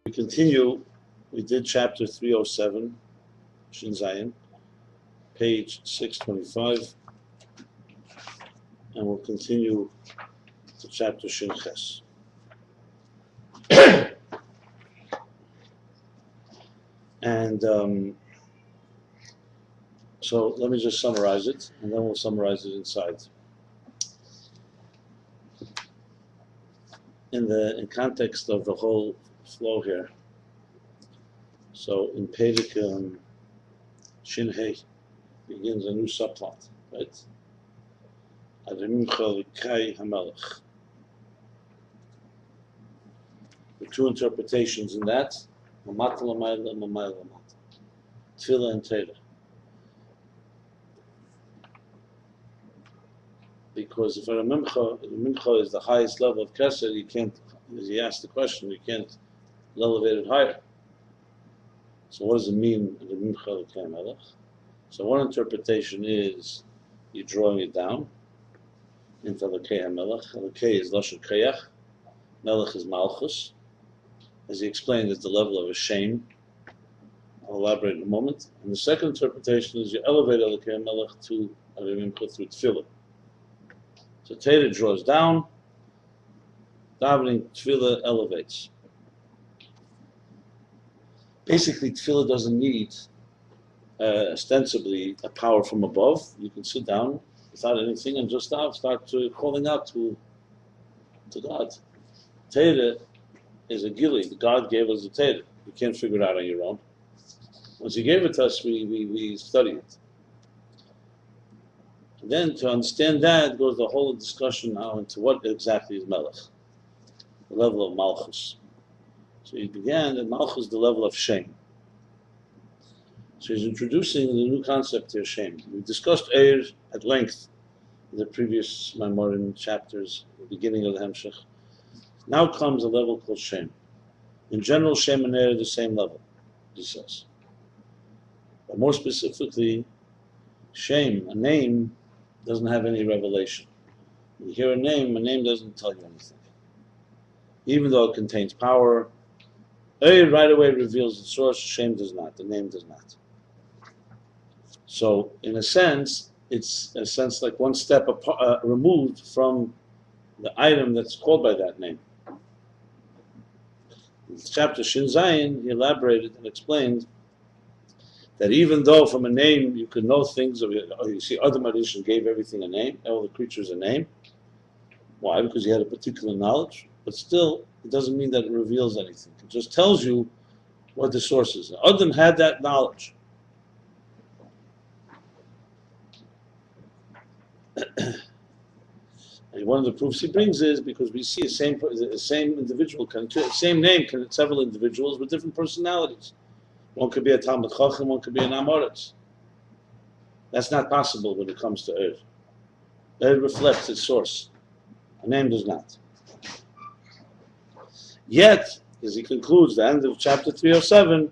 We continue. We did chapter 307, Shin Zayin, page 625, and we'll continue to chapter Shin Ches. And so let me just summarize it, and then we'll summarize it inside. In context of the whole flow here. So in Perek Shin Hei begins a new subplot, right? The two interpretations in that, Tefillah and Torah. Because if a mincha is the highest level of Kesed, you can't, as he asked the question, you can't elevate it higher. So what does it mean, the mincha l'kei melech? So one interpretation is you're drawing it down into l'kei melech. L'kei is lashon kayach, melech is malchus. As he explained, it's the level of a shem. I'll elaborate in a moment. And the second interpretation is you elevate l'kei melech to a mincha through tefillah. So Torah draws down, davening tefillah elevates. Basically, tefillah doesn't need ostensibly a power from above. You can sit down without anything and just start calling out to God. Torah is a gili. God gave us the Torah. You can't figure it out on your own. Once He gave it to us, we study it. And then to understand that goes the whole discussion now into what exactly is melech, the level of malchus. So he began that malchus, the level of shem. So he's introducing the new concept here, shem. We discussed Eir at length in the previous Maimorim chapters, the beginning of the Hemshech. Now comes a level called shem. In general, shem and Eir are the same level, he says. But more specifically, shem, a name, doesn't have any revelation. When you hear a name doesn't tell you anything. Even though it contains power, Eir right away reveals the source, shem does not, the name does not. So, in a sense, it's like one step removed from the item that's called by that name. In chapter Shin Zayin, he elaborated and explained that even though from a name you could know things, or you see Adam HaRishon gave everything a name, all the creatures a name. Why? Because he had a particular knowledge. But still, it doesn't mean that it reveals anything. It just tells you what the source is. Adam had that knowledge. And one of the proofs he brings is because we see the same individual, same name, several individuals with different personalities. One could be a Talmud Chacham, one could be an Amoritz. That's not possible when it comes to Eir. Eir reflects its source. A name does not. Yet, as he concludes, the end of chapter 307,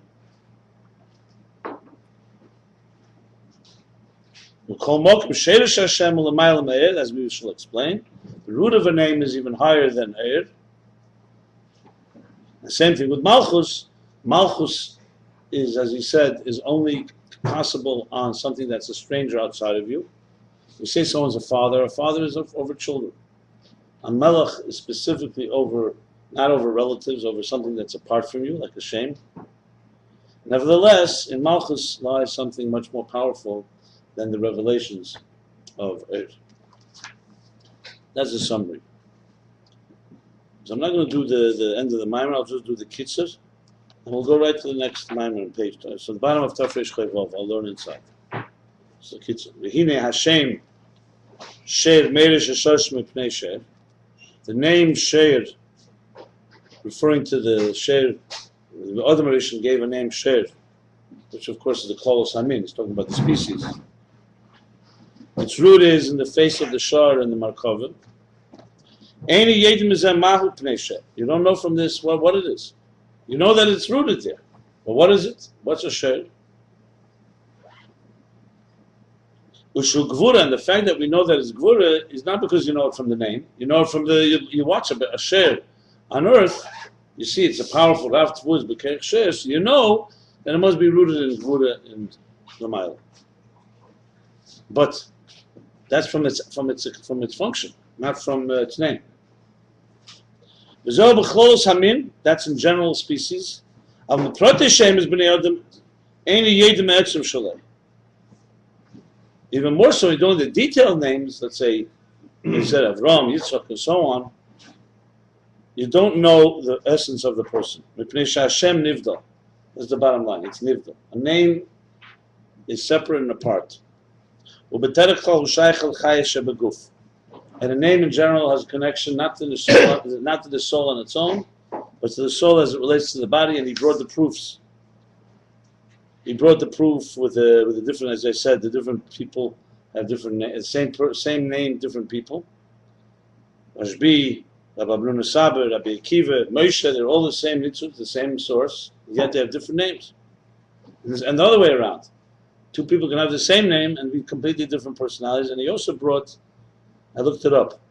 as we shall explain, the root of a name is even higher than Eir. The same thing with Malchus. Malchus is, as he said, is only possible on something that's a stranger outside of you. We say someone's a father is over children. A melech is specifically not over relatives, over something that's apart from you, like a shem. Nevertheless, in Malchus lies something much more powerful than the revelations of Eir. That's the summary. So I'm not going to do the end of the Maimon, I'll just do the Kitzur. And we'll go right to the next Maimon on page 2. So the bottom of Tafresh Chayvav, I'll learn inside. So Kitzur. V'hinei Hashem Sheir Meirish Hashosh Mipnei Sheir. The name Sheir, referring to the Sheir, the Adam HaRishon gave a name Sheir, which of course is the Kolos Hamin. He's talking about the species. Its root is in the face of the Shar and the Markavim. Eini Yedim Mizeh Mahu Pnei Sheir. You don't know from this what it is. You know that it's rooted there. But what is it? What's a Sheir? Ushu Gvura, and the fact that we know that it's Gvura is not because you know it from the name. You know it from you watch a Sheir on earth, You see, it's a powerful Rav Tvuz B'Kerech Shesh. You know that it must be rooted in Gvura and Lamayla. But that's from its function, not from its name. V'zo b'chlolos hamin. That's in general species. Al meprote shem is b'nei adam. Eini yedim etzem shalei. Even more so, you don't the detailed names. Let's say you said Avram, Yitzchak, and so on. You don't know the essence of the person. Mipnei she'Hashem nivdal. That's the bottom line. It's nivdal. A name is separate and apart. And a name in general has a connection not to the soul on its own, but to the soul as it relates to the body. And he brought the proofs. He brought the proof with the different, as I said, the different people have different names, same name, different people. Rashbi, Rabbi Abnuna Saber, Rabbi Akiva, Moshe, they're all the same nitzut, the same source, yet they have different names. And the other way around. Two people can have the same name and be completely different personalities. And he also brought, I looked it up.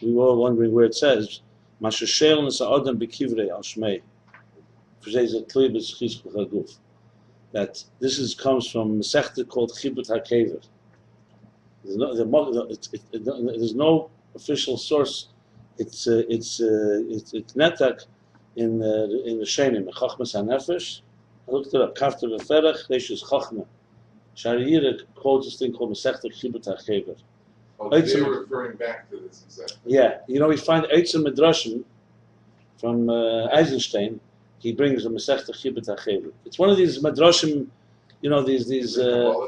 We were all wondering where it says, Mashashel Nisa'odam Bekivrei Al Shmei. That this comes from a sechta called Chibut HaKever. There's no official source. It's netak in the shenim, Chachmas HaNefesh. I looked it up. Kafter V'ferach, Reishus Chachma. Shari'ira quotes this thing called Masechta Chibut HaKever. Oh, they were referring back to this exactly. Yeah, we find Eitzim Midrashim from Eisenstein. He brings a Masechta Chibut HaKever. It's one of these Midrashim, these. No.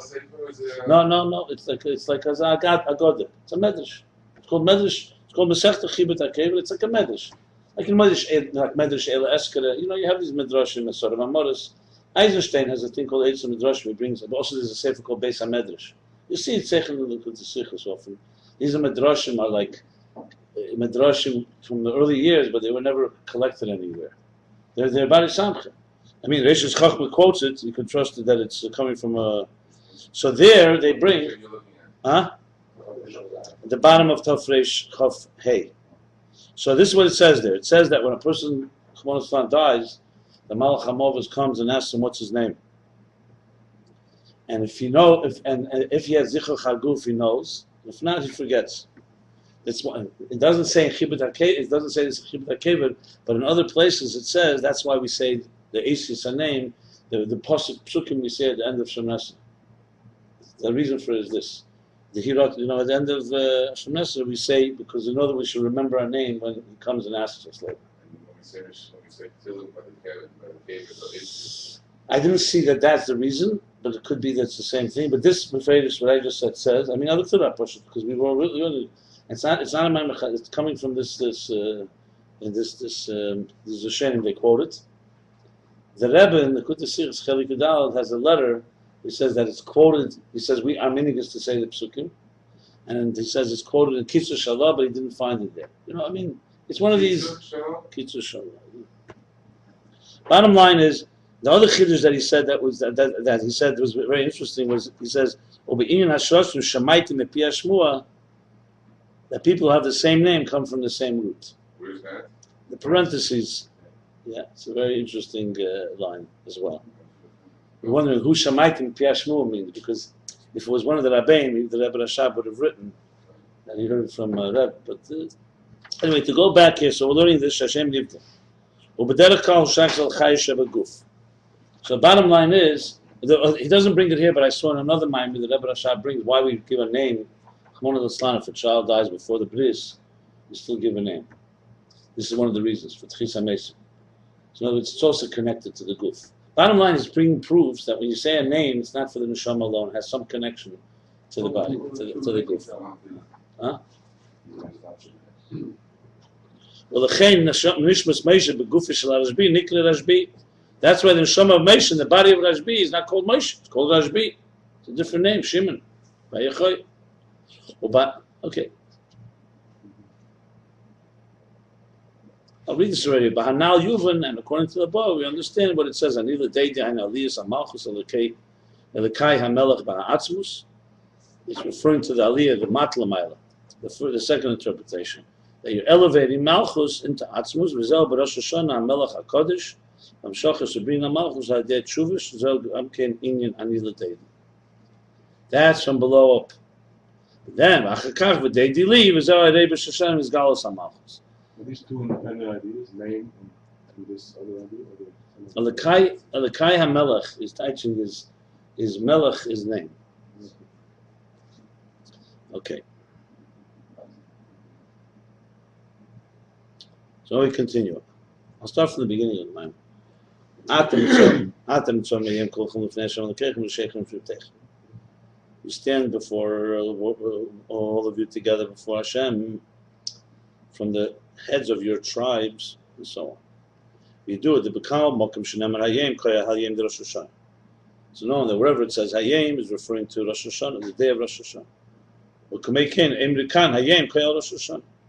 It's like a Agoda. It's a Medrash. It's called Medrash. It's called Masechta Chibut HaKever. It's like a Medrash. Like in Medrash Ela Eskara. You have these Midrashim, sort of Amoris. Eisenstein has a thing called Eitzim Midrashim. He brings. But also there's a sefer called Beis HaMedrash. You see it Zeichen in the Sichos often. These Midrashim are like Midrashim from the early years, but they were never collected anywhere. They're Bari Samcha. I mean, Reishis Chachma quotes it. You can trust it that it's coming from a. So there they bring. The bottom of Tafresh Chaf Hey. So this is what it says there. It says that when a person dies, the Malach HaMovos comes and asks him what's his name. And if he has Zichor Chaguf, he knows. If not, he forgets. It doesn't say Chibut HaKever. It doesn't say this Chibut HaKever, but in other places it says. That's why we say the Eisis name. The pasuk psukim we say at the end of Shemnesah. The reason for it is this: the Hirot. At the end of Shemnesah we say because in order we should remember our name when he comes and asks us later. And when we say Tilim by the Kever, I didn't see that that's the reason, but it could be that's the same thing. But this, what I just said says. I mean, I looked it up because we were really. It's not in my mechad. It's coming from this is a shenim they quote it. The Rebbe in the Kutasichs Chelik Yudal has a letter. He says that it's quoted. He says our meaning is to say the psukim, and he says it's quoted in Kitzur Shalah, but he didn't find it there. It's one of these Kitzur Shalah. Bottom line is the other chiddush that he said that he said was very interesting was he says Obe'inyan Hashroshim Shamaytim Mepi Hashmua. That people who have the same name come from the same root. Where's that? The parentheses. Yeah, it's a very interesting line as well. We're wondering who Shamaytim Piashmu means, because if it was one of the Rabbein, the Rebbe Rashab would have written, and he heard it from Rebbe. But anyway, to go back here, so we're learning this, Hashem Nivda. So bottom line is, he doesn't bring it here, but I saw in another mind the Rebbe Rashab brings why we give a name. If a child dies before the bris, you still give a name. This is one of the reasons for Tchisa Mesa. So in other words, it's also connected to the guf. Bottom line is bringing proofs that when you say a name, it's not for the neshama alone; it has some connection to the body, to the guf. Huh? Well, that's why the neshama of Moshe, in the body of Rashbi, is not called Moshe; it's called Rashbi. It's a different name, Shimon. Okay. I'll read this already. Bahanal Yuvan, and according to the above, we understand what it says. Anila Deidi Aliyas Amalchus Elekai Hamelach Ba'atzmus. It's referring to the Aliyah, the Matla Maila, the second interpretation. that you're elevating Malchus into Atzmus, V'zel b'Rosh Hashanah Melech HaKodesh, Amshachas Sabrina Malchus HaDeh Tshuvish, Zel Amken Inyan Ani L'Teid. That's from below up. Then, Achakach V'Dei Dili, V'zel HaDeh B'Rosh Hashanah is Galus HaMalchus. Are these two independent ideas, name and this other idea? Alakai HaMelech is teaching is Melech is name. Okay. So we continue. I'll start from the beginning of the line. We stand before all of you together before Hashem from the heads of your tribes and so on. You do it. The Bekal Mokim Shenemar Hayem Koya Hayem Rosh Hashanah. So know that wherever it says Hayem is referring to Rosh Hashanah, the day of Rosh Hashanah.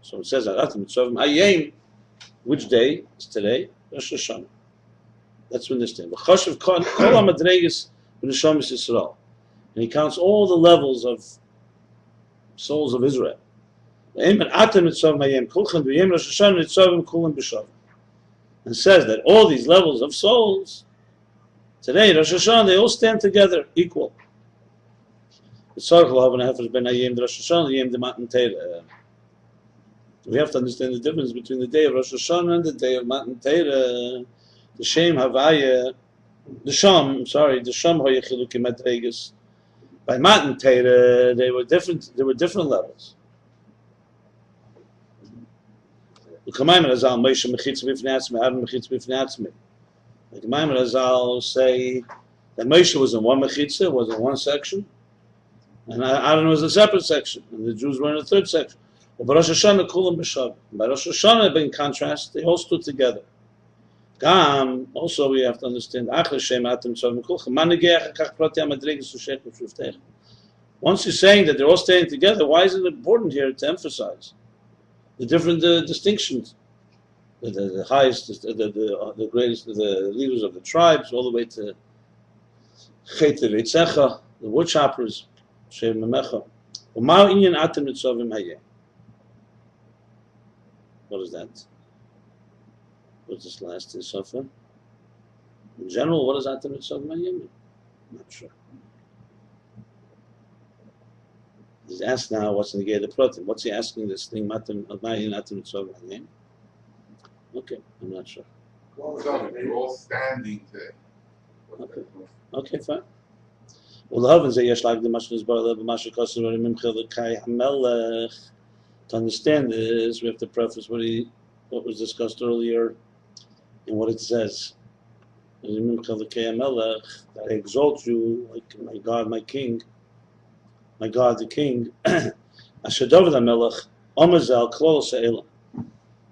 So it says Hayem. Which day is today? Rosh Hashanah. That's when this day. And he counts all the levels of souls of Israel. And says that all these levels of souls, today, Rosh Hashanah, they all stand together, equal. We have to understand the difference between the day of Rosh Hashanah and the day of Matan Torah. The shem Havaya, the shem Hoya Chilukim Madregas. By Matan Torah, they were different. There were different levels. Like Maimer Azal say that Moshe was in one mechitza, was in one section, and Aaron was a separate section, and the Jews were in a third section. But Rosh Hashanah kulam b'shav. By Rosh Hashanah, in contrast, they all stood together. Gam, also we have to understand. Once you're saying that they're all standing together, why is it important here to emphasize the different distinctions? The highest, the greatest, the leaders of the tribes, all the way to Chet Veitzecha, the wood choppers, Shem Memecha. What is that? What's this last Sofa? In general, what is Atam Mitzvah Mayim? I'm not sure. He's asked now what's in the Gay the Protim. What's he asking this thing? Atam Mitzvah Mayim? Okay, I'm not sure. They're all standing today. Okay, fine. Well, the Haven say Yesh like the Mashnas Barla, the Mashakosar, Mimchel, the Kai Hamelech. To understand this, we have to preface what was discussed earlier and what it says. That I exalt you like my God, my King, my God, the King. Asher David HaMelech, Omazel, Klol Se'elam.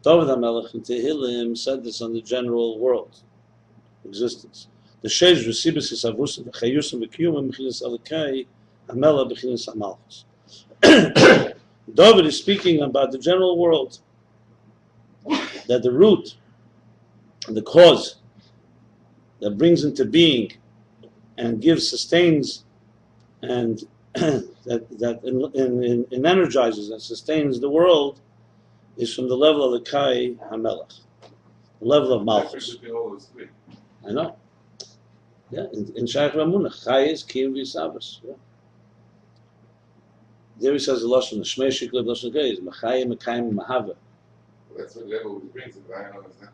David HaMelech in Tehillim said this on the general world existence. The Sheish Resibus is Avusim, the Chayusim, the Kiyum, Mechinas Alakai, Hamela, Bechinas Hamalchus. David is speaking about the general world, that the root, the cause that brings into being and gives, sustains, and that energizes and sustains the world is from the level of the Kai HaMelech, the level of Malchus. I know. Yeah, in Shaykh Ramuna, Chai is Kiyum V'Yisavos. Yeah. There he says the Lashon, the Shmei Shikla Lashon Gay is Mechayim, Mekayim, Mahava. That's what level he brings it, but I don't understand.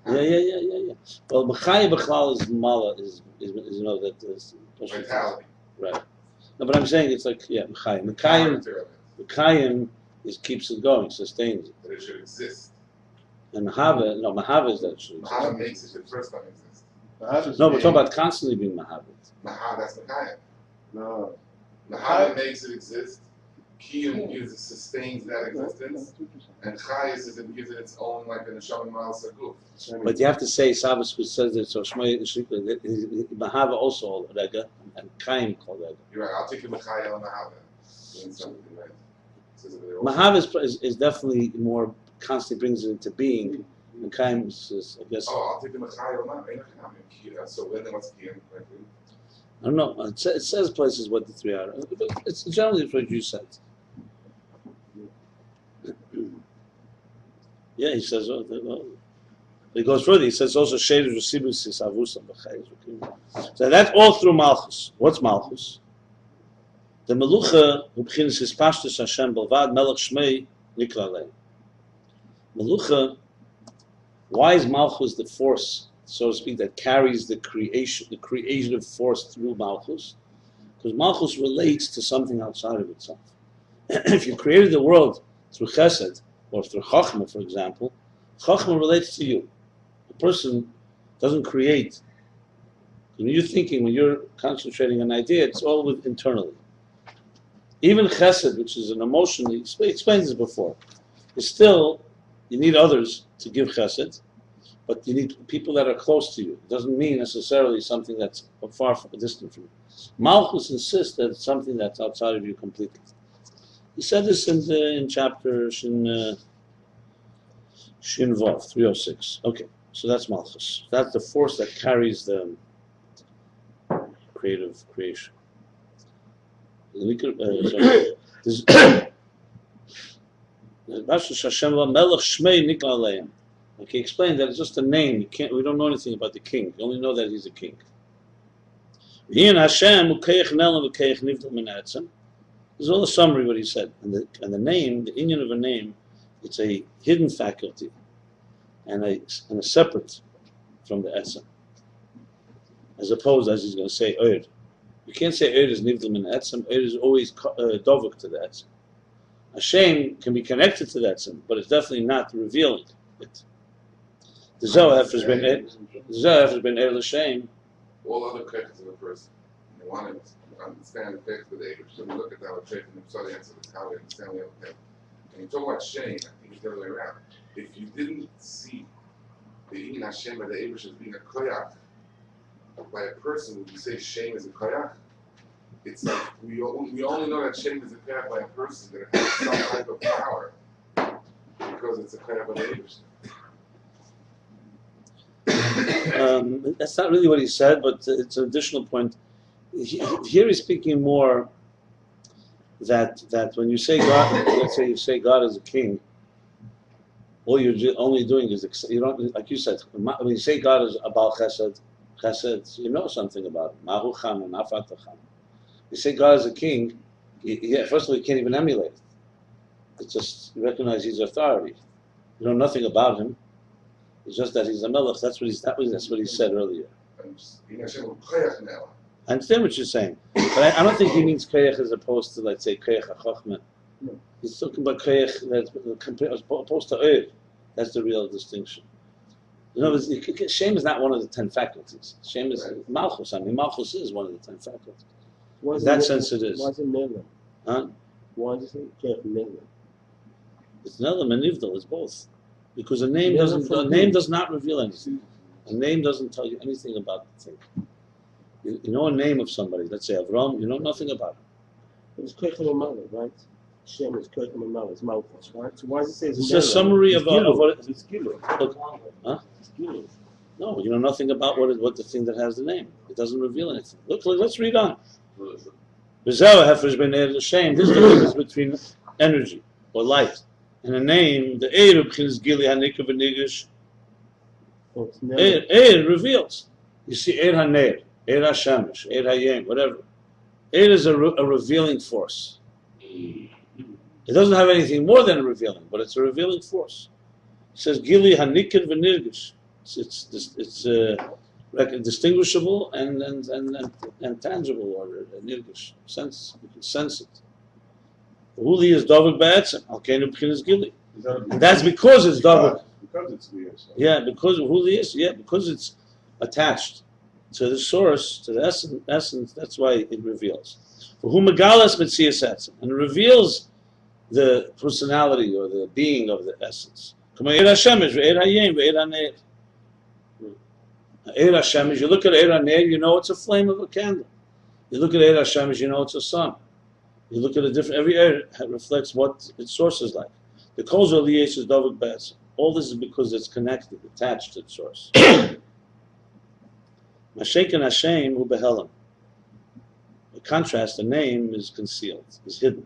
Yeah. Well, Mechayim Bechlal is Mala, is you know, that is Vitality. Right. No, but I'm saying it's like, yeah, Mechayim. Mekayim is keeps it going, sustains it. That it should exist. And Mahava is that it should exist. Mahava makes it the first time exist. No, we're talking about constantly being Mahava. Mahava, that's Mekayim. No. Mahava makes it exist. Kiyum gives it, sustains that existence. And Chayis gives it its own, like an Neshama Mal Saguf. But you have to say, Savas who says it, so Shmei Shikla, Mahava also Rega, and Kaim called Rega. You're right, I'll take the Mechayim on Mahava. Mahava is definitely more constantly brings it into being. And Kaim is, I guess. Oh, I'll take the Mechayim on Mahava. So when what's Kiyum? I don't know. It says places what the three are. It's generally what you said. Yeah, he says. He goes further. He says also sheiru resibus is avusa b'chayis. So that's all through Malchus. What's Malchus? The Melucha who begins his pashtus Hashem belvad melech shmei nikra lei. Melucha. Why is Malchus the force, so to speak, that carries the creative force through Malchus? Because Malchus relates to something outside of itself. If you created the world through Chesed or through Chachma, for example, Chachma relates to you. A person doesn't create. When you're thinking, when you're concentrating on an idea, it's all internally. Even Chesed, which is an emotion, he explains this before, is still, you need others to give Chesed, but you need people that are close to you. It doesn't mean necessarily something that's far distant from you. Malchus insists that it's something that's outside of you completely. He said this in chapter Shin Vav 306. Okay, so that's Malchus. That's the force that carries the creative creation. Like he explained that it's just a name. We don't know anything about the king. You only know that he's a king. This is all a summary of what he said. And the name, the inyan of a name, it's a hidden faculty and a separate from the etzem. As opposed, as he's going to say, Oir. You can't say Oir is nivdal min etzem. Oir is always dovuk to the etzem. A shem can be connected to the etzem, but it's definitely not revealing it. The Zohar has been Oir l'shem. All other kechs of a person. You want to understand the kechs of the Eibush. So we look at our kechs and the answer is how we understand the other kechs. And you talk about shem, I think it's the other way around. If you didn't see the Inyan Hashem by the Eibush as being a koyach by a person, would you say shem is a koyach? It's like we only know that shem is a koyach by a person that it has some type of power because it's a koyach by the Eibush. That's not really what he said, but it's an additional point. Here he's speaking more that when you say God, let's say you say God is a king, all you're only doing is, you don't, like you said, when you say God is Abal Chesed, you know something about him. Mahu Cham and Afat Cham. You say God is a king, first of all, you can't even emulate it. It's just, you recognize his authority. You know nothing about him. It's just that he's a melech. That's what he said earlier. I understand what you're saying, but I don't think he means koyach as opposed to, let's say, koyach hachachma. No. He's talking about koyach as opposed to oir. That's the real distinction. You know, shem is not one of the 10 faculties. Shem is malchus. I mean, malchus is one of the 10 faculties. In that sense, it is. Why is it nivdal? Huh? Why does it koyach nivdal? It's nivdal and nivdal. It's both. Because a name does not reveal anything. A name doesn't tell you anything about the thing. You know a name of somebody, let's say Avram, you know nothing about it. It's koyach l'maleh, right? Shem is koyach l'maleh, it's Malchus, right? So why does it say it's a summary of what it is. It's gilu. Huh? It's gilu. No, you know nothing about what the thing that has the name. It doesn't reveal anything. Look, let's read on. This is the difference between energy or light. And a name, the Eir is Gili Hanika V'Nigish. Eir reveals. You see Eir HaNeir, Eir HaShemesh, Eir HaYem, whatever. Eir is a revealing force. It doesn't have anything more than a revealing, but it's a revealing force. It says Gili Hanika V'Nigish. It's distinguishable and tangible, or nirgish. Sense, you can sense it. Huli is David Ba'etzem. Alkeinu B'chinas Gili. And that's because it's David. Because it's weird. Yeah, because of Huli is. Yeah, because it's attached to the source, to the essence. That's why it reveals. For whom Megalas Metzias Etzem, and it reveals the personality or the being of the essence. Kama Eir HaShemesh ve'Eir HaYem ve'Eir HaNeir. Eir HaShemesh. You look at Eir HaNeir, you know it's a flame of a candle. You look at Eir HaShemesh, you know it's a sun. You look at a different, every air reflects what its source is like. The Kol Zoliyes is David Ba'etzem. All this is because it's connected, attached to its source. Masheken Hashem hu behelam. By contrast, the name is concealed, is hidden.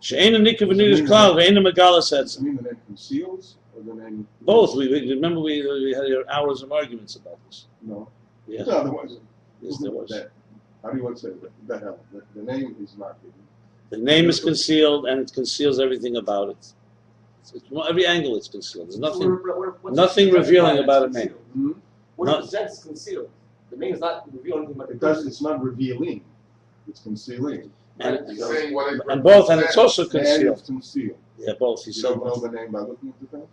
She'ena nikah v'nidish klal ve'ena megalas etzem. You mean the name conceals? or the name? Both. We remember we had hours of arguments about this. No. Yeah. No, there wasn't. Yes, there was. How do you want to say that? The hell. The name is not hidden. The name is concealed, and it conceals everything about it. Every angle it's concealed. There's nothing revealing about a name. Hmm? What No. represents concealed? The name is not revealing anything but the It does. person. It's not revealing. It's concealing. And, He's saying what it and both, and it's also And concealed. it's concealed. Yeah, both. He You said don't know both. the name by looking at the thing.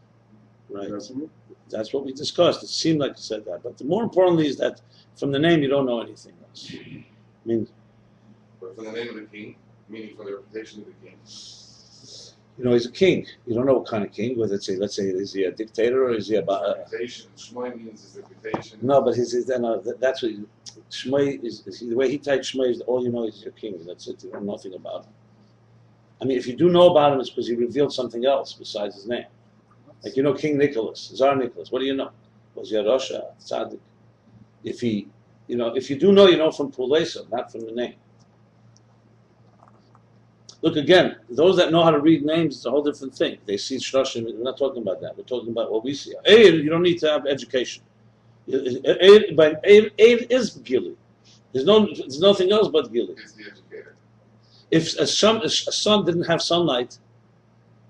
Right. That's me. That's what we discussed. It seemed like you said that. But the more importantly is that from the name you don't know anything else. I mean, But from the name of the king, meaning from the reputation of the king. you know, he's a king. You don't know what kind of king. Whether it's let's say, is he a dictator or is he a... Reputation, Shmoy means his reputation. no, but that's what... Shmei is the way he types Shmei is all you know is your king. That's it. You know nothing about him. I mean, if you do know about him, it's because he revealed something else besides his name. Like, you know, King Nicholas, Tsar Nicholas. What do you know? Was he a Rasha, Tzaddik? If you do know, you know from Pulesa, not from the name. Look again, those that know how to read names, it's a whole different thing. They see Shloshim, we're not talking about that. We're talking about what we see. Eir, you don't need to have education. But Eir is Gili. There's nothing else but Gili. It's the educator. If a sun didn't have sunlight,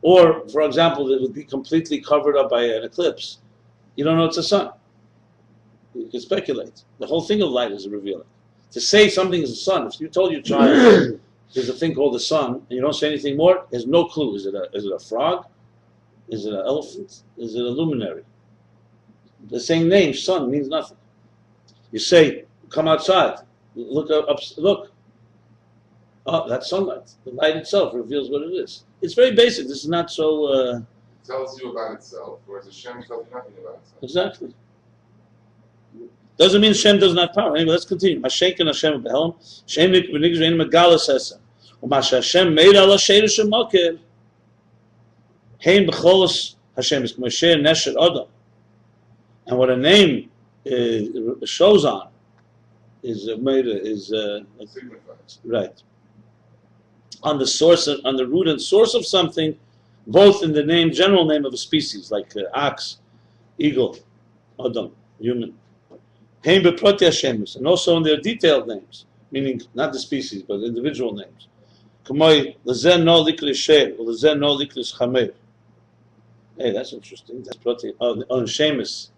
or, for example, it would be completely covered up by an eclipse, you don't know it's a sun. You can speculate. The whole thing of light is revealing. To say something is a sun, if you told your child there's a thing called the sun, and you don't say anything more, there's no clue. Is it a frog? Is it an elephant? Is it a luminary? The same name, sun, means nothing. You say, come outside, look up, look. Oh, that's sunlight. The light itself reveals what it is. It's very basic. This is not so... It tells you about itself, whereas the Shem tells you nothing about itself. Exactly. Doesn't mean Shem doesn't have power. Anyway, let's continue. Hashem and Hashem behelm. Shem v'nigzrein megalas esa. U'masha Hashem made ala sheirish makir. Hein b'cholos Hashem is k'mosher nesher adam. And what a name shows on is Signifies. right. On the source, on the root and source of something, both in the name, general name of a species, like ox, eagle, adam, human. Hein beproti Hashemus, and also in their detailed names, meaning not the species, but individual names. K'moi lezen no liklis sher, or lezen no liklis chamer. Hey, that's interesting. That's proti. On Shemus,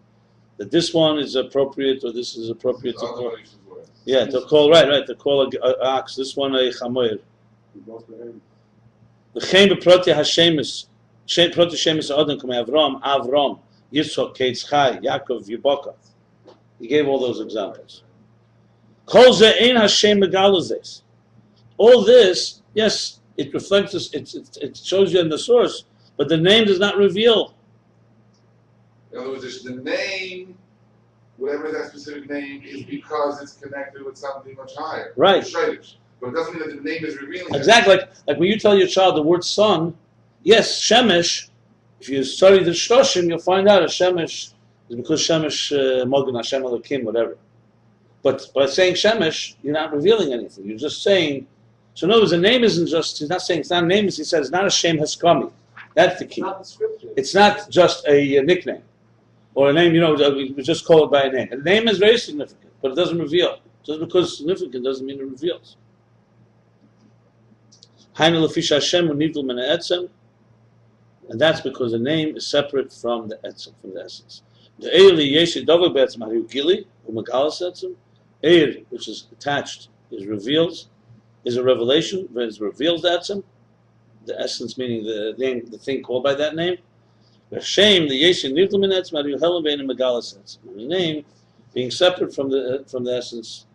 that this one is appropriate, or this is appropriate to call. Yeah, to call to call a ox. This one a chamer. V'chein beproti Hashemus, proti Shemus adam k'mei Avram, Yitzchok, Yitzchak, Yaakov, Yibokah. He gave all those examples. Kol ze ein Hashem megalazes. All this, yes, it reflects us. It shows you in the source, but the name does not reveal. In other words, the name, whatever that specific name is, because it's connected with something much higher. Right. But it doesn't mean that the name is revealing Exactly, like when you tell your child the word sun, yes, Shemesh. If you study the Shloshim, you'll find out a Shemesh is because Shemesh Mogen Hashem Elokim, whatever. But by saying Shemesh, you're not revealing anything. You're just saying. So in other words, the name isn't just. He's not saying it's not a name. He says it's not a Shem Haskami. That's the key. It's not descriptive. It's not just a nickname or a name. You know, we just call it by a name. A name is very significant, but it doesn't reveal. Just because it's significant doesn't mean it reveals. And that's because the name is separate from the etzem, from the essence. The Eir, which is attached, is a revelation, it reveals the etzem, the essence meaning the name, the thing called by that name. The shem, the yeshi nivdel min etzem, ariu helen vein megalas etzem. The name, being separate from the essence,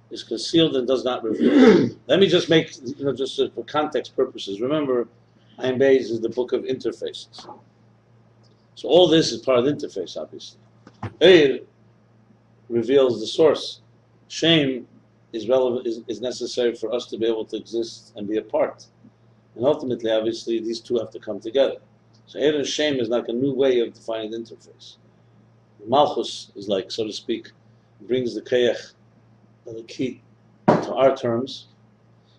is concealed and does not reveal. Let me just make, just for context purposes. Remember, Ayin Beis is the book of interfaces. So all this is part of the interface, obviously. Eir reveals the source. Shem is relevant, is necessary for us to be able to exist and be a part. And ultimately, obviously, these two have to come together. So Eir and Shem is like a new way of defining the interface. Malchus is like, so to speak, brings the kayach, the key, to our terms.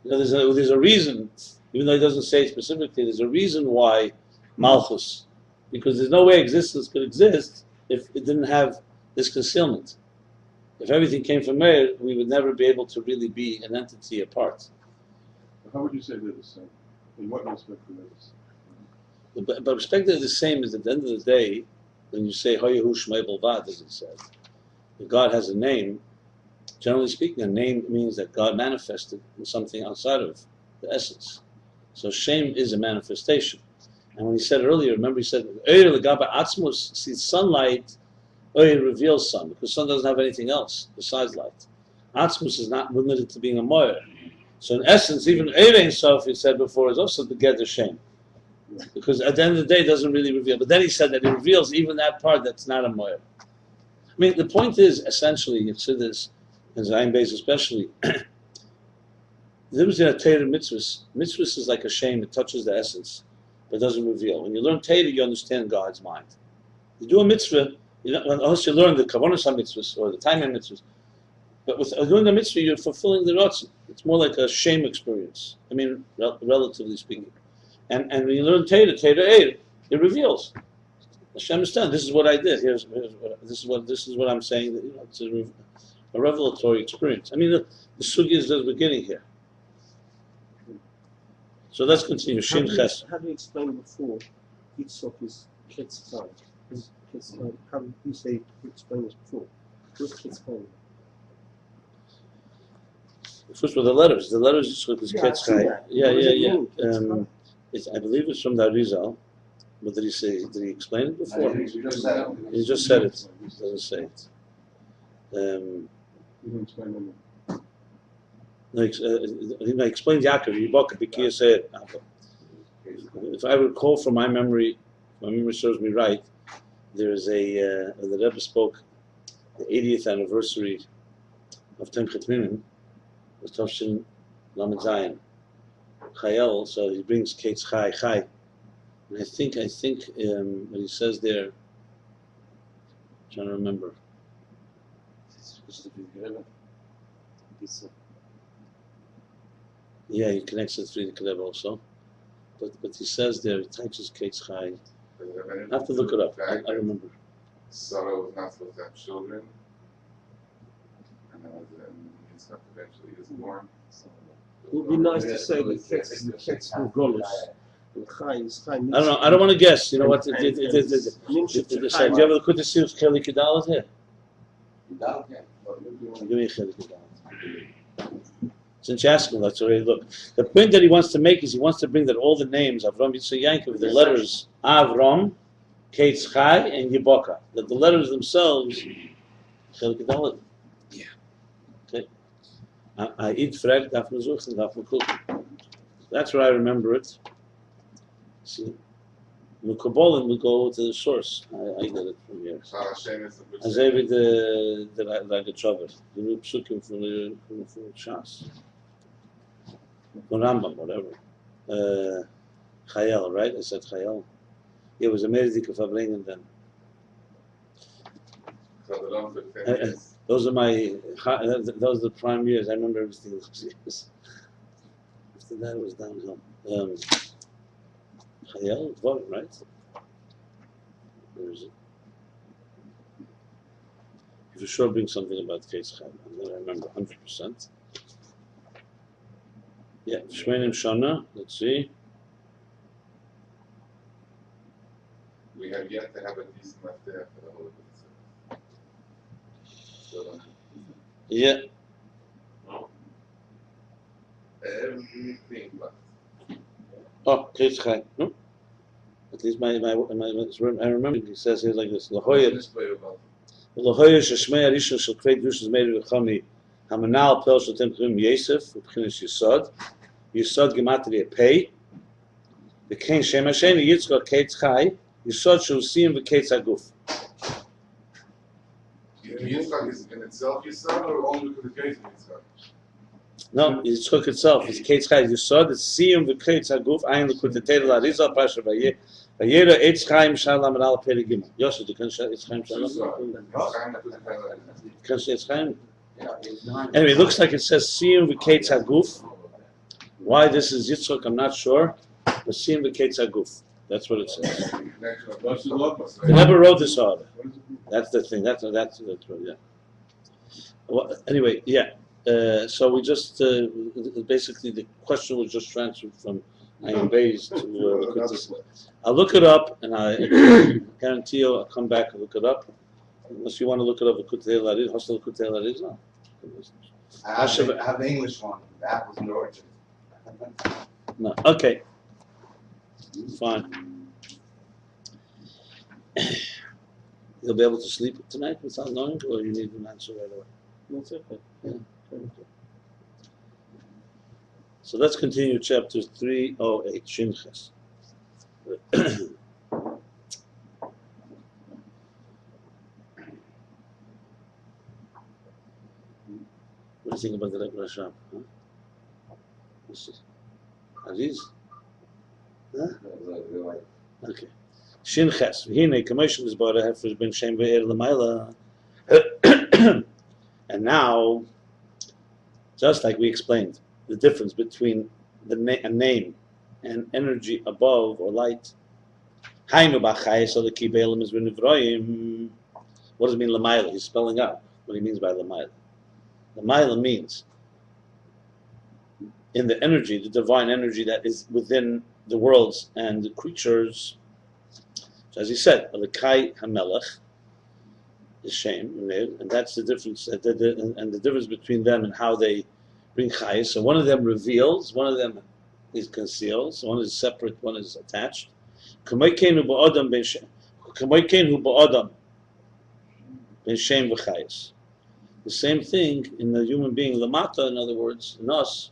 There's a reason, even though he doesn't say it specifically, there's a reason why Malchus because there's no way existence could exist if it didn't have this concealment. If everything came from Meir, we would never be able to really be an entity apart. How would you say they're the same? In what respect are they the same? But respect they're the same is at the end of the day, when you say Hoyahu Shmei Bolvad, as it says, if God has a name, generally speaking, a name means that God manifested in something outside of the essence. So shem is a manifestation. And when he said earlier, remember he said, Oyer Legaba Atzmus sees sunlight, Oyer reveals sun, because sun doesn't have anything else besides light. Atzmus is not limited to being a moyer. So in essence, even Oyer Ein Sof, he said before, is also the Gather Shem. Because at the end of the day, it doesn't really reveal. But then he said that it reveals even that part that's not a moyer. I mean, the point is, essentially, you see this, in Ayin Beis especially, there was a Torah mitzvahs. Mitzvahs is like a shem, it touches the essence, but doesn't reveal. When you learn Torah, you understand God's mind. You do a mitzvah, unless you learn the Kavanos HaMitzvahs or the Taimim mitzvahs, but with doing the mitzvah, you're fulfilling the Ratzon. It's more like a shem experience, I mean, relatively speaking. And when you learn Torah, it reveals. Hashem is telling, this is what I did. This is what I'm saying. That, it's a revelatory experience. I mean, the sugi is the beginning here. So let's continue. Shin Ches. How do you explain before Yitzchok is Ketz Chai? How do you say you explain this before? What's Ketz Chai? First with the letters. The letters is Ketz Chai. Yeah. I believe it's from the Arizal. What did he say? Did he explain it before? He just said it. He just said it. He doesn't say it. You didn't explain them. He explained Yaakov. Said, if I recall from my memory, if my memory serves me right, there is the Rebbe spoke the 80th anniversary of Temchet Minim, the Tovshin Lamed Zayin, Chayel. So he brings Ketz Chai. And I think what he says there, I'm trying to remember. Yeah, he connects it to the Kaleb also. But he says there, he types his Ketz Chai. I have to look it up. I remember. Sarah was not supposed to have children. And then Yitzchak eventually is born. It would be nice to say that Ketz will Golos. I don't know. I don't want to guess. You know what? Do you ever look at the Sir's Keli Kedalit here? Give me a Keli Kedalit. Since you asked him, let's already look. The point that he wants to make is he wants to bring that all the names of Avram Yitzchak Yankov, the letters Avram, Ketz Chai, and Yiboka, that the letters themselves, Keli Kedalit. Yeah. Okay. I eat frag, daf mezuch, and daf mekul. That's where I remember it. See, the Kabbalah will go to the source. I get it from here. As every that I get trouble. The new psukim from Shas, from Rambam, whatever. Chayel, right? I said Chayel. It was a Merzik of Abraham then. Those are those are the prime years. I remember everything those years. After that, it was downhill. Chayel, right? Where is it? You for sure bring something about Ketz Chai. I remember 100%. Yeah, Shmenim Shana, let's see. We have yet to have a decent left there for the whole of it. Yeah. Everything left. Oh, Ketz Chai. No? At least I remember he says here like this. Lahoyer sheshmei arishon shel krei dushas meir v'chami hamanal pel shotem krim Yosef v'bchinas Yisod gematria pei v'kein shem Hashem Yitzchak Ketz Chai Yisod shusiyim v'Ketz Aguf. Yitzchak is in itself Yisod or only because the case of Yitzchak? No, Yitzchak itself. It's Ketz Chai Yisod. It's siyim v'Ketz Aguf. Ayin l'kutetei l'Arizal Pasha Vayera Eitz Chaim Shalom and Al Peri Gimel. Yosef, you can say Eitz Chaim Shalom. Can say Eitz Chaim. Anyway, it looks like it says Siyum v'Ketz Haguf. Why this is Yitzchak, I'm not sure. But Siyum v'Ketz Haguf. That's what it says. What's the law? He never wrote this order. What does it mean? That's the thing. That's what, yeah. Well, anyway, yeah. So we just basically the question was just transferred from Ayin Beis to look at this. I'll look it up, and I guarantee you I'll come back and look it up. Unless you want to look it up, Kutei Larid, Hostel Kutei Larid, no. I have the English one, the apples and oranges. No. Okay. Fine. You'll be able to sleep tonight without knowing, or you need an answer right away? That's okay. Yeah. So let's continue chapter 308, Shinches. What do you think about the Rebbe Rashab? Huh? This is Aziz? Huh? Okay. Shinches. Hine, commission is about a hefresh ben shem ve'er l'mayla. And now, just like we explained, the difference between a name and energy above or light. Hainu b'chayes aleki be'elam is v'nivroim. What does it mean l'mayla? He's spelling out what he means by l'mayla. L'mayla means in the energy, the divine energy that is within the worlds and the creatures. So as he said, Alekai HaMelech is shem, and that's the difference, and the difference between them and how they bring chayes. So one of them reveals, one of them is conceals, one is separate, one is attached. K'moikein hu ba'adam ben shem v'chayes. The same thing in the human being, lamata, in other words, in us,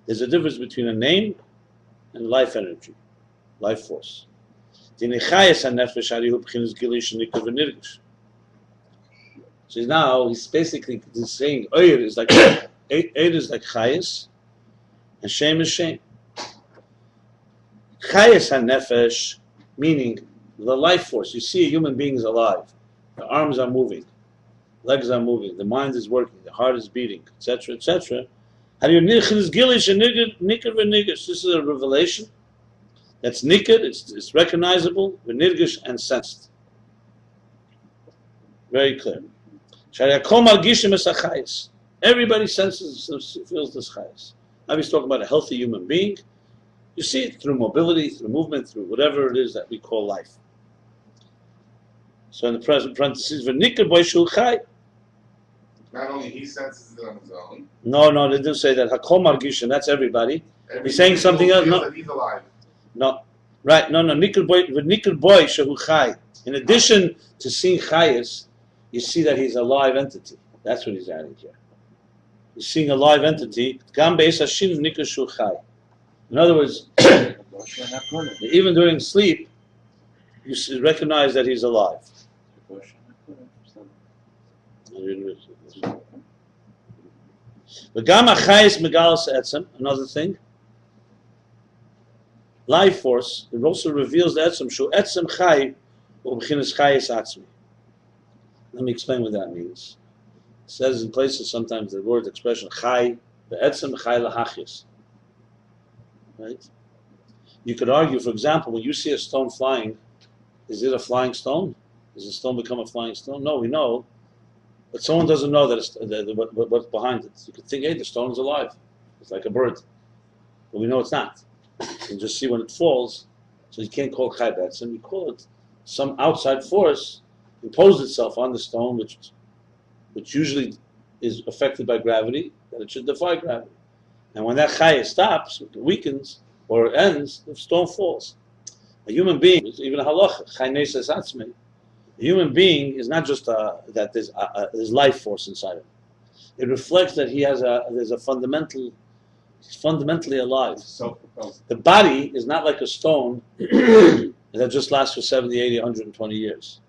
there's a difference between a name and life energy, life force. So now he's basically saying Oyer is like chayes and shem is shem. Chayes HaNefesh, meaning the life force. You see a human being is alive. The arms are moving, legs are moving, the mind is working, the heart is beating, etc., etc. This is a revelation that's niked, it's recognizable, v'nirgish, and sensed. Very clear. Everybody senses, feels this chayes. Now he's talking about a healthy human being. You see it through mobility, through movement, through whatever it is that we call life. So in the present parentheses, v'niked boy shul chay. Not only he senses it on his own. No, they didn't say that. Hakol margishin, that's everybody. He's saying something else. No, that he's alive. no, right? No. Nikkel boy shehu chai. In addition to seeing chayes, you see that he's a live entity. That's what he's adding here. He's seeing a live entity. Gam beis hashin nikkel shehu chai. In other words, even during sleep, you recognize that he's alive. Another thing, life force, it also reveals the etzem, shu etzem chai, u'b'chinas chayes atzmi. Let me explain what that means. It says in places sometimes the word expression chai, the etzem chai lahachis. Right? You could argue, for example, when you see a stone flying, is it a flying stone? Does the stone become a flying stone? No, we know. But someone doesn't know that what's behind it. You could think, hey, the stone is alive. It's like a bird. But we know it's not. You can just see when it falls. So you can't call it chai betzim. You call it some outside force imposed itself on the stone, which usually is affected by gravity, that it should defy gravity. And when that chai stops, it weakens, or it ends, the stone falls. A human being, even a halacha, chai neses atzmei, a human being is not just that there's life force inside him. It reflects that he's fundamentally alive. The body is not like a stone that just lasts for 70, 80, 120 years.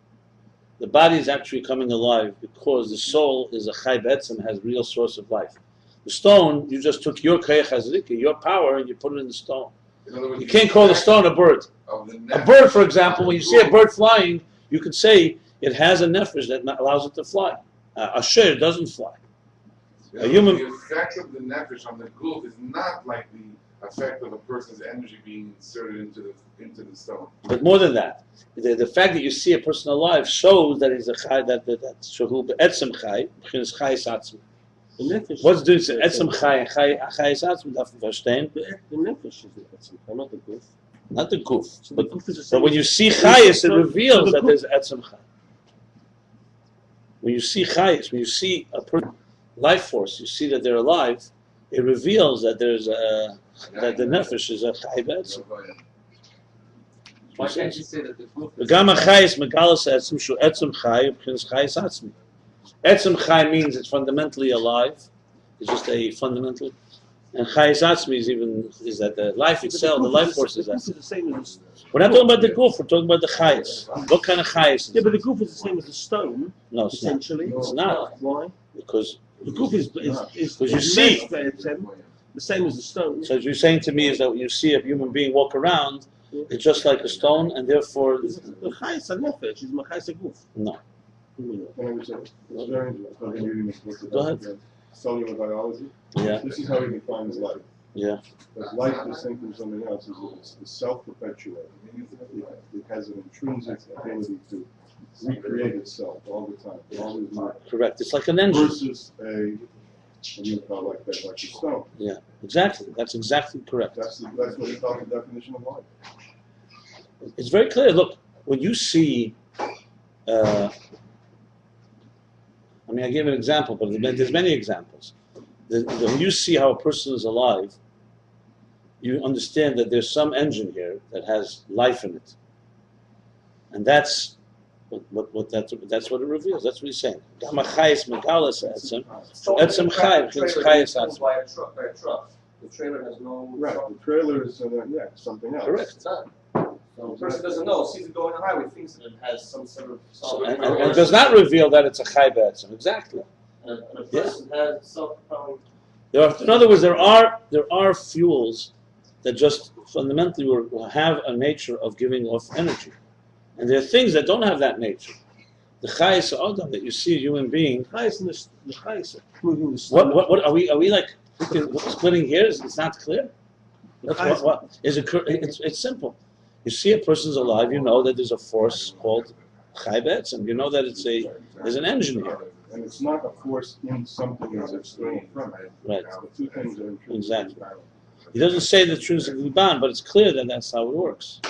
The body is actually coming alive because the soul is a chai betzim, has real source of life. The stone, you just took your kayach hazrika, your power, and you put it in the stone. In other words, You can't call the stone a bird. A bird, for example, when you see a bird flying, you could say it has a nefesh that allows it to fly. A shir doesn't fly. A human. The effect of the nefesh on the guf is not like the effect of a person's energy being inserted into the stone. But more than that, the fact that you see a person alive shows that he's a chai, that shehu be'etzem chai, b'chinas chayis atzmi. What's doing to etzem chai and chayis atzmi? Darf man verstehen? The nefesh is the etzem chai, not the guf. Not the guf. So the guf is the same. But when you see chayis, it reveals that there's etzem chai. When you see chayis, when you see a life force, you see that they're alive, it reveals that there's that the nefesh is a chai be'etzem. Why can't you say that the guf is... V'gam ha'chayis megalas etzem shu etzem chai b'chinas chayis atzmi. Etzem chai means it's fundamentally alive. It's just a fundamental. And chayis atzmi is that the life itself, the life force is that. The same as We're not talking about the guf, we're talking about the chayis. What kind of chayis is yeah, it? but the guf is the same as the stone, No, it's not. essentially. It's not. Why? Because The guf is Because you see. the same as the stone. So what you're saying to me is that when you see a human being walk around, it's just like a stone, and therefore The chayis nefesh is machayis guf. no. Can I say, it's very interesting. I've been reading this book Go about ahead. cellular biology. Yeah, This is how he defines life. yeah. That life, distinct from something else, is that it's self-perpetuating. It has an intrinsic ability to recreate itself all the time, always more. Correct. It's like an engine. Versus a like that, like a stone. Yeah, exactly. That's exactly correct. That's what he calls the definition of life. It's very clear. Look, when you see, I gave an example, but there's many examples. When you see how a person is alive, you understand that there's some engine here that has life in it, and that's what it reveals. That's what he's saying. So Etzem chai, the trailer chayis is pulled atzmi. by a truck. The trailer has no... Right, the trailer is, something else. Correct. It's not. So the person doesn't know, sees it going on the highway, thinks that it has some sort of... So, and does not reveal that it's a chai be'etzem. Exactly. And a person has self-propelling... In other words, there are fuels that just fundamentally will have a nature of giving off energy, and there are things that don't have that nature. The chayis adam that you see a human being. The chayis moving the stone. What are we like splitting hairs? It's not clear. What is it? It's simple. You see a person's alive, you know that there's a force called chai be'etzem. You know that there's an engine here. And it's not a force in something that's external from it. Right. The two things are intrinsically Exactly. bound. He doesn't say the intrinsically bound, but it's clear that that's how it works.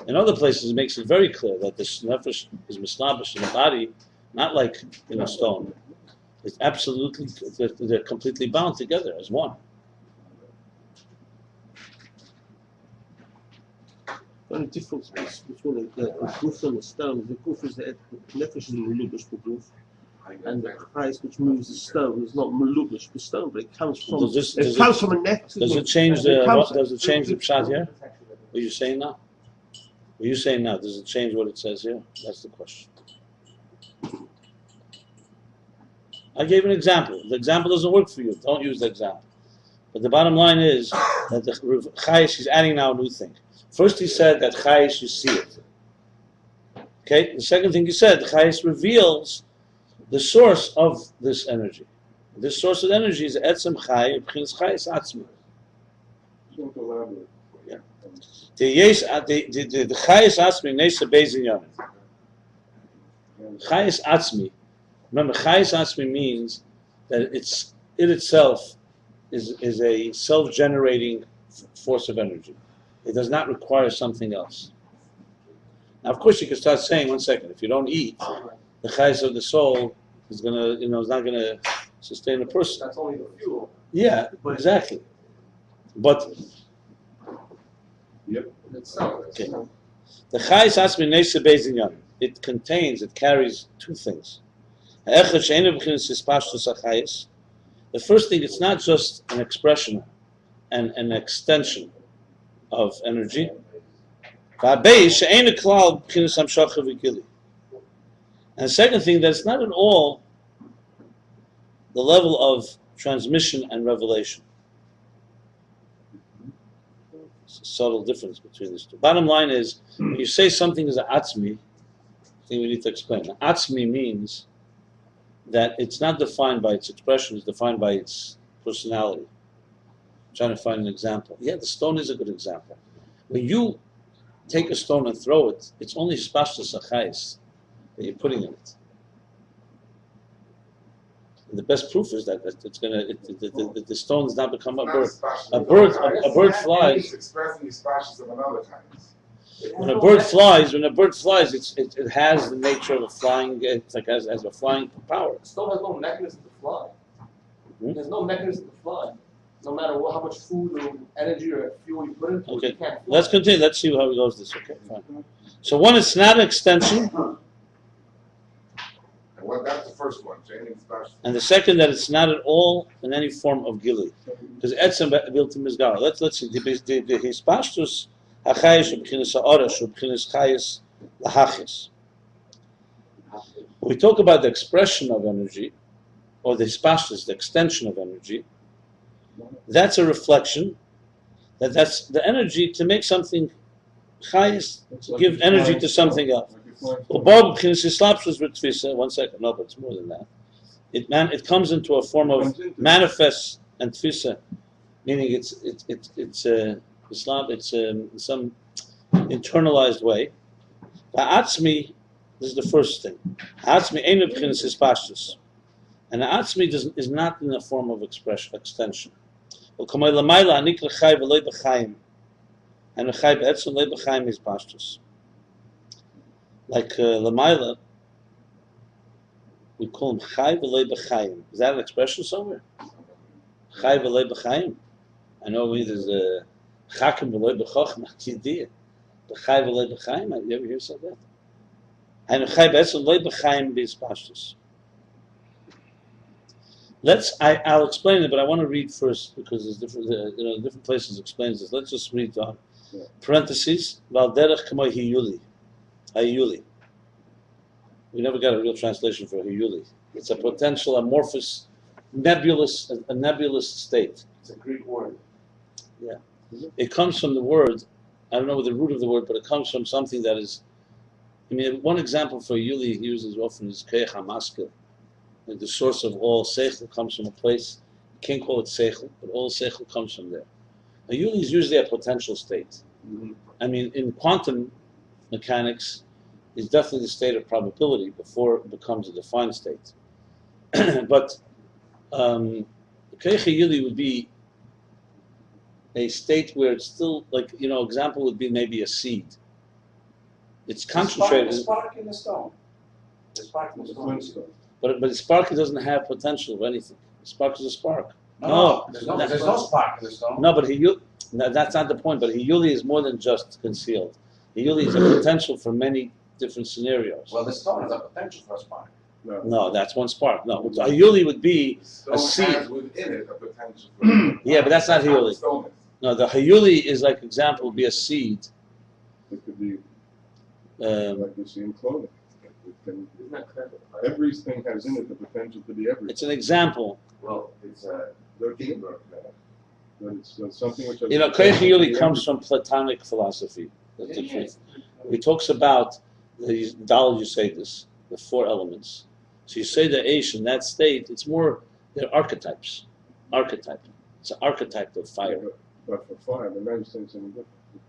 In other places, it makes it very clear that the nefesh is mislabish in the body, not like in a stone. It's absolutely, they're completely bound together as one. The only difference between the guf and the stone, the guf is the nefesh is melubish b'guf, and the chayis which moves the stone is not melubish the stone, but it comes from Does this- it does comes from a nefesh. Does it change the pshat here? Protection. What are you saying now? What are you saying now? Does it change what it says here? That's the question. I gave an example. The example doesn't work for you. Don't use the example. But the bottom line is that the chayis, he's adding now a new thing. First he said that chayis, you see it. Okay? The second thing he said, chayis reveals the source of this energy. This source of energy is etzem chai, b'chinas chayis atzmi. Just want to elaborate. Yeah. The chayis atzmi nesa beis inyanim. Chayis atzmi. Remember, chayis atzmi means that it itself is a self-generating force of energy. It does not require something else. Now, of course, you can start saying, one second, if you don't eat, the chayis of the soul is is not gonna sustain a person. That's only the fuel. Yeah, exactly. But Yep. Itself. okay. The chayis atzmi nesa beis inyanim. It carries two things. The first thing, it's not just an expression and an extension of energy. And the second thing, that it's not at all the level of transmission and revelation. It's a subtle difference between these two. Bottom line is, when you say something is a atzmi, I think we need to explain. Atzmi means that it's not defined by its expression, it's defined by its personality. I'm trying to find an example. Yeah, the stone is a good example. When you take a stone and throw it, it's only spashtus achayis that you're putting in it. And the best proof is that it's gonna the stone does not become a bird. A bird flies. It's expressing the spashes of another kind. When a bird flies, it has the nature of a flying. It's like has a flying power. The stone has no mechanism to fly. There's no mechanism to fly. No matter how much food or energy or fuel you put into it, Okay, you can't fly. let's continue. Let's see how it goes. This okay, fine. So one is not an extension, Well, that's the first one, changing spashes. and the second that it's not at all in any form of gili, because etzem biltim mizgar. Let's see. The hispashtus hachayis ubchinas ha'orash ubchinas chayis lahachis. We talk about the expression of energy, or the hispashtus, the extension of energy. That's a reflection. That's the energy to make something chayis, give energy to something else. One second, no, but it's more than that. It comes into a form of manifest and tfisa, meaning it's Islam. It's in some internalized way. Ha'atzmi, this is the first thing. Ha'atzmi ain't b'chinas hispashtus, and ha'atzmi is not in the form of extension. And l'chai b'etzem lo b'chaim hispashtus. Like Lamaila, we call him Chai v'lei b'chaim. Is that an expression somewhere? Chai v'lei b'chaim. I know there's a Chakim v'lei b'chochma. But Chai v'lei b'chaim. Have you ever heard said that? And Chai b'etzem lo b'chaim b'hispashtus. I'll explain it, but I want to read first because there's different places explains this. Let's just read on. Parentheses. Val derech k'mo hiyuli. Hayuli. We never got a real translation for Hayuli. It's a potential amorphous, nebulous state. It's a Greek word. Yeah. It comes from the word, I don't know the root of the word, but it comes from something that is, one example for Hayuli he uses often is Keich HaMaskil. Like the source of all Seichel comes from a place, you can't call it Seichel, but all Seichel comes from there. Hayuli is usually a potential state. In quantum mechanics, is definitely the state of probability before it becomes a defined state. But Keich Hayuli would be a state where it's still example would be maybe a seed. It's concentrated. The spark in the stone. The spark in the stone. But a spark doesn't have potential of anything. A spark is a spark. No, there's no spark in the stone. No, but that's not the point. But Hayuli is more than just concealed. Hayuli is a potential for many different scenarios. Well, the stone has a potential for a spark. No, that's one spark. No, Hayuli would be a seed. Has within it a potential for Yeah, but that's not Hayuli. No, the Hayuli is like example would be a seed. It could be like you see in clothing. Everything has in it the potential to be everything. It's an example. Well, it's a But it's something which has Keich Hayuli comes from Platonic philosophy. That's the truth. He talks about the Dal Yuseidus, the four elements. So you say the Aish in that state, it's more, they're archetypes. Archetype. It's an archetype of fire. But for fire, the man saying something different.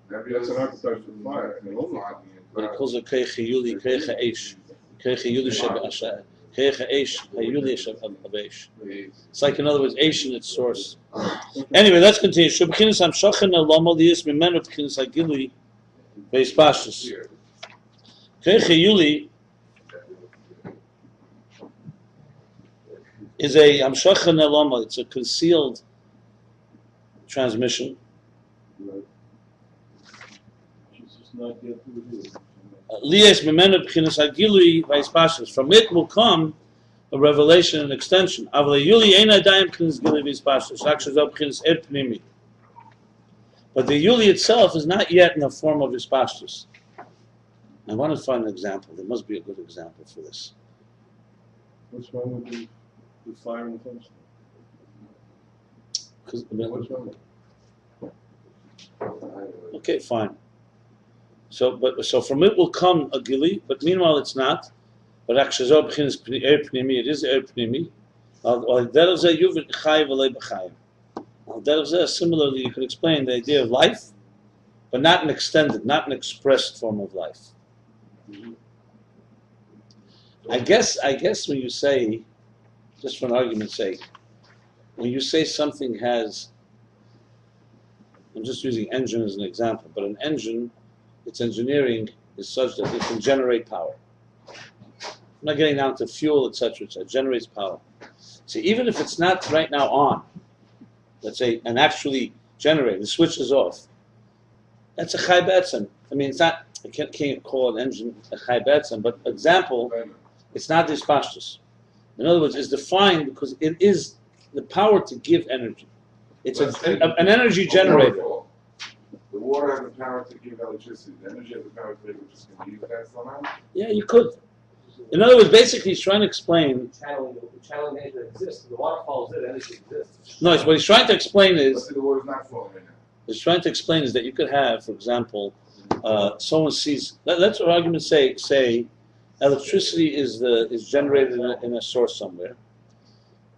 That's an archetype for fire. But he calls it Keich Hayuli, Keich Aish. Keich Hayuli Sheb'asha. Keich Aish, Hayuli Sheb'ash. It's like, in other words, Aish in its source. Anyway, let's continue. Shubchinis Hamshachan Elamo Liis Mimenu B'chinis Hagili Beis Pashtus. Keich Hayuli is a Hamshachan Elamo. It's a concealed transmission. Lies Mimenu B'chinis Hagili Beis Pashtus. From it will come a revelation and extension. But the Yuli itself is not yet in the form of Hispashtus. I want to find an example. There must be a good example for this. What's wrong with the fire and the flames? What's wrong with it? Okay, fine. So from it will come a Gili, but meanwhile it's not. But actually, it is pnimi. Similarly, you could explain the idea of life, but not an extended, not an expressed form of life. I guess when you say, just for an argument's sake, when you say something has, I'm just using engine as an example, but an engine, its engineering is such that it can generate power. I'm not getting down to fuel, etc., etc. It generates power. See, even if it's not right now on, let's say, and actually generate, the switch is off, that's a chai be'etzem. I mean, it's not, I can't call an engine a chai be'etzem, but example, it's not dispastus. In other words, it's defined because it is the power to give energy. It's an energy generator. The water has the power to give electricity. The energy has the power to give electricity. Can you use that somehow? Yeah, you could. In other words, basically, he's trying to explain. Channeling energy exists. The water follows it. Energy exists. No, what he's trying to explain is. Let's say the water's not flowing right now. He's trying to explain is that you could have, for example, someone sees. Let's for argument's sake say, electricity is generated in a source somewhere.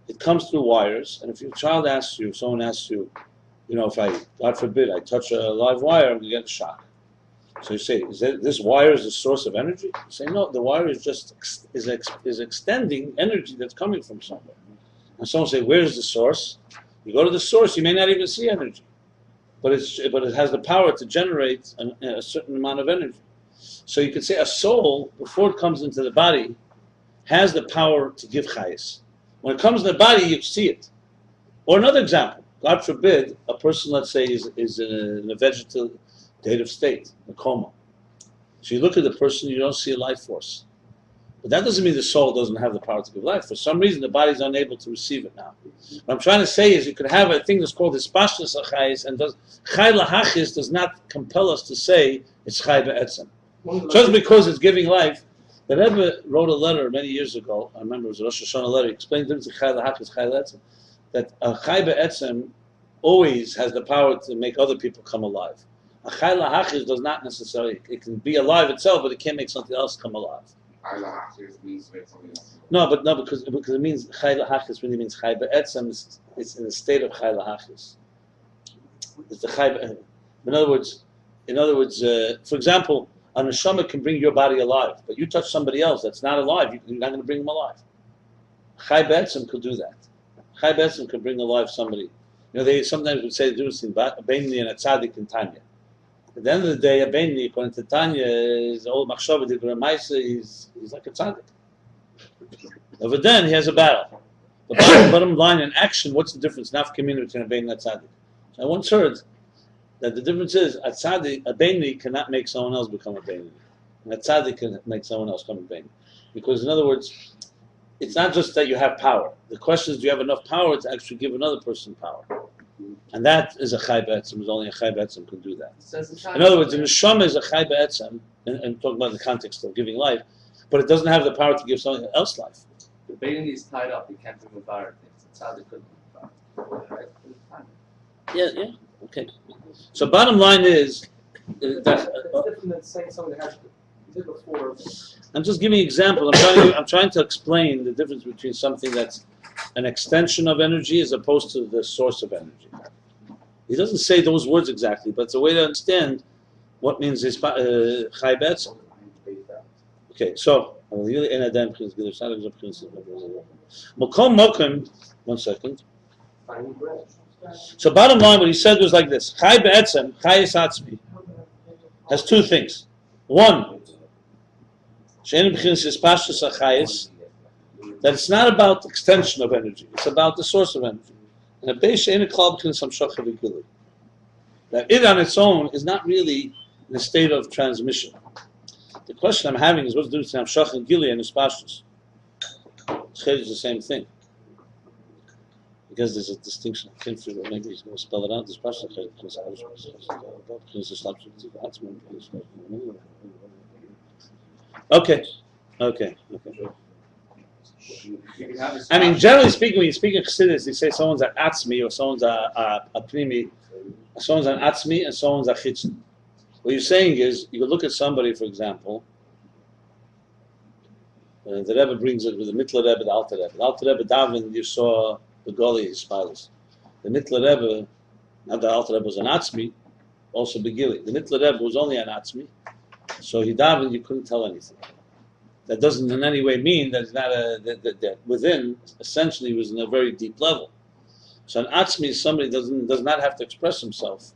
It comes through wires, and if your child asks you, someone asks you, if I, God forbid, I touch a live wire, I'm going to get a shock. So you say, this wire is the source of energy? You say, no, the wire is just is extending energy that's coming from somewhere. And someone say, where's the source? You go to the source, you may not even see energy, but it has the power to generate a certain amount of energy. So you could say a soul, before it comes into the body, has the power to give chayes. When it comes in the body, you see it. Or another example, God forbid, a person, let's say, is in a vegetative state, a coma. So you look at the person, you don't see a life force. But that doesn't mean the soul doesn't have the power to give life. For some reason, the body's unable to receive it now. What I'm trying to say is you could have a thing that's called hispashtus achayis, and chay lahachis does not compel us to say it's chay be'etzem. Just because it's giving life. The Rebbe wrote a letter many years ago, I remember it was a Rosh Hashanah letter, he explained the difference between chay lahachis, chay be'etzem, that a chay be'etzem always has the power to make other people come alive. A chay lahachis does not necessarily, it can be alive itself, but it can't make something else come alive. Chay lahachis means to make something else. No, because it means chay lahachis really means chay be'etzem. It's in the state of chay lahachis. It's the chay. In other words, for example, a neshama can bring your body alive, but you touch somebody else that's not alive, you're not going to bring them alive. Chay be'etzem could do that. Chay be'etzem could bring alive somebody. They sometimes would say the difference between a beinli and a tzaddik and Tanya. At the end of the day, a beinli, according to Tanya, is old machshava, he's like a tzaddik. But then he has a battle. The bottom line in action, what's the difference? Nafkamina between a beinli and a tzaddik. I once heard that the difference is a beinli cannot make someone else become a beinli, and a tzaddik can make someone else become a beinli. Because in other words, it's not just that you have power. The question is, do you have enough power to actually give another person power? And that is a chai be'etzem. Only a chai be'etzem can do that. In other words, the neshama is a chai be'etzem, and talking about the context of giving life, but it doesn't have the power to give someone else life. The beinli is tied up. He can't remove fire things. The tzaddik couldn't remove fire. Yeah, okay. So bottom line is It's different than saying something that has did before. I'm just giving examples. I'm trying to explain the difference between something that's an extension of energy as opposed to the source of energy. He doesn't say those words exactly, but it's a way to understand what means chai be'etzem. Okay, so one second. So bottom line, what he said was like this: Chai be'etzem, chayes atzmi, has two things. One, that it's not about the extension of energy; it's about the source of energy. And that it on its own is not really in a state of transmission. The question I'm having is what's the difference between Hamshach and Gili and Hispashtus? It's the same thing. Because there's a distinction. I can't figure out, maybe he's going to spell it out. Okay. I mean, generally speaking, when you speak in Chassidus, they say someone's an atzmi, or someone's a pnimi, someone's an atzmi, and someone's a chitzon. What you're saying is, you could look at somebody, for example, The Rebbe brings it with the Mittler Rebbe, the Alter Rebbe. The Alter Rebbe Davin, you saw the Goli, his fathers. The Mittler Rebbe, not the Alter Rebbe was an Atzmi, also Begili. The Mittler Rebbe was only an Atzmi, so he Davin, you couldn't tell anything. That doesn't in any way mean that it's not that within, essentially, was in a very deep level. So an Atzmi is somebody does not have to express himself.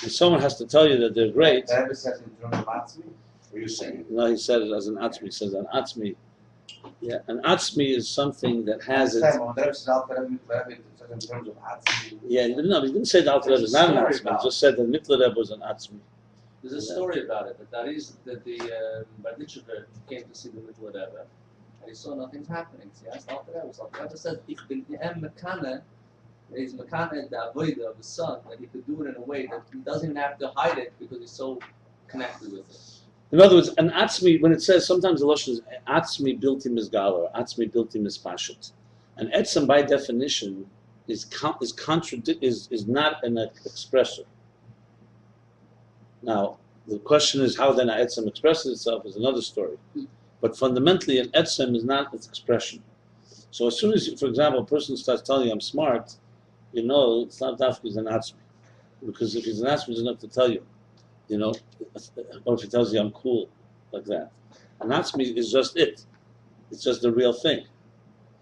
And someone has to tell you that they're great. The Rebbe says in terms of Atzmi? What are you saying? No, he said it as an Atzmi. He says an Atzmi. Yeah, an Atzmi is something that has it. When the Rebbe says Alter Rebbe, it says in terms of Atzmi. Yeah, he didn't say the Alter Rebbe is not an Atzmi. He just said that Mittler Rebbe was an Atzmi. There's a story about it, that the Barditchever came to see the Mittler Rebbe, and he saw nothing's happening. So he asked Alter Rebbe, so Alter Rebbe said, "Ich bin mekane." He's mekane the avodah of the son, that he could do it in a way that he doesn't even have to hide it because he's so connected with it. In other words, an Atzmi, when it says, sometimes the Lashon is Atzmi bilti mizgal or Atzmi bilti mispashet. An Etzem, by definition, is not an expressor. Now, the question is how then an Etzem expresses itself is another story. But fundamentally, an Etzem is not its expression. So as soon as, for example, a person starts telling you I'm smart, you know, it's not that he's an Atzmi. Because if he's an Atzmi, he's enough to tell you. You know, or if he tells you I'm cool, like that. An Atzmi is just it. It's just the real thing.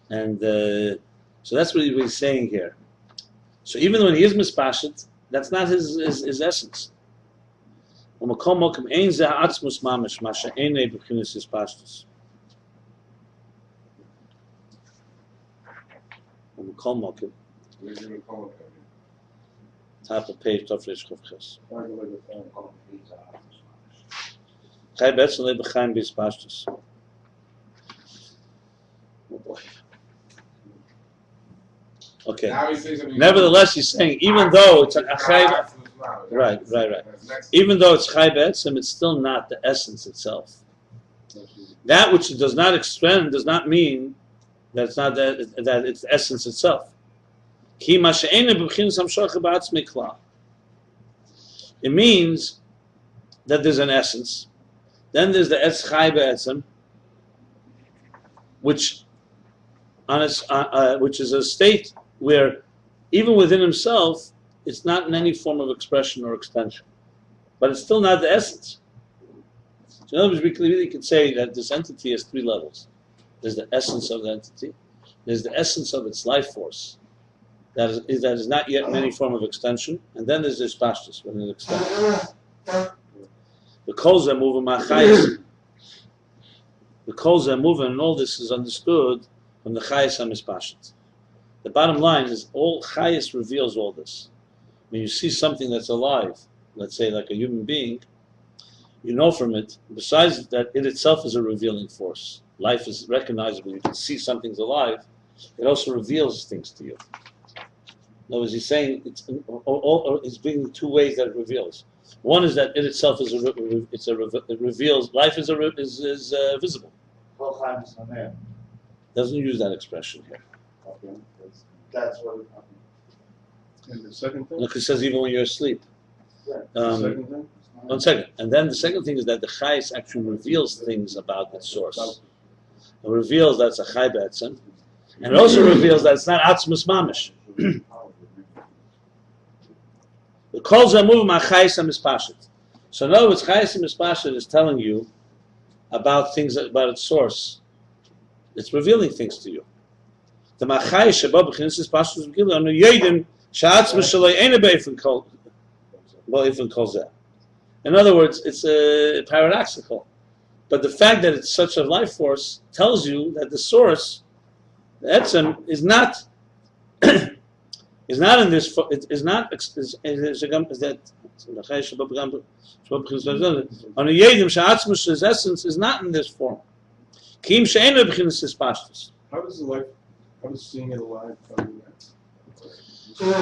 And so that's what he's saying here. So even when he is mispashet, that's not his essence. U'makom mokum ein zeh ha'atzmus mamish, ma she'enei b'chinas hispashtus. U'makom mokum. Where's the Makoma coming? Top of page, Tofresh Chavches. Oh, Chai betzon le b'chaim b'hispashtus. Oh boy. Okay. Now he's saying something. Nevertheless, he's saying even though it's a chai, right. Even though it's chai betzim, it's still not the essence itself. That which it does not expand does not mean that it's not that it's the essence itself. It means that there's an essence. Then there's the etz chai be'etzem, which is a state where even within himself, it's not in any form of expression or extension. But it's still not the essence. So in other words, we really could say that this entity has three levels. There's the essence of the entity. There's the essence of its life force. That is not yet in any form of extension. And then there's this pashtus, when it extends. The kolza moving machayis. The kolza moving, and all this is understood from the chayis hamispashut. The bottom line is all chayis reveals all this. When you see something that's alive, let's say like a human being, you know from it, besides that it itself is a revealing force. Life is recognizable. You can see something's alive. It also reveals things to you. In other words, he's saying it's being two ways that it reveals. One is that it itself is it reveals. Life is visible. Doesn't use that expression here. Okay. That's what. And the second thing? Look, it says even when you're asleep. The second thing? 1 second. And then the second thing is that the chayis actually reveals things about its source. It reveals that it's a chay be'etzem. And it also reveals that it's not atzmus mamish. The calls are moving my chayis and mispashit. So in other words, chayis and mispashit is telling you about things, about its source. It's revealing things to you. The machayis shabab b'chinas mispashit is beginning on the yedim sha'atzmus shalei ain't a beifin kol. Well, even calls that. In other words, it's paradoxical. But the fact that it's such a life force tells you that the source, the etzem, is not in this. Is not is that on a yedim sha'atzmus essence is not in this form. Kim she'ena b'chinas hispashtus. How does seeing it alive tell you that?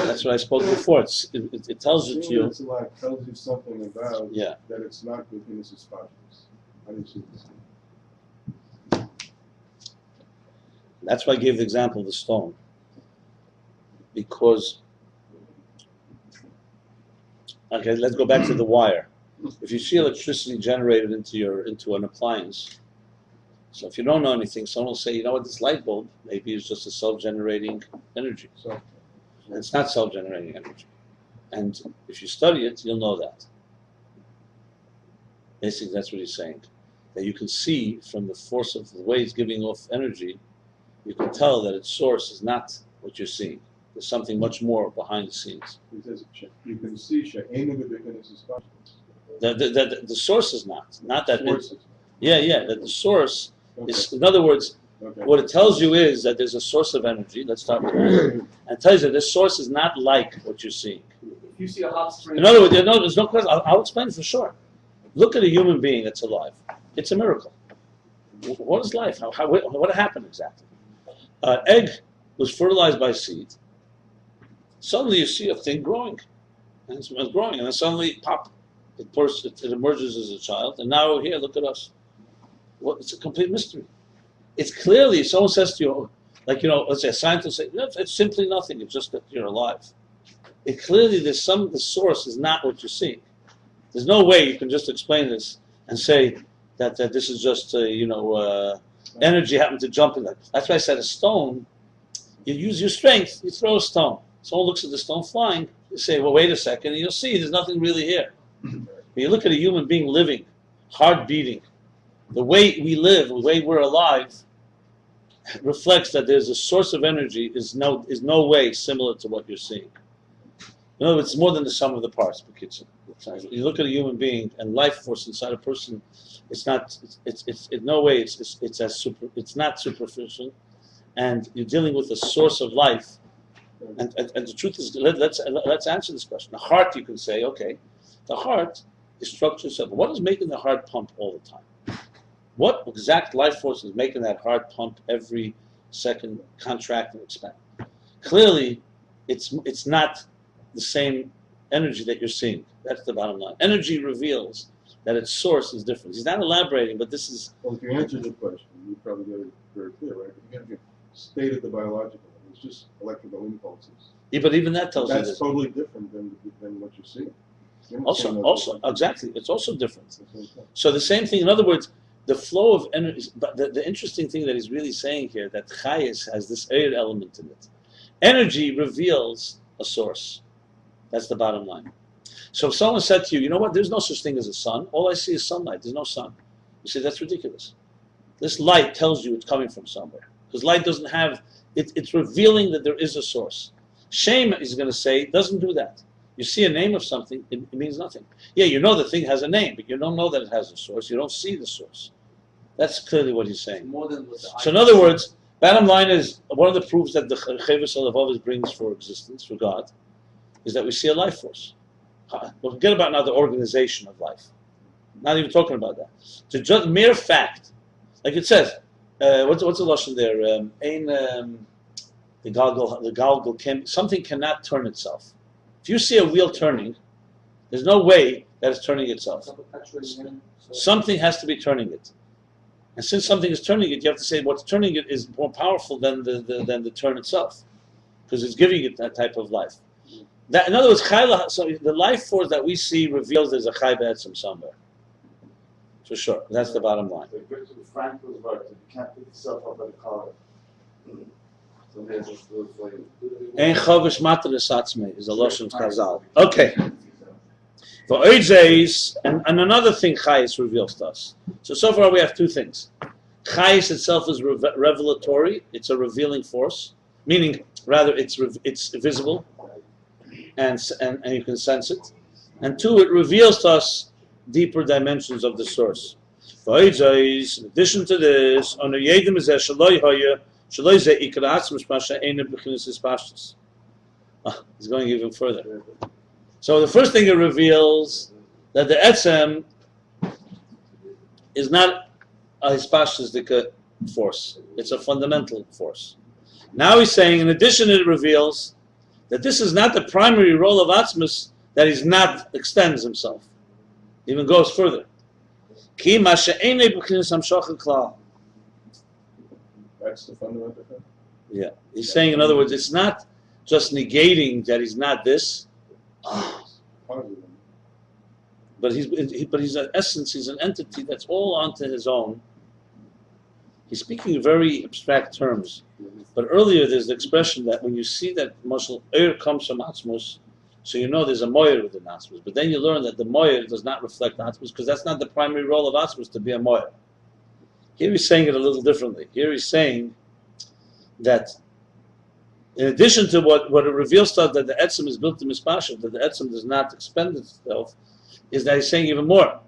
That's what I spoke before. It tells you to Seeing you. it's alive tells you something about Yeah. that it's not within its sponsors. How do you see this? That's why I gave the example of the stone. Because, okay, let's go back to the wire. If you see electricity generated into an appliance, So if you don't know anything, someone will say, you know what, this light bulb maybe is just a self-generating energy. So, And it's not self-generating energy. And if you study it, you'll know that. Basically, that's what he's saying. That you can see from the force of the way it's giving off energy, you can tell that its source is not what you're seeing. There's something much more behind the scenes. he says, you can see she'enu b'bekinis is possible. The source is not that. Sources. That the source Okay. is, in other words, Okay. what it tells you is that there's a source of energy. Let's start with that. And it tells you that this source is not like what you're seeing. If you see a hot spring, In other words, there's no question. I'll explain for sure. Look at a human being that's alive. It's a miracle. What is life? What happened exactly? Egg was fertilized by seed. Suddenly you see a thing growing. And it's growing. And then suddenly, pop, it emerges as a child. And now here, look at us. Well, it's a complete mystery. It's clearly, if someone says to you, like, let's say a scientist will say, no, it's simply nothing. It's just that you're alive. It clearly, the source is not what you're seeing. There's no way you can just explain this and say that this is just, energy happened to jump in that. That's why I said a stone, you use your strength, you throw a stone. Someone looks at the stone flying, you say, well, wait a second, and you'll see there's nothing really here. When you look at a human being living, heart beating, the way we live, the way we're alive, reflects that there's a source of energy is no way similar to what you're seeing. In other words, it's more than the sum of the parts. You look at a human being and life force inside a person. It's not. It's in no way. It's not superficial, and you're dealing with a source of life. And the truth is, let's answer this question. The heart, you can say, okay, the heart is structured simple. What is making the heart pump all the time? What exact life force is making that heart pump every second, contract and expand? Clearly, it's not the same energy that you're seeing. That's the bottom line. Energy reveals that its source is different. He's not elaborating, but this is... Well, if you answered the question, you probably get it very clear, right? If you stated the biological, it's just electrical impulses. Yeah, but even that tells you That's this. totally different than what you're seeing. You're not seeing Also, those exactly, it's also different. things. So the same thing, in other words, the flow of energy, but the interesting thing that he's really saying here, that chayes has this air element in it. Energy reveals a source. That's the bottom line. So if someone said to you, you know what, there's no such thing as a sun, all I see is sunlight, there's no sun. You say, that's ridiculous. This light tells you it's coming from somewhere. Because light doesn't have, it's revealing that there is a source. Shem, is going to say, doesn't do that. You see a name of something, it means nothing. Yeah, you know the thing has a name, but you don't know that it has a source. You don't see the source. That's clearly what he's saying. more than what the So in other words, bottom line is, one of the proofs that the Chavos Alavavos brings for existence, for God, is that we see a life force. Well, forget about now the organization of life. Not even talking about that. To just mere fact, like it says, what's the lashon there? The galgal something cannot turn itself. If you see a wheel turning, there's no way that it's turning itself. Something has to be turning it. And since something is turning it, you have to say what's turning it is more powerful than the turn itself, because it's giving it that type of life. That, in other words, so the life force that we see reveals there's a chai be'etzem somewhere. For sure. That's the bottom line. Franklin's work, you can't pick yourself up at a car. So there's just those like. Ein chovish matris atzmei is a lashon chazal. Okay. For oidzes, and another thing Chayes reveals to us. So far we have two things. Chayes itself is revelatory. It's a revealing force, meaning rather it's visible, and you can sense it. And two, it reveals to us deeper dimensions of the source. For oidzes, in addition to this, on yedim zeh shaloi hoya shaloi zeh ikra atzmos pasha eina b'chinas pashtus. He's going even further. So the first thing it reveals that the etzem is not a hispashtistic force; it's a fundamental force. Now he's saying, in addition, it reveals that this is not the primary role of Atzmus, that he's not extends himself, even goes further. Ki ma she'enei b'chinas hamshocha klal. That's the fundamental thing. Yeah, he's saying, in other words, it's not just negating that he's not this. But he's an essence, he's an entity that's all onto his own. He's speaking in very abstract terms. But earlier there's the expression that when you see that Moshe comes from Atzmus, so you know there's a moyer within Atzmus. But then you learn that the moyer does not reflect Atzmus because that's not the primary role of Atzmus to be a moyer. Here he's saying it a little differently. Here he's saying that in addition to what it reveals to us that the etzem is built to mispasha, that the etzem does not expend itself, is that he's saying even more.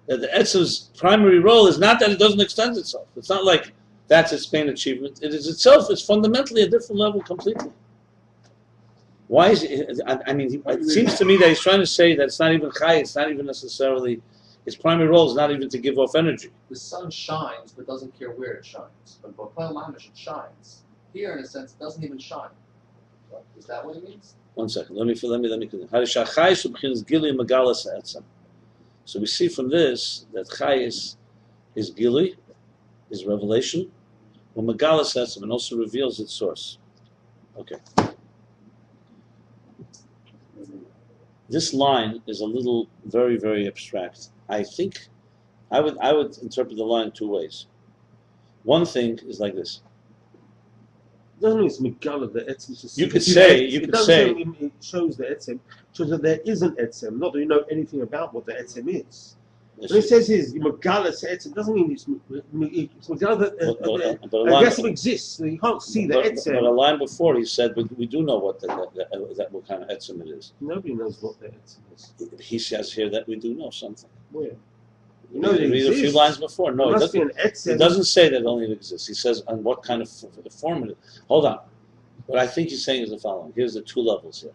That the etzem's primary role is not that it doesn't extend itself. It's not like that's its main achievement. It is itself, it's fundamentally a different level completely. Why is it, I mean, it seems to me that he's trying to say that it's not even chai, it's not even necessarily, its primary role is not even to give off energy. The sun shines, but doesn't care where it shines. But B'Pel Mamish, it shines. Here, in a sense, it doesn't even shine. Is that what it means? 1 second. Let me continue. So we see from this that chayis is gili, is revelation, and also reveals its source. Okay. This line is a little very, very abstract. I think I would interpret the line 2 ways. One thing is like this. It doesn't mean it's megala the etzem. You could say it shows the etzem, shows that there is an etzem, not that you know anything about what the etzem is. When it says here, megala etzem, doesn't mean it's megala that the etzem exists. So you can't see the etzem. But a line before he said, we do know what what kind of etzem it is. Nobody knows what the etzem is. He says here that we do know something. Where? You know, read a few lines before. No, it doesn't say that only it exists. He says on what kind of form it is. Hold on. What I think he's saying is the following. Here's the 2 levels here.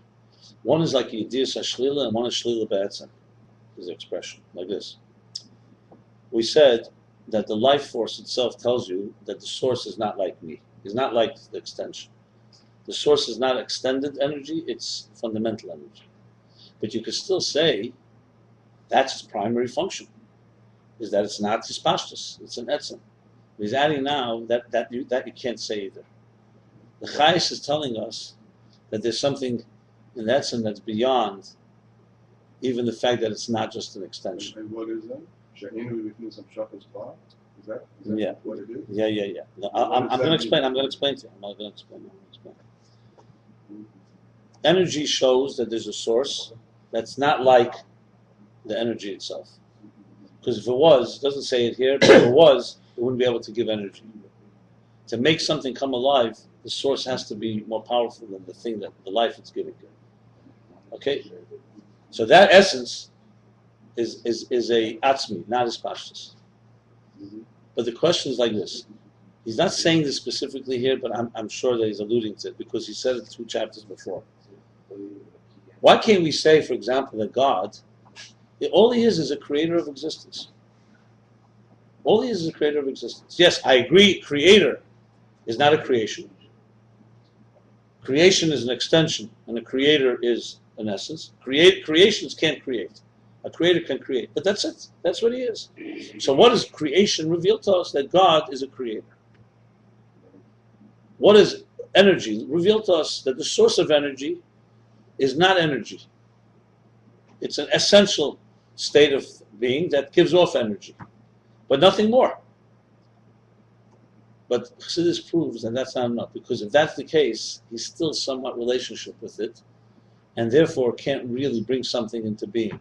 One is like Yediyas HaShlila and one is Shlila Ba'etzem. Is the expression, like this. We said that the life force itself tells you that the source is not like me. It's not like the extension. The source is not extended energy, it's fundamental energy. But you could still say that's its primary function. Is that it's not hispashtus, it's an etzem. He's adding now that you can't say either. The chayis is telling us that there's something in etzem that's beyond even the fact that it's not just an extension. And what is that? She'enu within some shachas bar? Is that yeah. what it is? Yeah. No, I'm going to explain. I'm going to explain to you. I'm not going to explain. Energy shows that there's a source that's not like the energy itself. Because if it was, it doesn't say it here, but if it was, it wouldn't be able to give energy. To make something come alive, the source has to be more powerful than the thing that the life it's giving you. Okay? So that essence is a atzmi, not his pashtus. But the question is like this. He's not saying this specifically here, but I'm sure that he's alluding to it because he said it 2 chapters before. Why can't we say, for example, that God, all he is a creator of existence? All he is a creator of existence. Yes, I agree, creator is not a creation. Creation is an extension, and a creator is an essence. Creations can't create. A creator can create, but that's it. That's what he is. So what does creation reveal to us? That God is a creator. What is energy? Reveal to us that the source of energy is not energy. It's an essential state of being that gives off energy, but nothing more. But Chassidus proves that that's not enough, because if that's the case, he's still somewhat relationship with it, and therefore can't really bring something into being.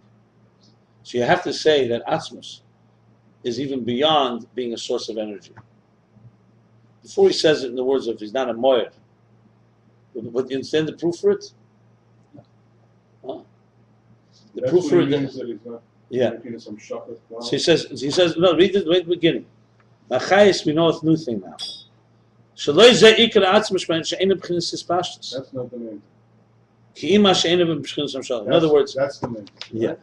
So you have to say that Atzmus is even beyond being a source of energy. Before he says it in the words of, he's not a moyer. But you understand the proof for it? Huh? The That's proof for it. Means that he's not making some shachas. So he says, no, read the beginning. Machayis, we know a new thing now. That's not the main thing. In other words, that's the main thing. Yeah.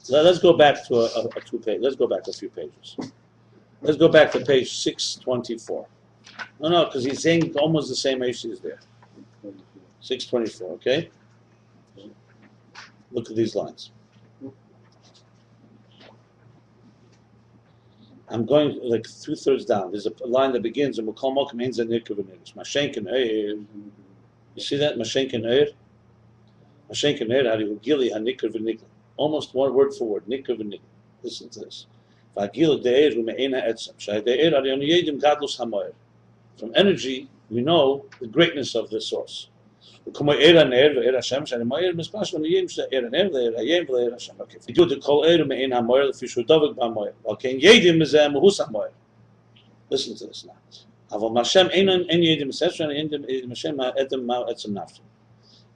Let's go back to a 2 page. Let's go back a few pages. Let's go back to page 624. No, because he's saying almost the same issue as there. 624, okay? Look at these lines. I'm going like 2/3 down. There's a line that begins, and we'll call Mokum Ein Zeh Nikr V'Nigl. Mashenken Eir. You see that? Mashenken Eir? Mashenken Eir, Hari Gili HaNikr V'Nigl. Almost one word for word, Nikr V'Nigl. Listen to this. From energy, we know the greatness of the source. Okay, if we do the kol eir me'ein hamoyer l'fishu davik b'hamoyer. Okay, yedim mezeh mehus hamoyer. Listen to this now. Aval Hashem einon en yedim mesesher and yedim Hashem ma'edim ma'etzem nafshe.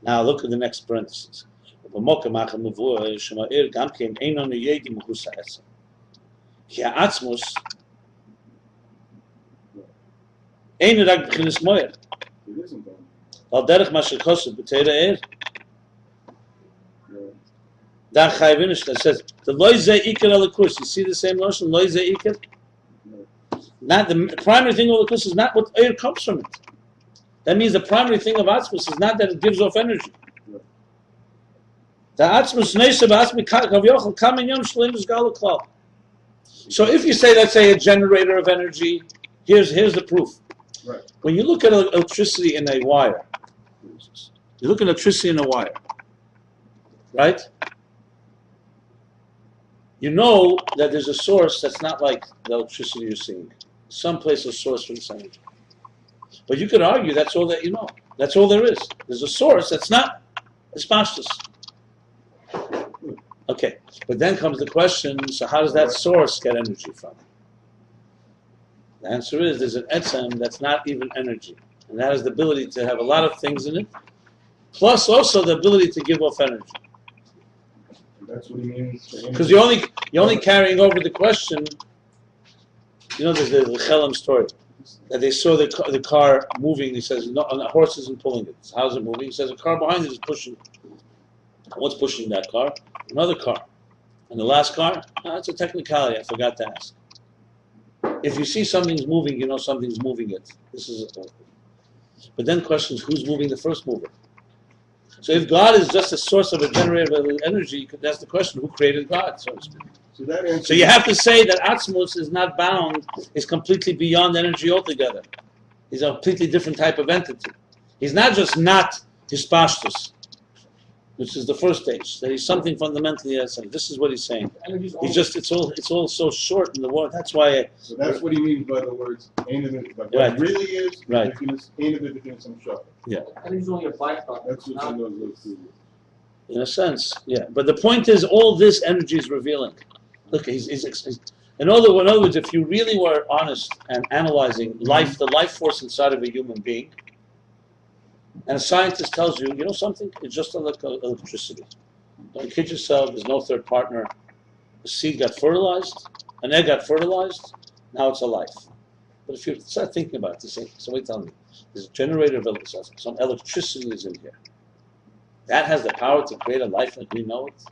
Now look at the next parenthesis. B'mokem acham mevur shema'ir gam kein einon yedim mehus ha'etzem. Ki ha'atzmus ein rak b'chinas moyer. It isn't done. Al derech ma shekosu b'teira eir. That says the loizeh iker alakus. You see the same notion, loizeh iker. Not the primary thing of alakus is not what air comes from it. That means the primary thing of atzmus is not that it gives off energy. The atzmus neisha b'atzmi kavyochel kamen yom shleim zgal klal. So if you say, let's say, a generator of energy, here's the proof. Right. When you look at electricity in a wire, you look at electricity in a wire, right? You know that there's a source that's not like the electricity you're seeing. Someplace a source for this energy. But you could argue that's all that you know. That's all there is. There's a source that's not espashtus. Okay, but then comes the question, so how does that source get energy from? The answer is there's an etzem that's not even energy. And that has the ability to have a lot of things in it, plus also the ability to give off energy. That's what he means. Because you're only carrying over the question. You know, there's the Chelam story that they saw the car moving. He says, "No, a horse isn't pulling it. How's it moving?" He says, "A car behind it is pushing." What's pushing that car? Another car. And the last car? That's a technicality. I forgot to ask. If you see something's moving, you know something's moving it. This is. But then questions: who's moving the first mover? So if God is just a source of a generator of energy, you could ask the question, who created God, so to speak? So you have to say that Atzmus is not bound, is completely beyond energy altogether. He's a completely different type of entity. He's not just not hispashtus, which is the first stage, that he's something fundamentally essential. This is what he's saying. He's just, it's all so short in the word. That's why. So that's what he means by the words, ain't of it, but Right. what it really is, Right. ain't of it between some shuffle. Yeah. And he's only a byproduct. That's what's in those two. In a sense, yeah. But the point is, all this energy is revealing. Look, he's in other words, if you really were honest and analyzing life, the life force inside of a human being, and a scientist tells you, you know something, it's just like electricity. Don't kid yourself, there's no third partner. The seed got fertilized, an egg got fertilized, now it's a life. But if you start thinking about it, you say, somebody tell me, there's a generator of electricity, some electricity is in here. That has the power to create a life like we know it.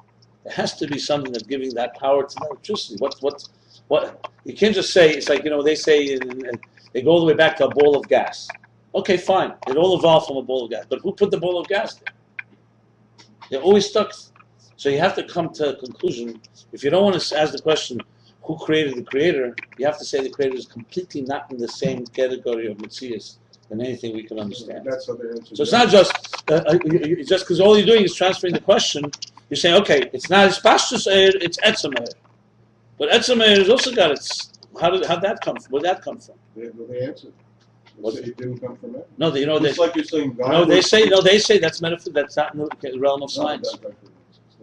There has to be something that's giving that power to the electricity. What? You can't just say, it's like, they say, they go all the way back to a ball of gas. Okay, fine. It all evolved from a ball of gas. But who put the ball of gas there? They're always stuck. So you have to come to a conclusion. If you don't want to ask the question, who created the creator, you have to say the creator is completely not in the same category of Metzias than anything we can understand. That's how they answer. So it's not just because all you're doing is transferring the question. You're saying, okay, it's not Hispashtus Eir, it's Etzem Eir. But Etzem Eir has also got its. How'd that come from? Where'd that come from? They answered. They say it didn't come from it. No, they It's like you're saying God. they say that's metaphor. That's not in the realm of science. So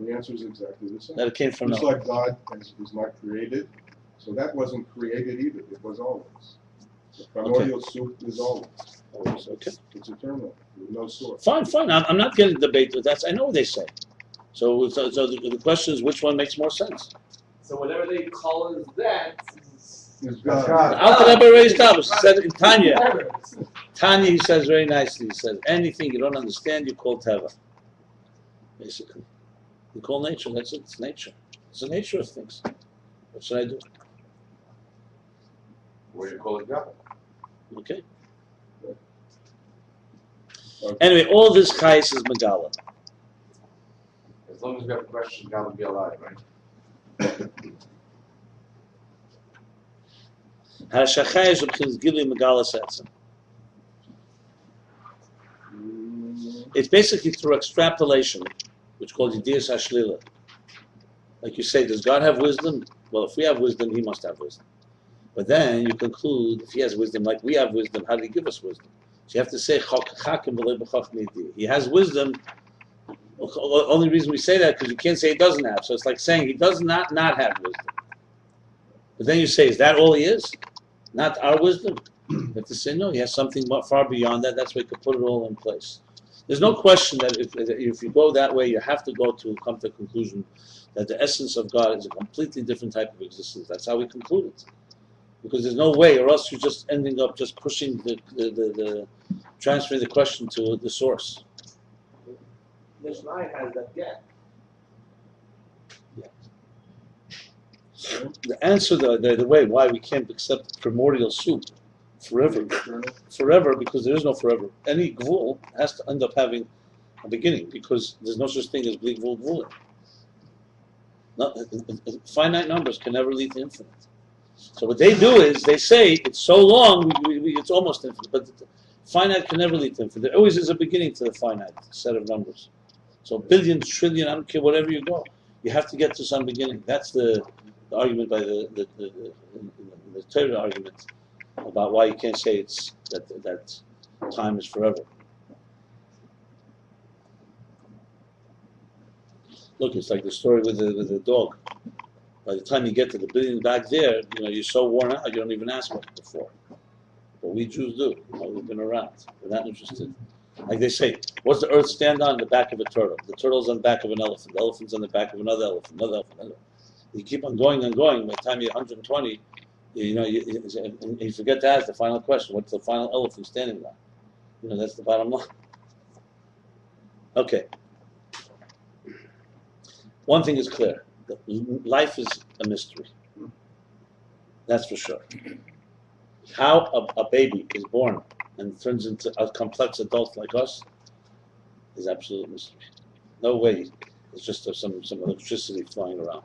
the answer is exactly the same. That it came from Just no. like God is not created, so that wasn't created either. It was always. The primordial soup is always. Always, okay. It's eternal, with no source. Fine. I'm not getting to debate with that. I know what they say. So the question is, which one makes more sense? So whatever they call it that. It's God. Alter Rebbe already established. He said in Tanya. Tanya, he says very nicely. He says, anything you don't understand, you call teva. Basically, you call nature. That's it. It's nature. It's the nature of things. What should I do? What do you call it God? Okay. Okay. Anyway, all this chayes is megala. As long as we have a question, God will be alive, right? Hashachayes ubchins gilui megala setzim. It's basically through extrapolation, which is called Yedias Hashlila. Like you say, does God have wisdom? Well, if we have wisdom, He must have wisdom. But then you conclude, if He has wisdom like we have wisdom, how did He give us wisdom? So you have to say, He has wisdom. The only reason we say that because you can't say He doesn't have. So it's like saying He does not have wisdom. But then you say, is that all He is? Not our wisdom? You have to say, no, He has something far beyond that. That's why He could put it all in place. There's no question that if you go that way, you have to come to the conclusion that the essence of God is a completely different type of existence. That's how we conclude it. Because there's no way, or else you're just ending up just pushing the transferring the question to the source. This line has that gap. The answer, the way why we can't accept primordial soup forever, because there is no forever. Any gvul has to end up having a beginning, because there's no such thing as bli gvul gvulim. Finite numbers can never lead to infinite. So what they do is they say it's so long, it's almost infinite, but finite can never lead to infinite. There always is a beginning to the finite set of numbers. So billion, trillion, I don't care, whatever you go, you have to get to some beginning. That's the argument by the Torah argument about why you can't say it's that time is forever. Look, it's like the story with the dog. By the time you get to the billion back there, you're so worn out you don't even ask what before. But we Jews do. We've been around. We're not interested. Like they say, what's the earth stand on? The back of a turtle. The turtle's on the back of an elephant. The elephant's on the back of another elephant. Another elephant. You keep on going and going. By the time you're 120, you forget to ask the final question. What's the final elephant standing on? That's the bottom line. Okay. One thing is clear. Life is a mystery. That's for sure. How a baby is born and turns into a complex adult like us is absolute mystery. No way it's just some electricity flying around.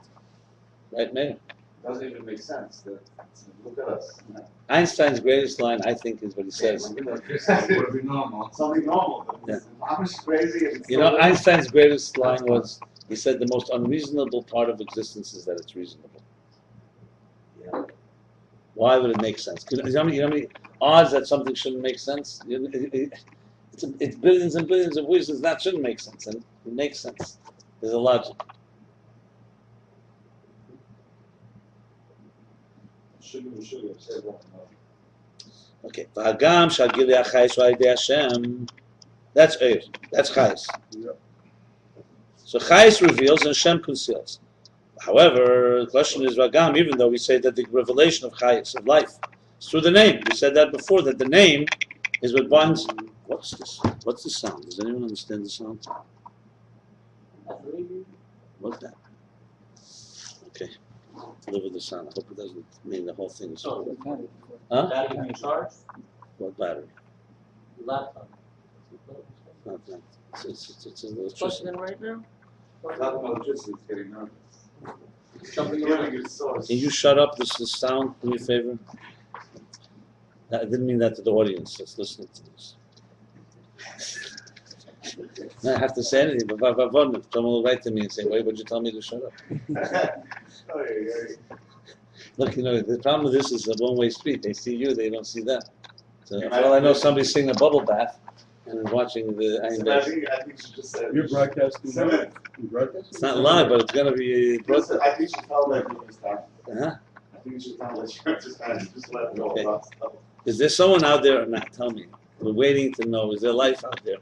Right, Mayor? Doesn't even make sense. Look at us. Einstein's greatest line, I think, is what he says. Would be normal. Something normal. Yeah. I'm just crazy. Einstein's greatest line was, he said, the most unreasonable part of existence is that it's reasonable. Yeah. Why would it make sense? You know how many odds that something shouldn't make sense? It's billions and billions of reasons that shouldn't make sense, and it makes sense. There's a logic. Okay. V'hagam shagili achayis v'ayidei Hashem. That's Eir. That's Chayis. So Chayis reveals and Shem conceals. However, the question is V'hagam, even though we say that the revelation of Chayis, of life, is through the name. We said that before, that the name is what binds. What's this? What's the sound? Does anyone understand the sound? What's that? Okay. Live with the sound. I hope it doesn't mean the whole thing is over. Huh? Battery being charged? What battery? Laptop. Not that. It's an Plugging electricity. in right now? Talking about electricity, it's getting nervous. Jumping Giving around. you source. Can you shut up this sound, do me a favor? I didn't mean that to the audience that's listening to this. I have to say anything, but someone will write to me and say, wait, would you tell me to shut up? Look, the problem with this is a one-way street. They see you, they don't see them. So, well, I know somebody's singing a bubble bath and watching the Ayin Beis. I think she just said. You're broadcasting. Seven. You're broadcasting? It's not live, but it's going to be broadcast. I think she felt like it this time. Uh-huh. I think she felt like she just kind of just let it go. Okay. About stuff. Is there someone out there or not? Tell me. We're waiting to know. Is there life out there?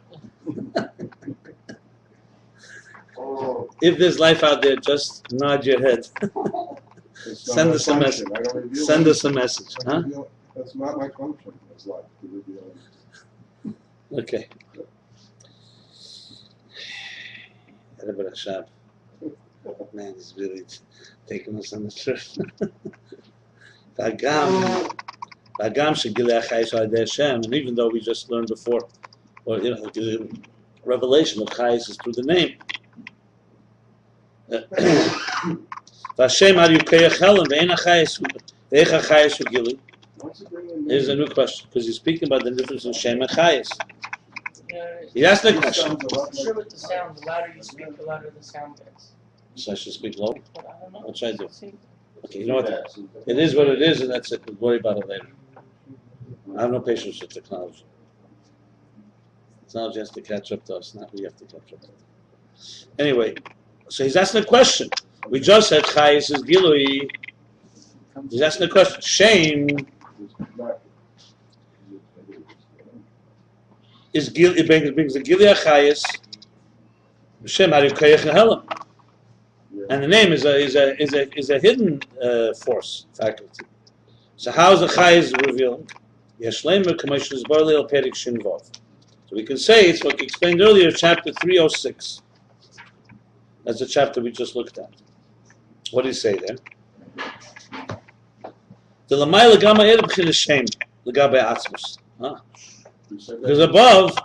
Oh, If there's life out there, just nod your head. It's not Send my us a message. function. I don't reveal Send it. us a message. I Huh? reveal- That's not my function as life, to reveal it. Okay. Rabbi Rashab. Man, he's really taking us on the trip. V'hagam shegilei achayis v'ayidei Hashem. And even though we just learned before, or the revelation of Chayis is through the name. V'Hashem ar yukei achelem ve'ein achayis ve'ech achayis v'gili. Once you bring in Here's a new question, because he's speaking about the difference in Shem and Chayis. Yeah, He asked the It question. sounds a lot sure like- with the sound, the louder you speak, the louder the sound gets. So I should speak low? But I don't know. What should I do? Okay, you know what? It is what it is, and that's it. We'll worry about it later. I have no patience with technology. Technology has to catch up to us, not we have to catch up to it. Anyway, so he's asking a question. We just said Chayis is Gilui. He's asking a question. Shame is Gil. It brings the Gilui Chayis. Shem Arikayach Nehelam. And the name is a hidden force faculty. So how is the Chayis revealed? Yeshleimer Commission is Barley al Perik Shinvov. So we can say it's what we explained earlier, chapter 306. That's the chapter we just looked at. What did he say there? The Lamai Lagama Ed B'chil Shem Lagabe Atzmus. Because above,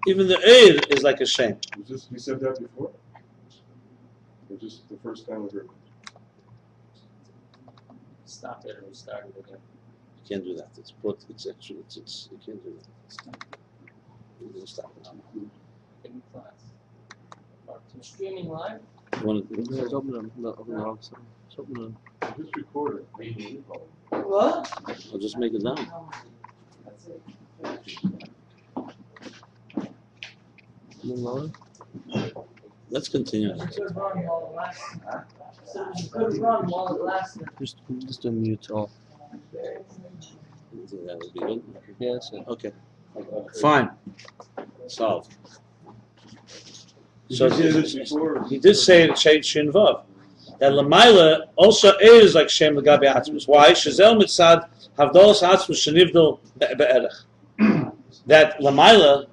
even the Eid is like a shame. We said that before? Or just the first time we heard it? Stop it and start it again. You can't do that. It's actually, you can't do that. You're going to stop it now. In class. Streaming live? You want to, Just record it. What? I'll just make it down. That's it. Let's continue. It could run while it lasted. So it could run while it lasted. Just unmute all. That would be good. Yes. Okay. Fine. Solved. So Did you say this before? he did say it changed Shin Vav. That Lamaila also is like Shem Lagabe Atzmus. Why? Shazel Mitzad Havdalas Atzmus Shenivdal Be'erech. That Lamaila,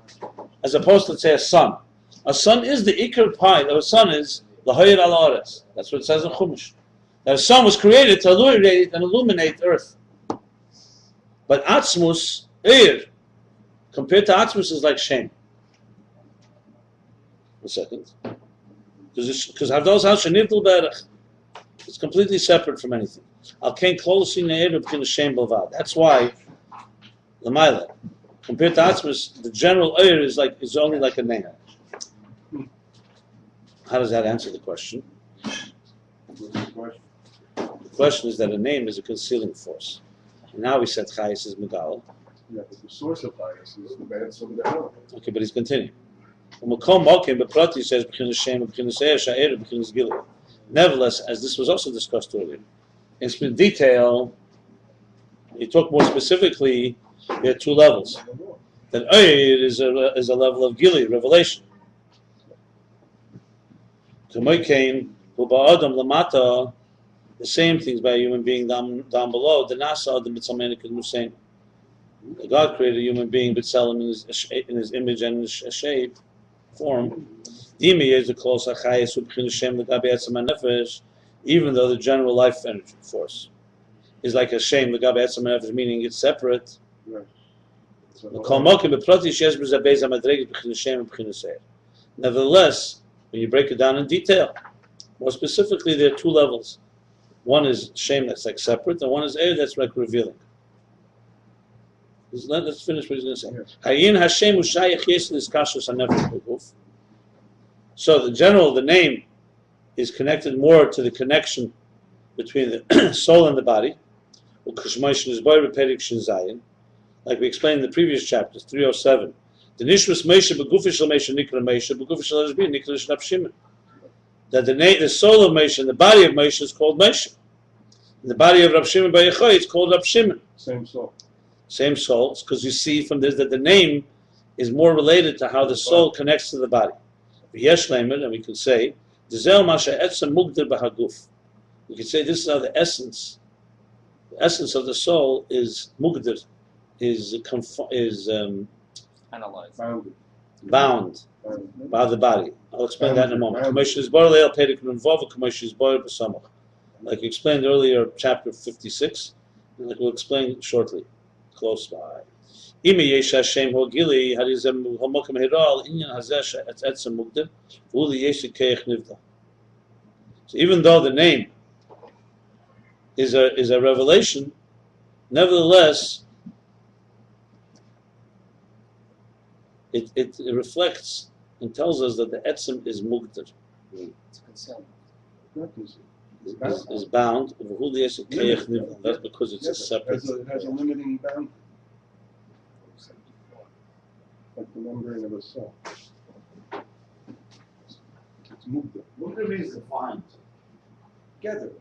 as opposed to, let's say, a sun. A sun is the Iker Pai. A sun is Lahoyer al Aretz. That's what it says in Chumash. That a sun was created to illuminate earth. But Atzmus, compared to Atzmus, is like Shem. A second. Because Havdalas Atzmus Shenivdal Be'erech. It's completely separate from anything. Al Kain Kolosing Ne'er B'Kin Shem B'Vad. That's why Lamaila, compared to Atzmus, the general Eir is only like a name. How does that answer the question? The question is that a name is a concealing force. And now we said Chayis is Megal. Yeah, but the source of bias is the bad some of the hell. Okay, but he's continuing. But says nevertheless, as this was also discussed earlier, in detail, he talked more specifically. There are two levels. That Eir is a level of Gili, revelation. The same things by a human being down below. The Nasa, the Mitzalmanik is Musain. God created a human being, B'Tselem in his image and his shape, form. Even though the general life energy force is like a shem, meaning it's separate. Right. Nevertheless, when you break it down in detail, more specifically, there are two levels. One is shem that's like separate, and one is air that's like revealing. Let's finish what he's going to say. Ayin Hashem u'shayach yes l'skashus hanefesh b'guf. So the name is connected more to the connection between the soul and the body. Like we explained in the previous chapters, 307. The nishmas Moshe b'gufish l'Moshe nikra Moshe b'gufish l'Rashbi nikra Rab Shimon. That the soul of Moshe and the body of Moshe is called Moshe. And the body of Rab Shimon Bar Yochai is called Rab Shimon. Same soul. Same soul, because you see from this that the name is more related to how the soul connects to the body. And we could say, we could say this is how the essence of the soul is mugdir, is Analyze. bound by the body. I'll explain that in a moment. Like we explained earlier, chapter 56, and like we'll explain shortly, close by. So even though the name is a revelation, nevertheless it reflects and tells us that the etzem is mugdir. concealment. Not concealed. Is bound. That's because it's a separate. It has a limiting bound. Like the membrane of a cell. It's moved. Mukta means defined. Together.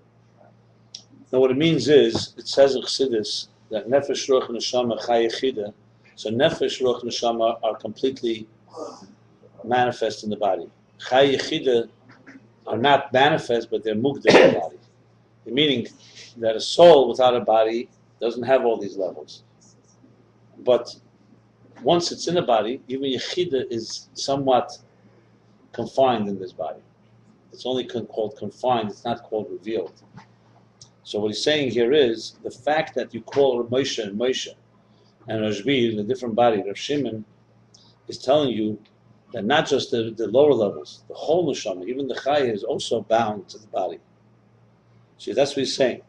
Now, what it means is, it says in Chassidus that nefesh, ruach, and neshama chai yechida. So nefesh, ruach, and neshama are completely manifest in the body. Chai yechida are not manifest, but they're mukta in the body. Meaning that a soul without a body doesn't have all these levels. But once it's in a body, even yechida is somewhat confined in this body. It's only called confined, it's not called revealed. So what he's saying here is, the fact that you call Moshe and Rashbi in a different body, Rav Shimon, is telling you that not just the lower levels, the whole neshama, even the chaya, is also bound to the body. See, that's what he's saying.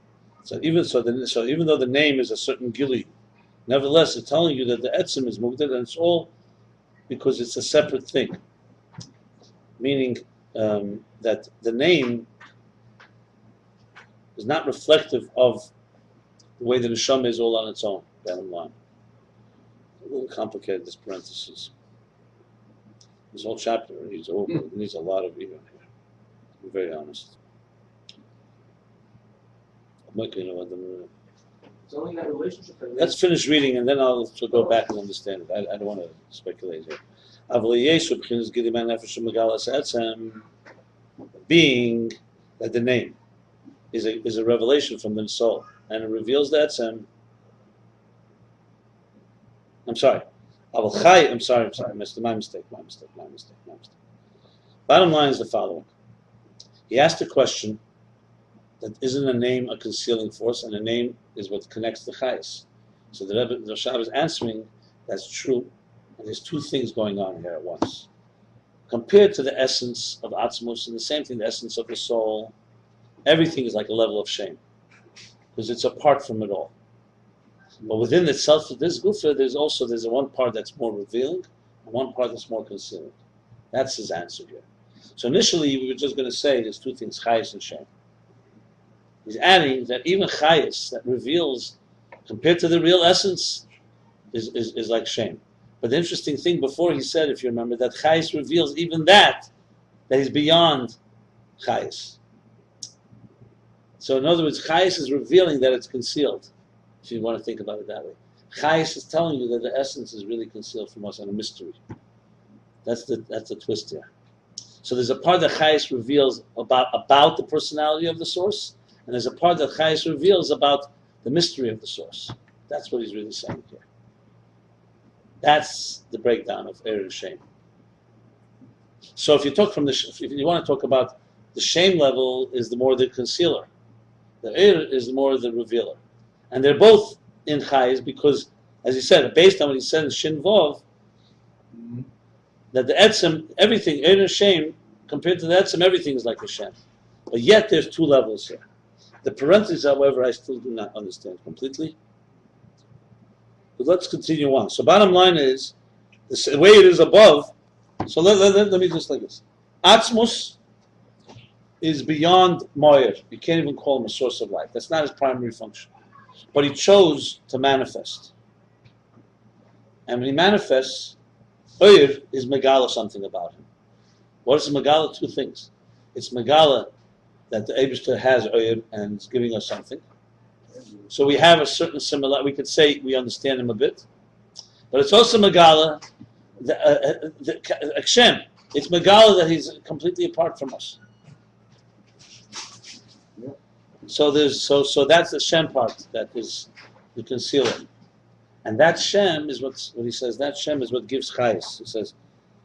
So even though the name is a certain gili, nevertheless, it's telling you that the etzim is moved, and it's all because it's a separate thing. Meaning that the name is not reflective of the way the neshama is all on its own. Bottom line. A little complicated, this parenthesis. This whole chapter needs over. It needs a lot of ego here. To be very honest. It's only that relationship that Let's finish reading and then I'll go back and understand it. I don't want to speculate here. Being that the name is a revelation from the soul and it reveals that etzem. I'm sorry. I'm sorry. My mistake. Bottom line is the following. He asked a question that isn't a name a concealing force, and a name is what connects the chayes. So the Rashab is answering, that's true, and there's two things going on here at once. Compared to the essence of Atzmus, and the same thing, the essence of the soul, everything is like a level of shame, because it's apart from it all. But within itself, this gufa, there's a one part that's more revealing, and one part that's more concealing. That's his answer here. So initially, we were just going to say there's two things, chayes and shame. He's adding that even chayes, that reveals, compared to the real essence, is like shame. But the interesting thing before he said, if you remember, that chayes reveals even that is beyond chayes. So in other words, chayes is revealing that it's concealed, if you want to think about it that way. Chayes is telling you that the essence is really concealed from us and a mystery. That's the twist here. So there's a part that chayes reveals about the personality of the source, and there's a part that chayes reveals about the mystery of the source. That's what he's really saying here. That's the breakdown of error and shame. So if you want to talk about the shame level, is the more the concealer. The error is more the revealer. And they're both in chayes because, as he said, based on what he said in Shin Vov, that the etzem, everything, error and shame, compared to the etzem, everything is like a shem. But yet there's two levels here. The parentheses, however, I still do not understand completely. But let's continue on. So bottom line is, the way it is above, so let me just like this. Atzmus is beyond Moyer. You can't even call him a source of life. That's not his primary function. But he chose to manifest. And when he manifests, Oyer is Megala something about him. What is Megala? Two things. It's Megala that the Eibishter has Oyer and is giving us something. So we have a certain similarity. We could say we understand him a bit. But it's also Megala, the Shem. It's Megala that he's completely apart from us. So that's the Shem part that is the concealing. And that Shem is what he says, that Shem is what gives chayes. He says,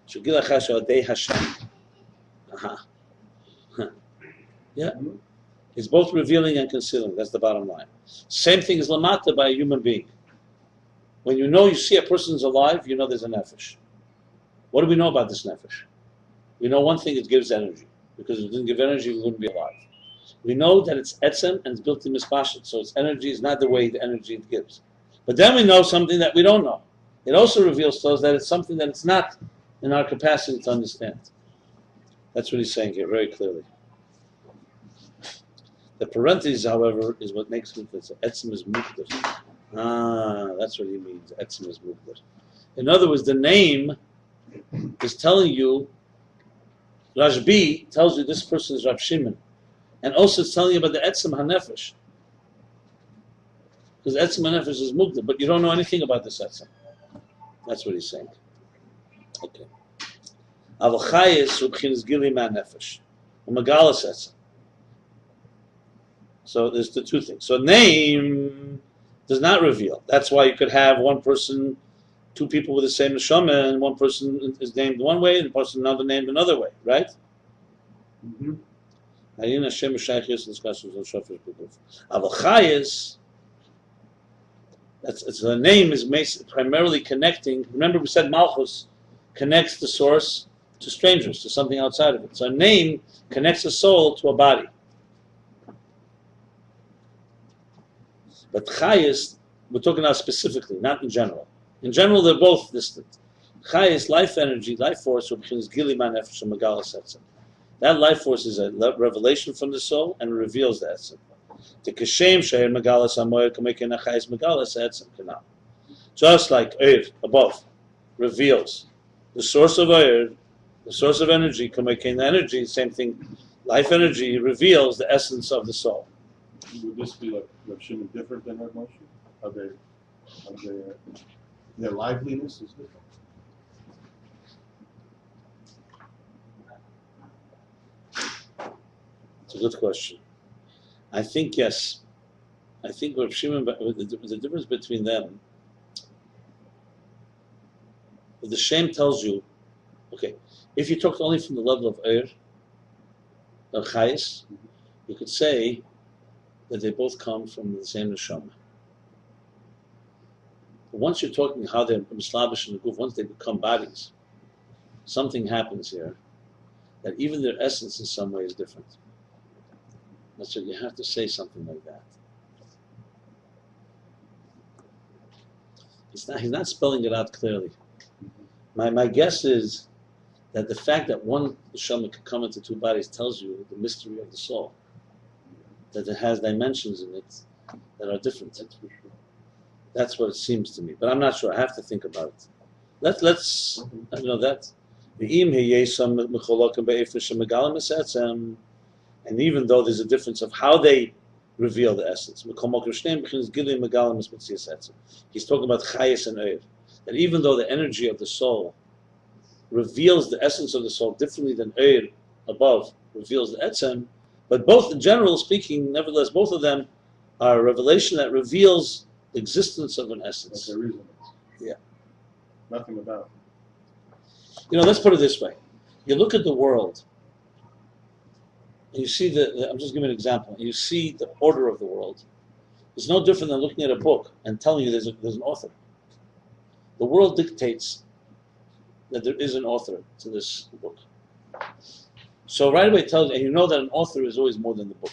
Shugila Chasha Adei Hashem. Yeah. It's both revealing and concealing. That's the bottom line. Same thing is lamata by a human being. When you see a person's alive, you know there's a nefesh. What do we know about this nefesh? We know one thing, it gives energy. Because if it didn't give energy, we wouldn't be alive. We know that it's etzem and it's built in mispashit. So its energy is not the way the energy it gives. But then we know something that we don't know. It also reveals to us that it's something that it's not in our capacity to understand. That's what he's saying here very clearly. The parentheses, however, is what makes it that etzem is mukdar. Ah, that's what he means. Etzem is mukdar. In other words, the name is telling you, Rashbi tells you this person is Rav Shimon. And also it's telling you about the etzem hanefesh. Because etzem hanefesh is mukdar, but you don't know anything about this etzem. That's what he's saying. Okay. Aval chayis hu b'chinas gili ma'nefesh. Umagalas etzem. So there's the two things. So name does not reveal. That's why you could have one person, two people with the same neshama, and one person is named one way, and the person another named another way, right? Ayin Hashem Shaychis discussions on Shofar B'Guf. Aval chayis. That's the name is primarily connecting. Remember, we said Malchus connects the source to strangers, to something outside of it. So a name connects a soul to a body. But Chayis, we're talking now specifically, not in general. In general, they're both distant. Chayis, life energy, life force, that life force is a revelation from the soul and reveals the etzem. Just like Eir above reveals the source of Eir, the source of energy, the energy, same thing, life energy reveals the essence of the soul. Would this be like Rav Shimon different than Rav Moshe? Their liveliness is different. It's a good question. I think yes. I think Rav Shimon, the difference between them, the shem tells you, okay, if you talk only from the level of Eir, or Chayis, you could say that they both come from the same neshama. But once you're talking how they're mislabish in the guf, once they become bodies, something happens here that even their essence in some way is different. That's what you have to say something like that. He's not spelling it out clearly. My guess is that the fact that one neshama can come into two bodies tells you the mystery of the soul. That it has dimensions in it that are different. That's for sure. That's what it seems to me, but I'm not sure. I have to think about it. Let's I know that. And even though there's a difference of how they reveal the essence, he's talking about chayis and eir. That even though the energy of the soul reveals the essence of the soul differently than eir above reveals the etzem, but both, in general speaking, nevertheless, both of them are a revelation that reveals the existence of an essence. That's a reason. Yeah. Nothing about it. Let's put it this way. You look at the world, and you see I'm just giving an example, and you see the order of the world. It's no different than looking at a book and telling you there's an author. The world dictates that there is an author to this book. So right away it tells you, and you know that an author is always more than the book.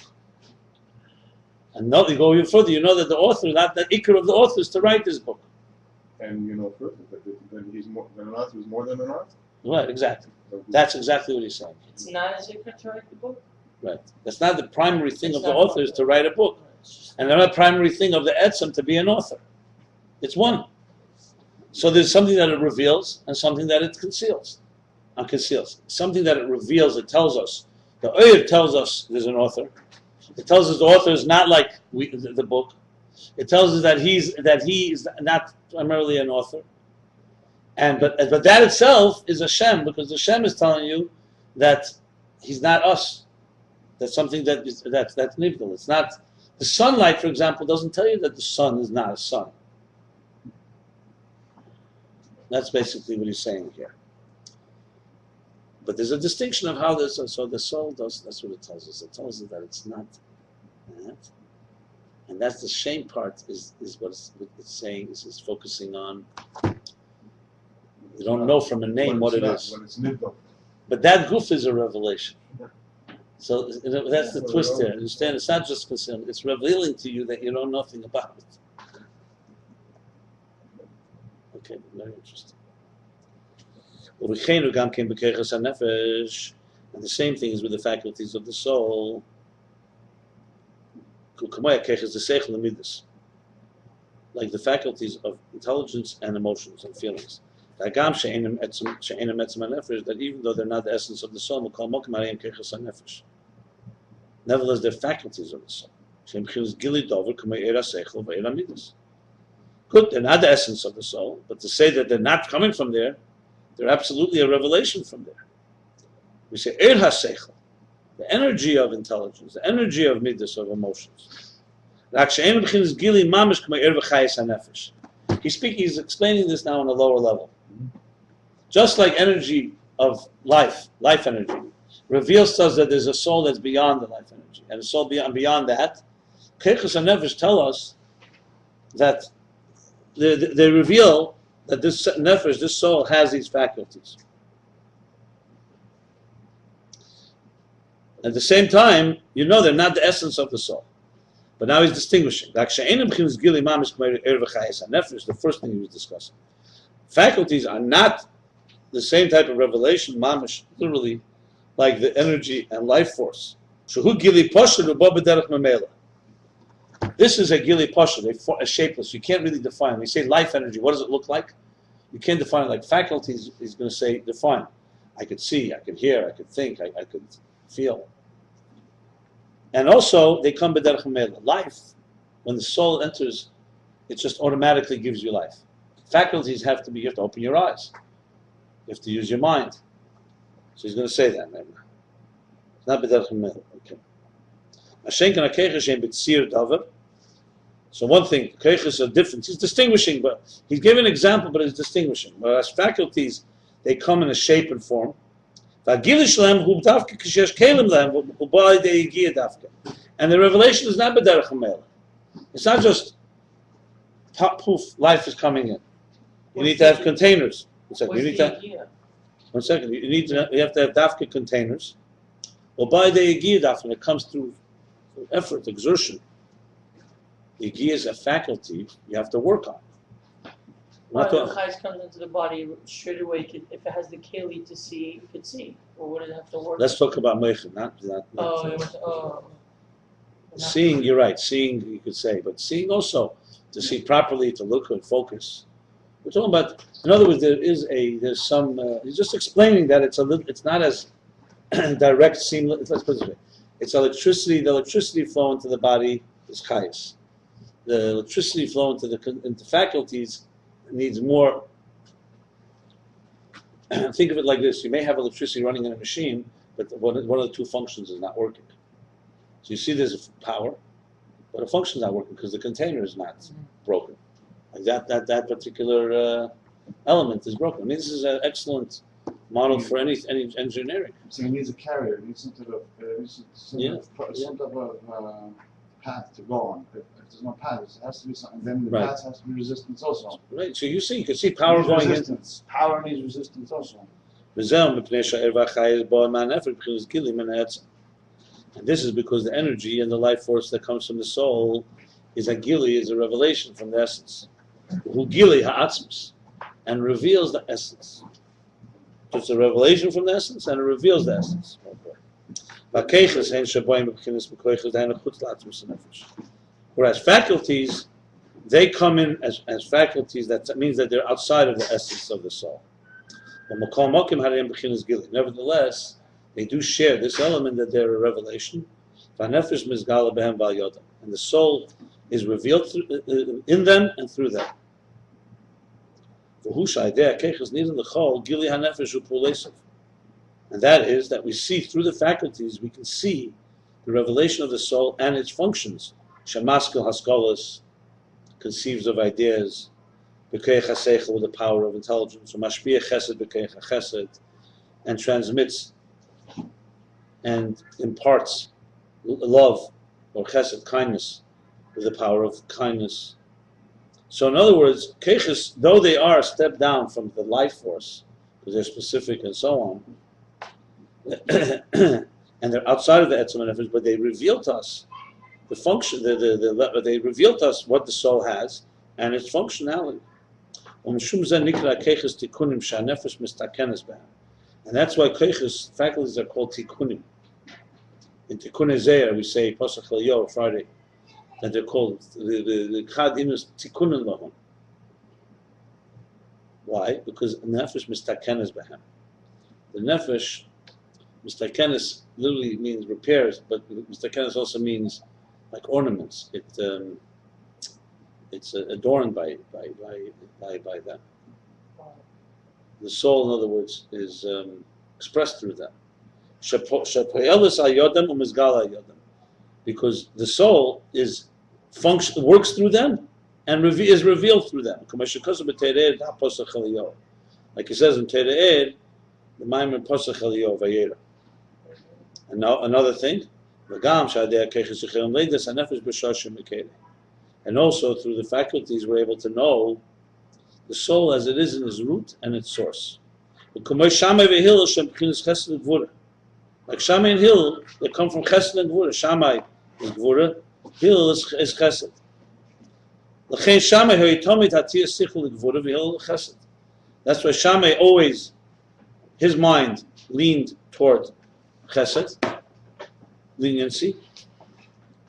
And now you go even further, you know that the author, not the ikar of the author is to write this book. And you know further that an author is more than an author. Right, exactly. That's exactly what he's saying. It's not as ikar to write the book? Right. That's not the primary thing of the author is to write a book. And the primary thing of the etzem to be an author. It's one. So there's something that it reveals and something that it conceals. Something that it reveals, it tells us. The Oyer tells us there's an author. It tells us the author is not like the book. It tells us that he is not primarily an author. But that itself is a shem, because the shem is telling you that he's not us. That's something that's nivdal. It's not the sunlight, for example, doesn't tell you that the sun is not a sun. That's basically what he's saying here. But there's a distinction of how this, so the soul does, that's what it tells us. It tells us that it's not that. And that's the shame part, is what it's saying, is focusing on. You don't know from a name what it is. When it's nivdal. But that goof is a revelation. So that's the twist there. Understand? It's not just concealment. It's revealing to you that you know nothing about it. Okay, very interesting. And the same thing is with the faculties of the soul. like the faculties of intelligence and emotions and feelings. That even though they're not the essence of the soul, nevertheless they're faculties of the soul. Good, they're not the essence of the soul, but to say that they're not coming from there, they're absolutely a revelation from there. We say the energy of intelligence, the energy of midas, of emotions. He's explaining this now on a lower level. Just like energy of life energy, reveals to us that there's a soul that's beyond the life energy. And a soul beyond that, Keichus and Nefesh tell us that they reveal that this Nefesh, this soul, has these faculties. At the same time, they're not the essence of the soul. But now he's distinguishing. The first thing he was discussing. Faculties are not the same type of revelation, mamish, literally, like the energy and life force. This is a gili pasha, a shapeless. You can't really define. When you say life energy, what does it look like? You can't define it like faculties. He's going to say define. I could see, I could hear, I could think, I could feel. And also, they come b'derech hamela. Life, when the soul enters, it just automatically gives you life. Faculties have to open your eyes. You have to use your mind. So he's going to say that. It's not b'derech hamela. Okay. So one thing, keiches are different. He's distinguishing, but he's giving an example, but he's distinguishing. Whereas faculties, they come in a shape and form. And the revelation is not b'derech hamela. It's not just poof, life is coming in. You need to have containers. One second. You have to have dafka containers. Well, by the yigiyah dafka, it comes through effort, exertion. The yigiyah is a faculty you have to work on. When the chayes comes into the body, straight away, if it has the keli to see, it could see. Or would it have to work? Let's talk about meichel, not seeing, you're right, seeing you could say, but seeing also, to see properly, to look and focus. We're talking about, in other words, there's some, he's just explaining that it's not as direct, seamless, let's put it this way. It's electricity, the electricity flow into the body is chayes. The electricity flow into faculties needs more. Think of it like this: you may have electricity running in a machine, but one of the two functions is not working. So you see there's power, but a function's not working because the container is not broken. Like that particular element is broken. I mean, this is an excellent model for any engineering. So it needs a carrier. It needs some type of path to go on. If there's no path, it has to be something. Then the path has to be resistance also. Right. So you can see power going in. Power needs resistance also. And this is because the energy and the life force that comes from the soul is a gili, is a revelation from the essence. And reveals the essence. So it's a revelation from the essence and it reveals the essence. Whereas faculties, they come in as faculties, that means that they're outside of the essence of the soul. Nevertheless, they do share this element that they're a revelation. And the soul is revealed in them and through them. And that is that we see through the faculties, we can see the revelation of the soul and its functions. Shemaskil haskalas, conceives of ideas, b'keich haseichel, with the power of intelligence, mashpia chesed b'keich chesed, and transmits and imparts love or chesed, kindness, with the power of kindness. So in other words, keiches, though they are a step down from the life force, because they're specific and so on, and they're outside of the etzem and nefesh, but they reveal to us the function. They reveal to us what the soul has and its functionality. And that's why keiches, faculties, are called tikkunim. In Tikkun Zeir, we say Pasach Elyo Friday. that they're called the Chad Inus Tikunin Lahon. Why? Because nefesh mistakenes behem. The nefesh mistakenes literally means repairs, but mistakenes also means like ornaments. It's adorned by them. The soul, in other words, is expressed through them. Because the soul works through them and is revealed through them. Like he says in Tere'ed, the Maimon Pasach Eliyov Vayera. And now another thing, and also through the faculties we're able to know the soul as it is in its root and its source. Like Shammai and Hill, they come from Chesed and Gvura. Shammai is Gvura, Hill is Chesed. That's why Shammai always, his mind leaned toward Chesed, leniency.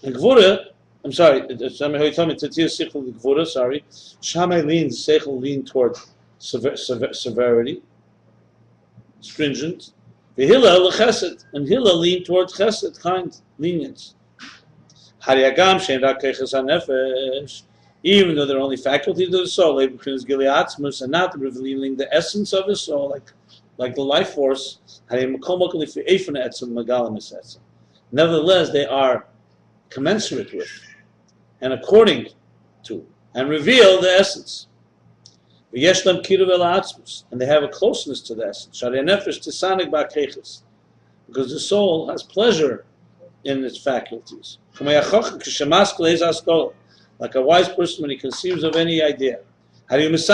And Gvura, I'm sorry, Shammai leans Seichel lean toward severity, stringent. The Hillel Chesed, and Hillel lean towards Chesed, kind, lenience. Even though they're only faculties of the soul, and not revealing the essence of the soul, like the life force. Nevertheless, they are commensurate with, and according to, and reveal the essence. And they have a closeness to the essence. Because the soul has pleasure in its faculties. Like a wise person when he conceives of any idea. His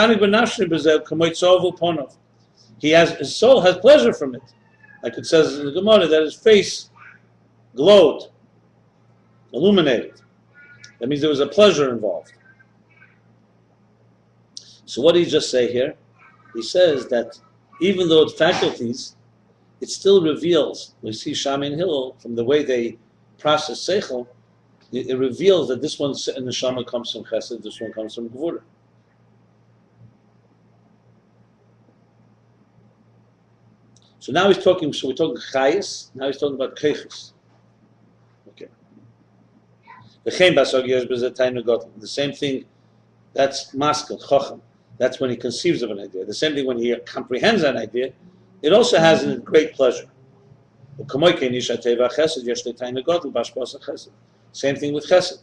soul has pleasure from it. Like it says in the Gemara that his face glowed, illuminated. That means there was a pleasure involved. So what did he just say here? He says that even though it's faculties, it still reveals, we see Shammai and Hillel, from the way they process Seichel, it reveals that this one in the Shammai comes from Chesed, this one comes from Gvura. So now we're talking Chayes, now he's talking about Keiches. Okay. The same thing, that's Maskel, Chochem. That's when he conceives of an idea. The same thing when he comprehends an idea, it also has in it great pleasure. Same thing with Chesed.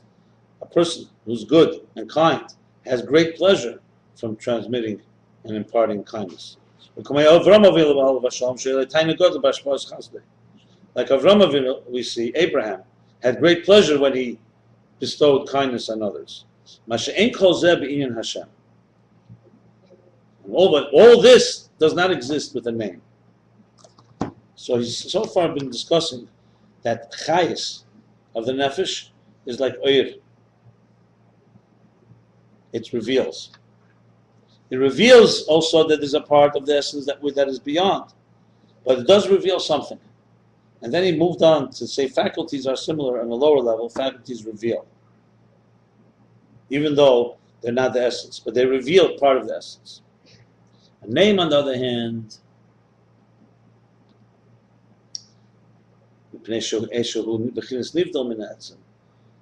A person who's good and kind has great pleasure from transmitting and imparting kindness. Like Avram Avinu, we see Abraham had great pleasure when he bestowed kindness on others. All this does not exist with a name. So he's so far been discussing that chayes of the nefesh is like oir. It reveals. It reveals also that there's a part of the essence that is beyond, but it does reveal something. And then he moved on to say faculties are similar on a lower level. Faculties reveal, even though they're not the essence, but they reveal part of the essence. A name, on the other hand,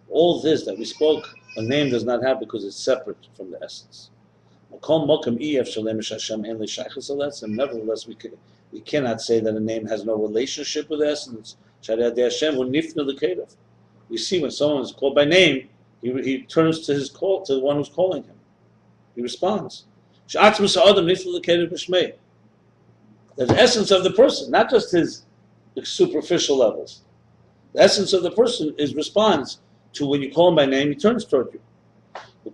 all this that we spoke, a name does not have because it's separate from the essence. Nevertheless, we cannot say that a name has no relationship with the essence. We see when someone is called by name, he turns to his call, to the one who's calling him. He responds. The essence of the person, not just his superficial levels. The essence of the person responds to when you call him by name, he turns toward you. The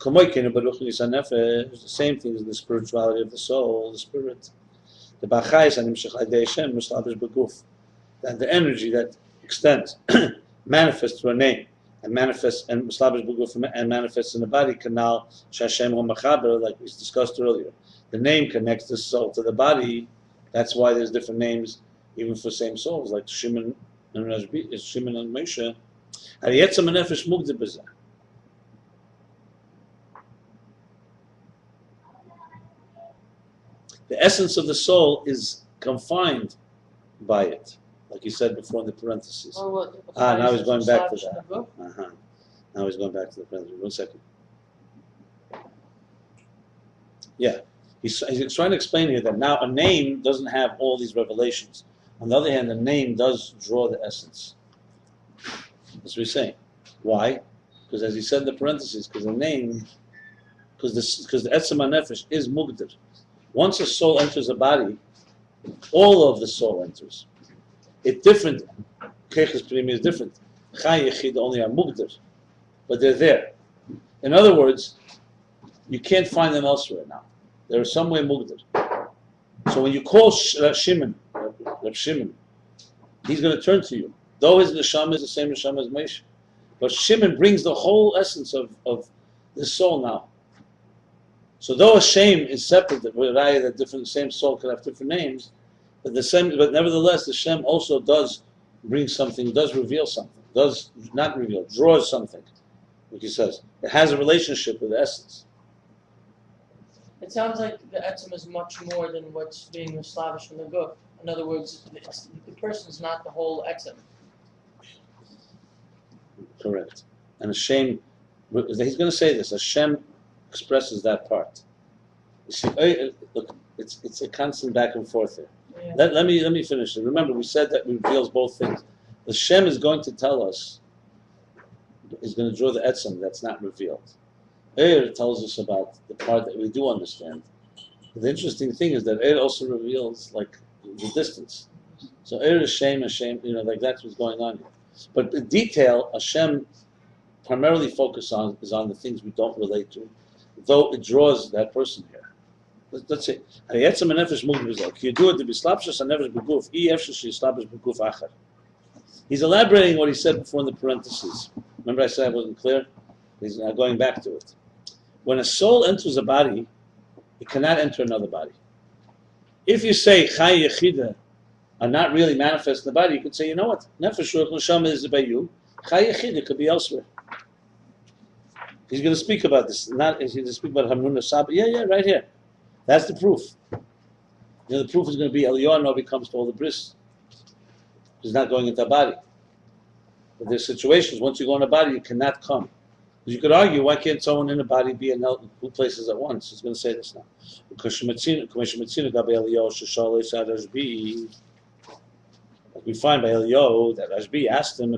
same thing as the spirituality of the soul, the spirit. That the energy that extends, manifests through a name, and manifests and manifests in the body canal like we discussed earlier. The name connects the soul to the body. That's why there's different names even for same souls, like Shimon and Moshe. The essence of the soul is confined by it, like you said before in the parentheses. Or what? Now he's going back to Establish in that. the book? Now he's going back to the parentheses. 1 second. Yeah, he's trying to explain here that now a name doesn't have all these revelations. On the other hand, a name does draw the essence. That's what he's saying. Why? Because as he said in the parentheses, because the name, because the etzem hanefesh is mugdir. Once a soul enters a body, all of the soul enters. It's different. Keches primi is different. Chai yechid only are mugdir, but they're there. In other words, you can't find them elsewhere now. They're somewhere mugdir. So when you call Shimon, Reb Shimon, he's going to turn to you. Though his neshama is the same neshama as Moshe, but Shimon brings the whole essence of this soul now. So though a shem is separate, that different, the same soul can have different names, but nevertheless the shem also does bring something, does reveal something, does not reveal, draws something, like he says. It has a relationship with the essence. It sounds like the etzem is much more than what's being established in the book. In other words, the person is not the whole etzem. Correct. And a shem, he's going to say this, a shem expresses that part. You see, look, it's a constant back and forth here. Yeah. Let me finish it. Remember, we said that it reveals both things. The shem is going to tell us, is going to draw the etzem that's not revealed. Tells us about the part that we do understand. The interesting thing is that also reveals like the distance. So is shem, like that's what's going on here. But the detail, Hashem primarily focuses on is on the things we don't relate to, though it draws that person here. Let's say, he's elaborating what he said before in the parentheses. Remember I said I wasn't clear? He's now going back to it. When a soul enters a body, it cannot enter another body. If you say Chai Yechida are not really manifest in the body, you could say, you know what? Nefesh Ruach Neshama is by you. Chai Yechida could be elsewhere. He's going to speak about this. He's going to speak about Hamnun Saba. Yeah, right here. That's the proof. The proof is going to be Eliyahu Novi comes to all the bris. He's not going into a body. But there's situations, once you go in a body, you cannot come. You could argue, why can't someone in a body be in two places at once? He's going to say this now. Like we find by Eliyahu that Rashbi asked him,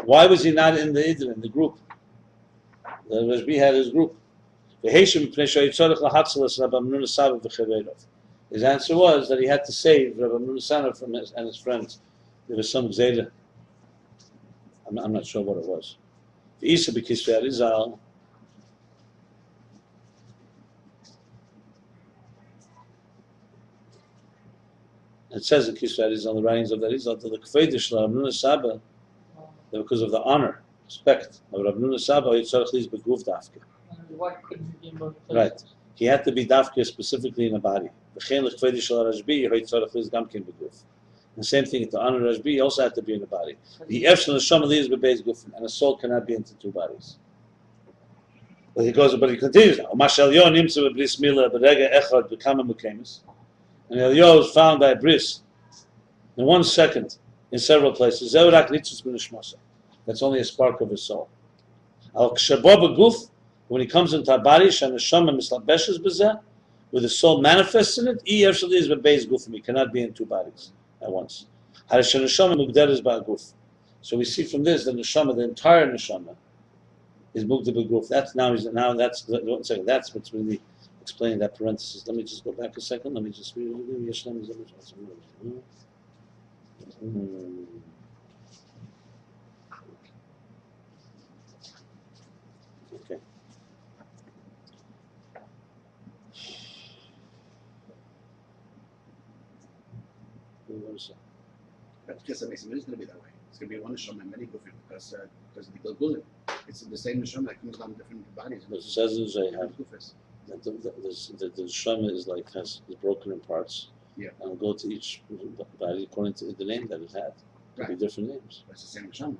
why was he not in the Idr, in the group? The Rashbi had his group. His answer was that he had to save Rabbi Amnun from and his friends. There was some Gzeda. I'm not sure what it was. The Isa B'Kisvei Arizal. It says in Kisvei Arizal, the writings of the Arizal, to the Kfeidish Rabbi Saba, that because of the honor, respect of Rabbi Saba, Yitzarech Liz Beguf Dafke. Why couldn't he be in both places? Right. He had to be Dafke specifically in a body. The same thing, to honor Rashbi, he also had to be in the body. The Efshel Neshama Liz Bebeis Gufin, and a soul cannot be into two bodies. But he continues now. Mashal Yo Nimtzu B'Bris Mila B'Rega Echad B'Kama Mukemis. And Eliyahu was found by Bris in 1 second in several places. That's only a spark of his soul. When he comes into a body, where the soul manifests in it, he cannot be in two bodies at once. So we see from this that neshama, the entire neshama, is mugdar b'guf. That's what's really explaining that parenthesis. Let me just go back a second. Let me just read it. Okay. But just amazing. It is going to be that way. It's going to be one neshama and many gufim because of the gilgulim. It's the same neshama that comes down in different bodies. It says in Zohar that the neshama is broken in parts. Yeah. And will go to each body according to the name that it had. There'll be different names. But it's the same neshama.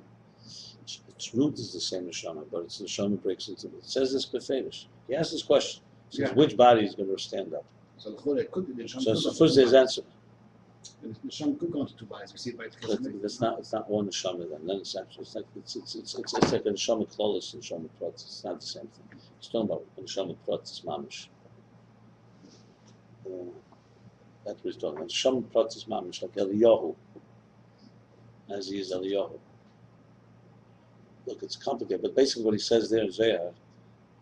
Its root is the same neshama, but its neshama breaks into it. It says this befedish. He asked this question. So Yeah. which body is going to stand up? So it could be the neshama. So first there's answer. The neshama could go into two bodies. We see it by But it's not one neshama then. Then it's actually it's like a neshama klolis and neshama protz. It's not the same thing. It's talking about neshama protz mamish. That's what he's talking about. Neshama protz mamish, like Eliyahu, as he is Eliyahu. Look, it's complicated, but basically what he says there in Zohar,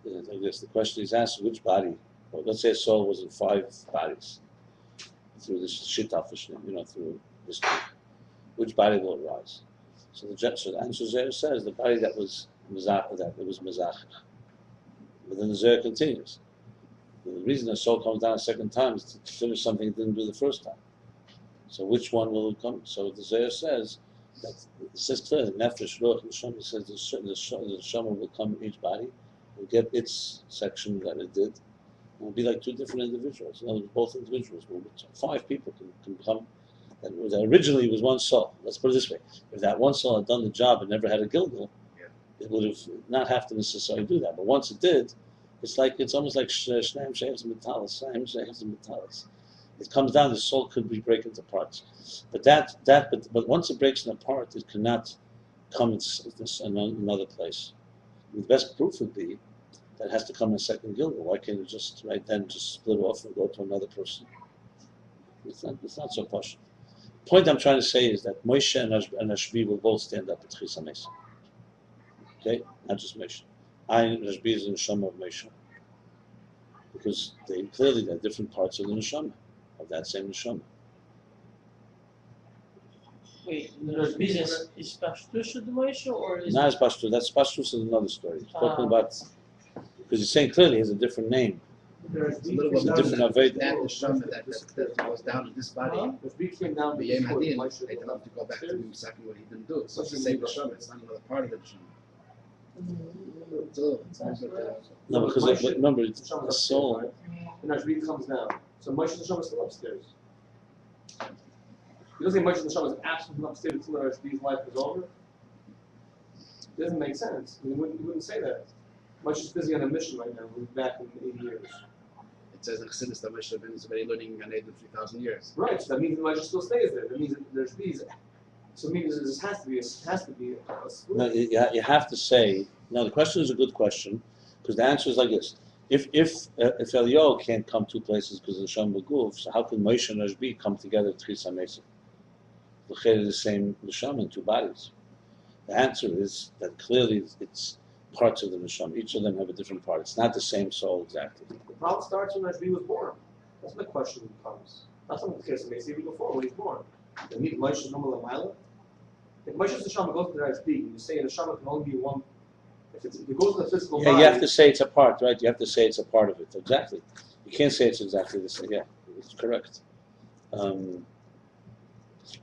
I guess the question he's asked, which body? Well, let's say a soul was in 5 bodies through this shitafishnim, through this. Which body will arise? So the answer there says the body that was mizach, but then the Zohar continues. The reason the soul comes down a second time is to finish something it didn't do the first time. So which one will it come? So the Zohar says that it says clearly, nefesh, ruach, neshama. It says the neshama will come in each body, will get its section that it did. It will be like 2 different individuals. In other words, both individuals. 5 people can come. That originally was one soul. Let's put it this way: if that one soul had done the job and never had a gilgul, it would have not have to necessarily do that. But once it did, it's almost like shneim sheichs metalis. It comes down. The soul could be break into parts, but once it breaks apart, it cannot come in another place. The best proof would be that it has to come in a second gilgul. Why can't it just right then just split off and go to another person? It's not so posh. The point I'm trying to say is that Moshe and Rashbi will both stand up at Chis HaMesim. Okay? Not just Moshe. Ayin and Rashbi is the neshama of Moshe. Because they clearly are different parts of the neshama, of that same neshama. Wait, the Rashbi is Pashtush of the Moshe, or is Not as Pashtus. That's Pashtus is another story. He's talking about, because he's saying clearly he has a different name. It's a little bit different Aved. That neshama that goes down in this body. Rashbi came down The Yom before Hadin, Moshe they tell him to go back to do exactly what he didn't do. So it's the same neshama. It's not another part of the neshama. No, because remember, it's the soul. And Rashbi comes down. So Moshe's neshama is still upstairs. He doesn't say Moshe's neshama is absent from upstairs until Rashbi's life is over. It doesn't make sense. He wouldn't say that. Moshe's busy on a mission right now. We'll be back in 80 years. It says in Chassidus that Moshe Rabbeinu is already learning Gan Eden 3,000 years. Right. So that means Moshe still stays there. That means that Rashbi is. So it means this has to be a split. No, you have to say. Now the question is a good question, because the answer is like this: if Eliyahu can't come 2 places because of the Shem Beguf, so how can Moshe and Rashbi come together at Chis HaMesim? The same neshama in 2 bodies. The answer is that clearly it's parts of the neshama. Each of them have a different part. It's not the same soul exactly. The problem starts when Rashbi was born. That's when the question becomes. Not something the case makes even before when he's born. They need Moshe's normal Lamila. If Moshe's neshama goes to the Rashbi, you say a neshama can only be one. If it goes to the physical body, You have to say it's a part, right? You have to say it's a part of it. Exactly. You can't say it's exactly the same. Yeah, it's correct.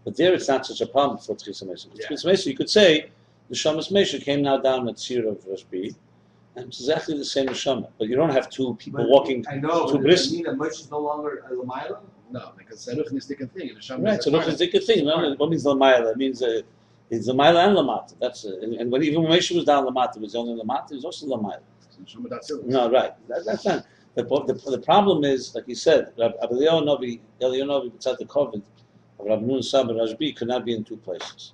But there, it's not such a problem for Chis HaMesim. Chis HaMesim, you could say the Neshama Moshe came now down at Tzir of Rashbi, and it's exactly the same neshama. But you don't have 2 people walking. I know. But does it mean that Moshe is no longer a Lamaila? No, because Seruch is a different thing. Right. So look, it's a good thing. No, what means Lamaila? It means it's Lamaila and Lamata. That's and when even when Moshe was down Lamata, it was only Lamata. It was also Lamaila. No, right. That's not. The problem is, like you said, Eliyahu Novi, B'tzat the COVID, Rabbi Nun Sab and Rashbi could not be in 2 places.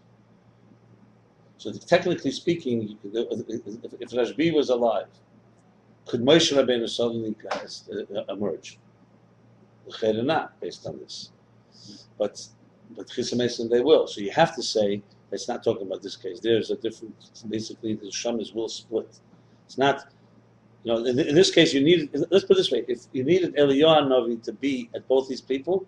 So technically speaking, if Rashbi was alive, could Moshe Rabbeinu suddenly emerge? Not based on this, but Chis HaMesim they will. So you have to say it's not talking about this case. There's a different. Basically, the shemas will split. It's not. In this case, you need. Let's put it this way: if you needed Eliyahu Novi to be at both these people,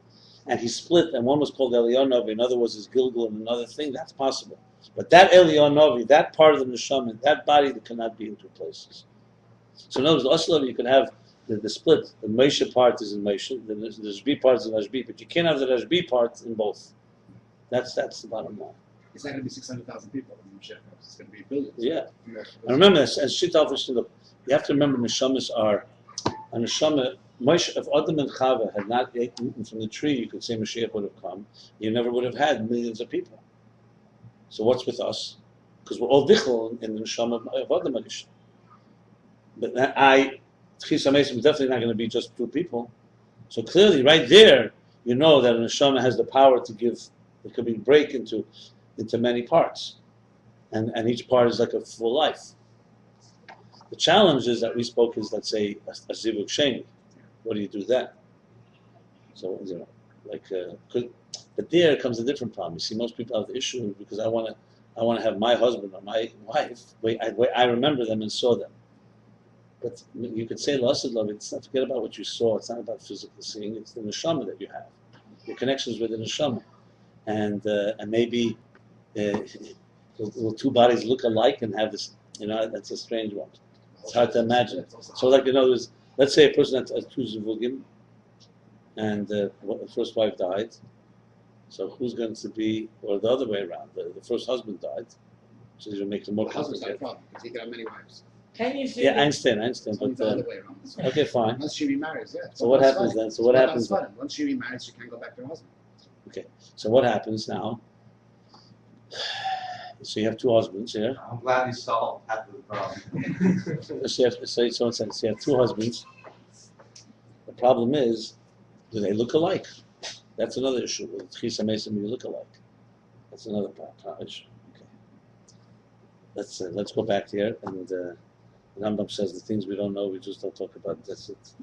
and he split, and one was called Eliyahu Novi, another was his Gilgul, and another thing, that's possible. But that Eliyahu Novi, that part of the neshama, that body, that cannot be in 2 places. So in other words, also you can have the split. The Moshe part is in Moshe, the Rashbi part is in Rashbi, but you can't have the Rashbi part in both. That's the bottom line. It's not going to be 600,000 people in Mashiach. It's going to be billions. Yeah. And remember, as Shita look, you have to remember neshamas are a neshama. Moshe, if Adam and Chava had not eaten from the tree, you could say Mashiach would have come. You never would have had millions of people. So what's with us? Because we're all dichel in the neshama of Adam and But Tchisa Mesim is definitely not going to be just two people. So clearly, right there, you know that a neshama has the power to give. It could be break into many parts, and each part is like a full life. The challenge is that we spoke is, let's say, a zivug sheni. What do you do then? So but there comes a different problem. You see, most people have the issue because I want to have my husband or my wife. I remember them and saw them. But you could say, love, it's not forget about what you saw. It's not about physical seeing. It's the neshama that you have. Your connections with the neshama. And maybe will two bodies look alike and have this, that's a strange one. It's hard to imagine. So let's say a person has two zivugim, and the first wife died. So who's going to be, or the other way around, the first husband died. So you'll make it more husband's not a complicated. problem, because he can have many wives. Can you say Yeah, I that? understand. It's only But the other way around. okay, fine. Once she remarries, yeah. So what happens then? So what happens then? Once she remarries, she can't go back to her husband. So what happens now? So you have two husbands here. I'm glad you solved half of the problem. So you have two husbands. The problem is, do they look alike? That's another issue. With Tchisa Mesim, you look alike. That's another issue. Okay. Let's go back here, and the Rambam says the things we don't know, we just don't talk about. That's it.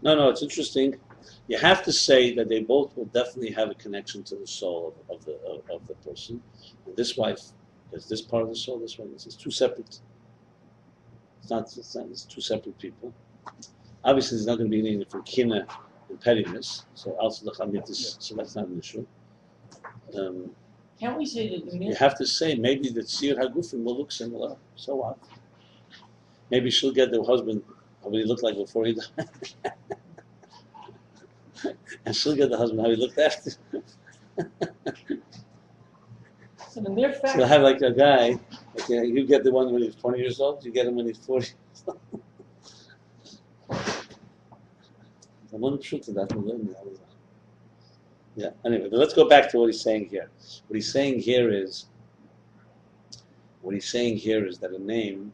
No, it's interesting. You have to say that they both will definitely have a connection to the soul of the person. And this wife has this part of the soul. This one is two separate. It's two separate people. Obviously, there's not going to be anything from kina and pettiness. So also the chamitis. So that's not an issue. Can't we say that the You have to say maybe that Sir Hagufim will look similar. So what? Maybe she'll get the husband how he looked like before he died. And she'll get the husband how he looked after. so the mere fact She'll have like a guy, you get the one when he's 20 years old, you get him when he's 40 years old. I want to shoot to that. Yeah, anyway, but let's go back to what he's saying here. What he's saying here is that a name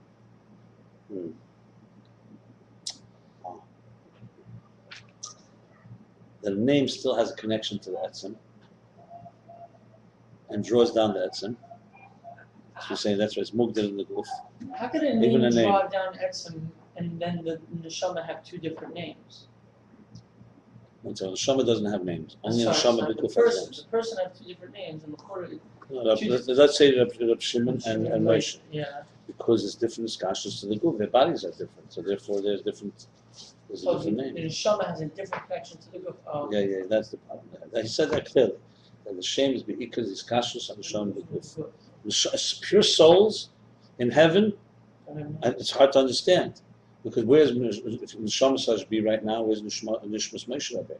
that a name still has a connection to the etzem and draws down the etzem. So we're saying that's why it's mugdal in the guf. how could a Even name a name. draw down etzem and then the neshama have two different names? And so the neshama doesn't have names. Only the Sorry, neshama the guf the has names. person have two different names, and the Torah. Let's say Reb Shimon and Moshe. Yeah. Because it's different skashas to the guf. Their bodies are different, so therefore there's a different The name. neshama has a different connection to the guf. Oh. Yeah, that's the problem. He said that clearly. That the shem is because it's kashus and the shem the guf. Pure souls in heaven, and it's hard to understand because where's neshama says be right now? Where's nishmas Moshe Rabbeinu?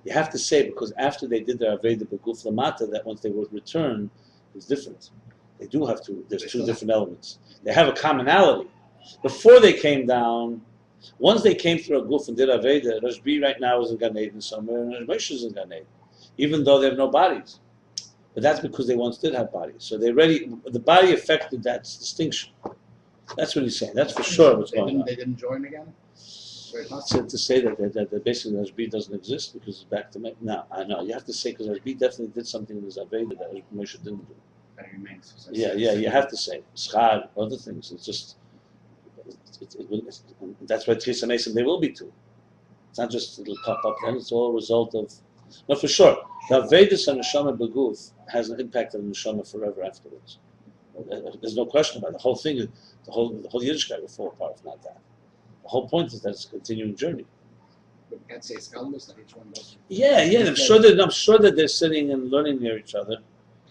You have to say because after they did their aveda beguf lamata, that once they would return, it's different. They do have to. There's two different elements. They have a commonality. Before they came down, once they came through a guf and did aveda, Rashbi right now is in Gan Eden somewhere, and Moshe is in Gan Eden, even though they have no bodies. But that's because they once did have bodies. So the body affected that distinction. That's what he's saying. That's for sure what's going on. They didn't join again? So to say that basically Rashbi doesn't exist because it's back to me. No, I know. You have to say because Rashbi definitely did something in his aveda that Moshe didn't do. That remains. So Yeah, you have to say. Schar, other things. It's just, that's why Tchisa Mesim, they will be two. It's not just it'll pop up then, it's all a result of, no, for sure. The Vedas and Neshama Beguf has an impact on Neshama forever afterwards. There's no question about it. The whole thing, the whole Yiddishkeit will fall apart if not that. The whole point is that it's a continuing journey. But we can't say scholars that each one does. Yeah, I'm sure that they're sitting and learning near each other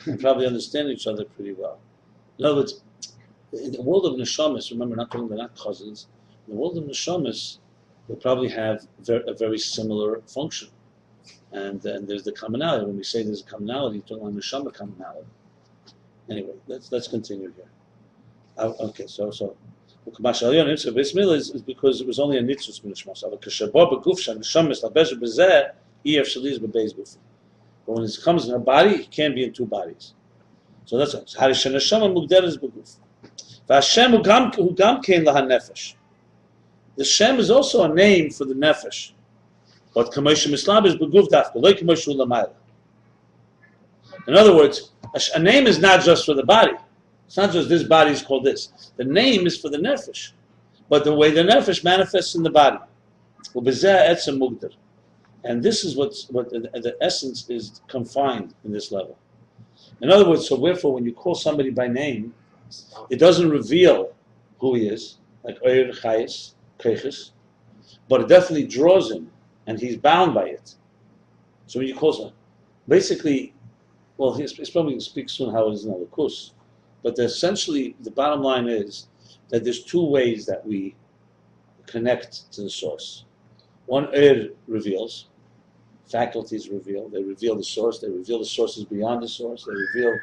and probably understand each other pretty well. In other words, in the world of neshamas, remember, they're not cousins. In the world of neshamas, they probably have a very similar function, and there's the commonality. When we say there's a commonality, we're talking about neshama commonality. Anyway, let's continue here. Okay, so Kamash Alyon Imsa Bismillah is because it was only a nitzvus minishmas. But kashabah beguf shan neshamas labesh bezeh ef shaliz bebeis guf. But when it comes in a body, it can't be in two bodies. So that's it. Harish neshama mugderes beguf. V'Hashem hu gam kein laha nefesh. The shem is also a name for the nefesh. But kamoshe mislab is beguf dafka, lo kamoshe ulamayla. In other words, a name is not just for the body. It's not just this body is called this. The name is for the nefesh. But the way the nefesh manifests in the body. And this is what the essence is confined in this level. In other words, so wherefore when you call somebody by name, it doesn't reveal who he is, like Oyer Chayes, Keches, but it definitely draws him, and he's bound by it. So when you call someone, basically, well, he's probably going to speak soon how it is in the Kus, but essentially the bottom line is that there's two ways that we connect to the source. One, reveals, faculties reveal, they reveal the source, they reveal the sources beyond the source, they reveal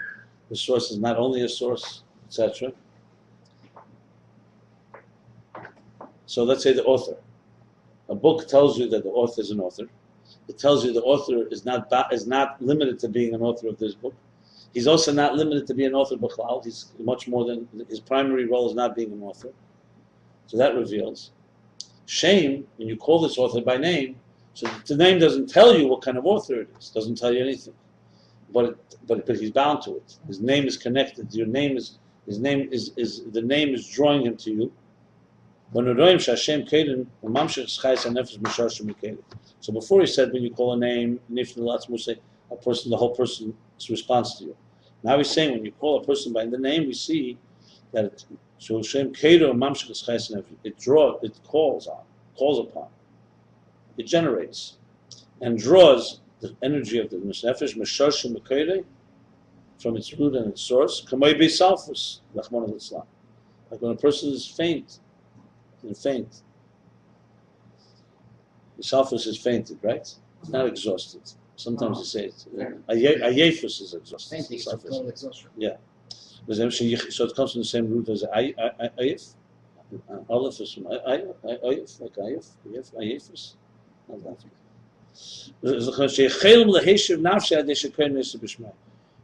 the source is not only a source, etc. So let's say the author. A book tells you that the author is an author. It tells you the author is not limited to being an author of this book. He's also not limited to be an author b'chlal. He's much more than, his primary role is not being an author. So that reveals. Shame, when you call this author by name, so the name doesn't tell you what kind of author it is, doesn't tell you anything. But he's bound to it. His name is connected. The name is drawing him to you. So before he said when you call a name, a person, the whole person responds to you. Now he's saying when you call a person by the name, we see that it calls upon, it generates, and draws the energy of the nefesh from its root and its source. Like when a person is faint. The Salfus is fainted, right? It's not exhausted. Sometimes you say it. Ayefus is exhausted. Fainting is total exhaustion. Yeah. So it comes from the same root as Ayef. Aleph is from Ayef, like Ayefus. Not that.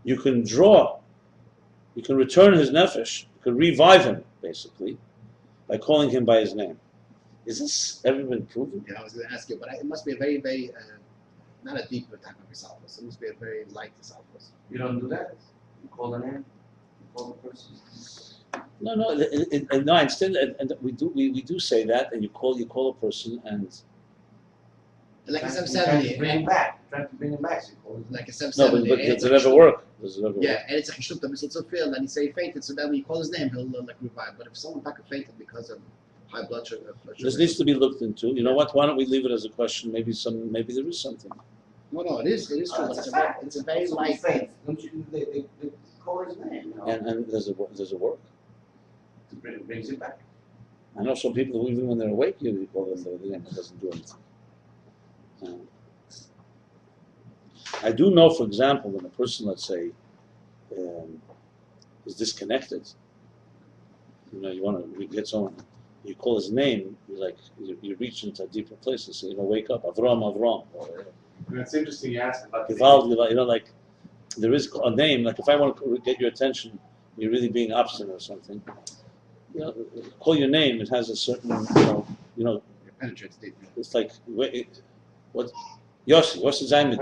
You can draw, you can return his nefesh, you can revive him, basically, by calling him by his name. Is this ever been proven? Yeah, I was going to ask you, but it must be a very, very, not a deep type of Salfus. It must be a very light Salfus. You don't do that? You call the name? You call the person? No. Instead, and we do say that, and you call a person, and like a Trying to 770. bring him back. Trying to bring him back. So you call it. Like a no, 770. but does it ever work? Yeah, and it's like a shtup, it's so filled, and he say he fainted, so then when you call his name, he'll like revive. But if someone back fainted because of high blood sugar, This needs to be looked into. You know what? Why don't we leave it as a question? Maybe there is something. No, it is true. But it's a very light. Faint. Don't you? They call his name. No? And does it work? It brings him back. I know some people who even when they're awake, you call them the name. It doesn't do anything. I do know, for example, when a person, let's say, is disconnected, you want to get someone, you call his name, you reach into a deeper place and say, wake up, Avram. Or, It's interesting you asked about like there is a name. Like if I want to get your attention, you're really being obstinate or something. Call your name. It has a certain, It penetrates deep. It's like what. Yossi, what's the Zaymit?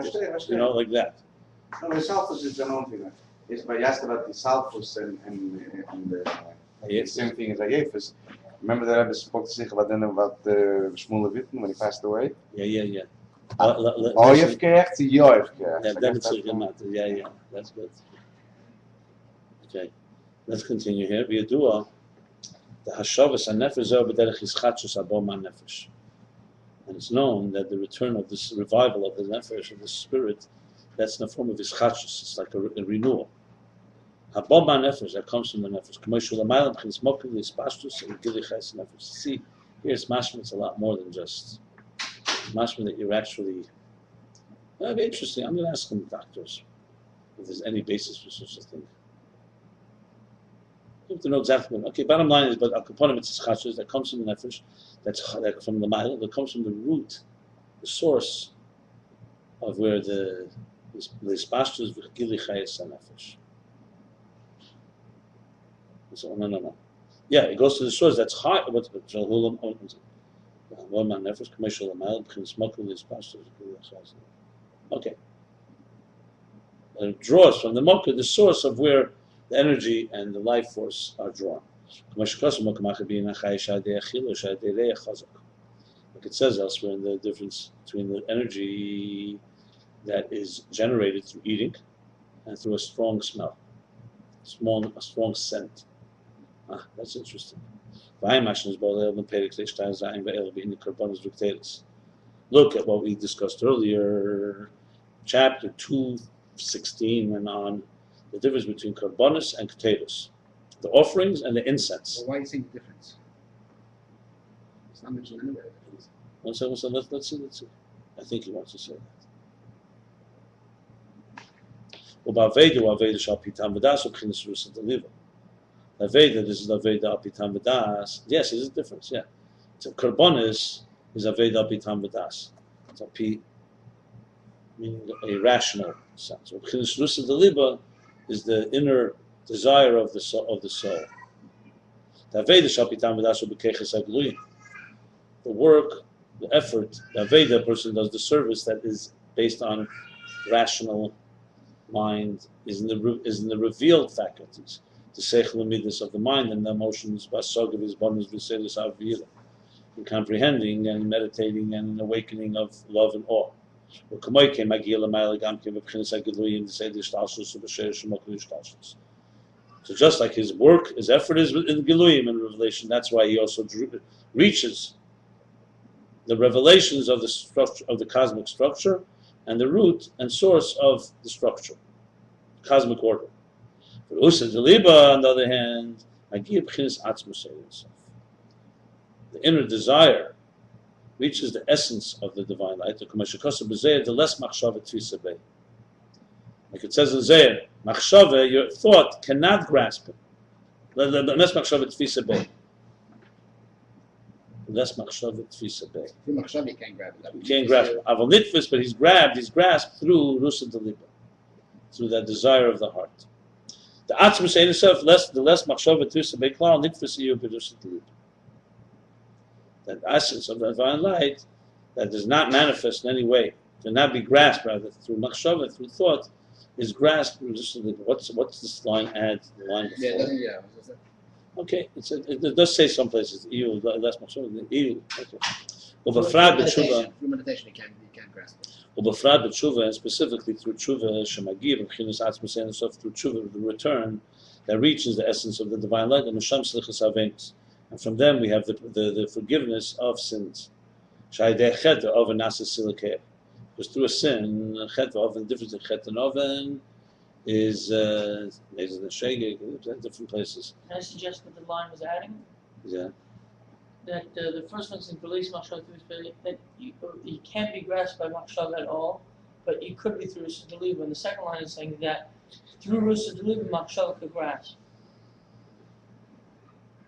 Like that. No, the Salfus is an own thing. It's by asked about the Salfus and the same thing as Ayefus. Remember that Rebbe spoke to sich about Shmuel Levittin when he passed away? Yeah. Oyev krijgt, Yoev krijgt. Yeah, that's good. Okay, let's continue here. V'yadua, the Hashavas HaNefesh Zeh b'derech Yischatshus Abo MaNefesh. And it's known that the return of this revival of the nefesh, of the spirit, that's in the form of ischatshus. It's like a renewal. Haboma nefesh, that comes from the nefesh. See, here's mashma. It's a lot more than just mashma that you're actually. That'd be interesting. I'm going to ask some doctors if there's any basis for such a thing. You have to know exactly. Okay, bottom line is, but a component is ischatshus that comes from the nefesh. That's from the mile, that comes from the root, the source of where the ispashtus v'gili chayes hanefesh. So no. Yeah, it goes to the source that's high. Okay. And it draws from the Mokkah, the source of where the energy and the life force are drawn. Like it says elsewhere in the difference between the energy that is generated through eating and through a strong smell, a strong scent. That's interesting. Look at what we discussed earlier, chapter 2:16 and on, the difference between karbonis and potatoes, the offerings and the incense. Well, why are you saying the difference? It's not mentioned anywhere. Let's see. I think he wants to say that. Aveda, this is Aveda Apitam V'das. Yes, there's a difference, yeah. So Karbonis is Aveda Apitam V'das. It's Api, meaning a rational sense. Chinas Rusa Deliba is the inner desire of the soul. The Aveda Shapitam V'das U'Bekeches HaGluim. The work, the effort, the Aveda person does the service that is based on rational mind, is in the revealed faculties. The seichel midas of the mind and the emotions, in comprehending and meditating and awakening of love and awe. So just like his work, his effort is in Giluyim and revelation, that's why he also reaches the revelations of the structure of the cosmic structure and the root and source of the structure, cosmic order. For Usa Deliba, on the other hand, the inner desire reaches the essence of the divine light. The less machshava tvisabeh. Like it says in Zeir, machshava, your thought cannot grasp it. The less machshava tvisabeh. Less machshava tvisabeh. Through machshava, you can't grab it. You can't grasp it. Aval nitfis, but he's grasped through Rusa Deliba, through that desire of the heart. The atzmus ein itself, the less machshava tvisabeh klal nitfis iyu b'Rusa Deliba. That essence of the divine light that does not manifest in any way, cannot be grasped rather through machshava, through thought, is grasped. What's this line add? The line before? Yeah. Okay, it does say some places EU less machshava EU. Okay. Ubafrad b'teshuvah. Through meditation, you can't grasp it. Ubafrad b'teshuvah, and specifically through teshuvah, shemagir b'chinas atzmus ein sof, through teshuvah, the return that reaches the essence of the divine light, and misham slichas havenis. And from them we have the forgiveness of sins. Because through a sin, the difference in chet and oven is different places. Can I suggest that the line was adding? Yeah. That the first one's in release machshava that you can't be grasped by machshava at all, but you could be through Rusa Deliba. And the second line is saying that through Rusa Deliba, machshava could grasp.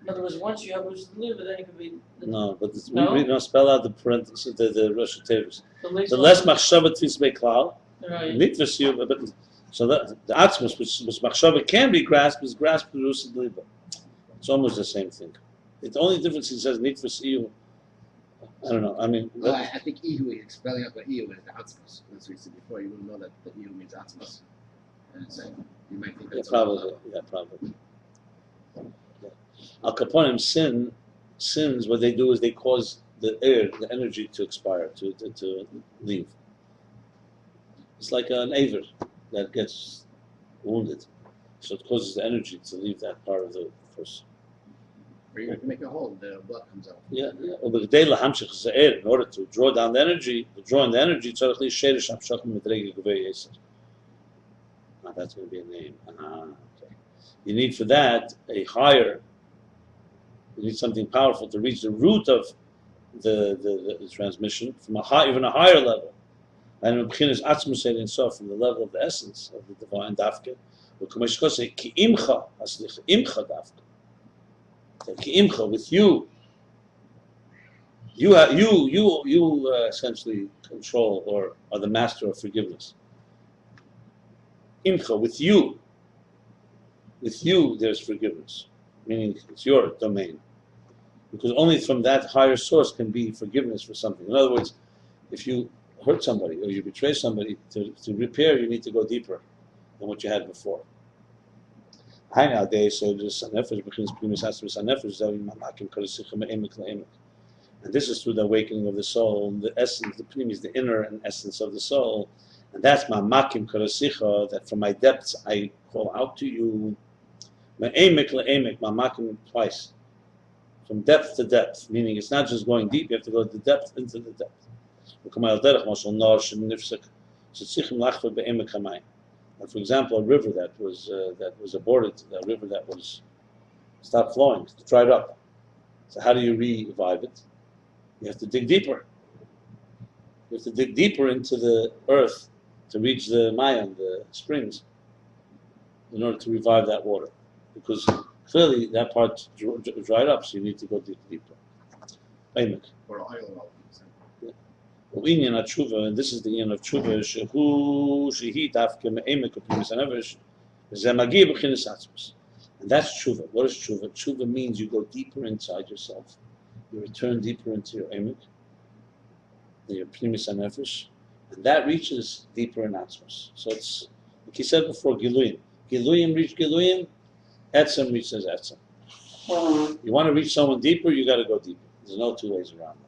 In other words, once you have Rusa Deliba, then it could be. No, but we don't spell out the parentheses, the Rosh Tevus. The less machshava tvisbei klal, right. nitfus you, but so that the atzmus, which machshava can be grasped, is grasped through Rusa Deliba. It's almost the same thing. The only difference he says nitfus you. I don't know. I mean, well, I think ihu, spelling out the ihu is the atzmus. As we said before, you will know that the ihu means atzmus. And so you might think that's probably. Al Kaponim sins. What they do is they cause the energy to expire, to leave. It's like an aver that gets wounded, so it causes the energy to leave that part of the person. Or you make a hole, the blood comes out. Yeah. In order to draw down the energy, that's going to be a name. Okay. You need for that you need something powerful to reach the root of the transmission from even a higher level. And from the level of the essence of the divine dafke. With you. You essentially control or are the master of forgiveness. Imcha, with you there's forgiveness, meaning it's your domain. Because only from that higher source can be forgiveness for something. In other words, if you hurt somebody or you betray somebody, to repair, you need to go deeper than what you had before. Nowadays, so this and this is through the awakening of the soul. The essence, the pnim is the inner and essence of the soul. And that's my makim karasicha, that from my depths I call out to you. My makim twice. From depth to depth, meaning it's not just going deep, you have to go to the depth into the depth. And for example, a river that was aborted, a river that was stopped flowing, dried up. So how do you revive it? You have to dig deeper. You have to dig deeper into the earth to reach the Mayan, the springs, in order to revive that water. Because clearly that part dried up, so you need to go deeper. Amen. Or oil. Inyan teshuvah, and this is the inyan of teshuvah, shehi dafke me'emek u'pnimis hanevesh, v'zeh magi b'chinas atzmos. And that's teshuvah. What is teshuvah? Teshuvah means you go deeper inside yourself. You return deeper into your emek, your pnimis hanefesh, and that reaches deeper in atzmos. So it's, like he said before, giluyim. Giluyim reach giluyim, etzem reaches etzem. You want to reach someone deeper, you got to go deeper. There's no two ways around that.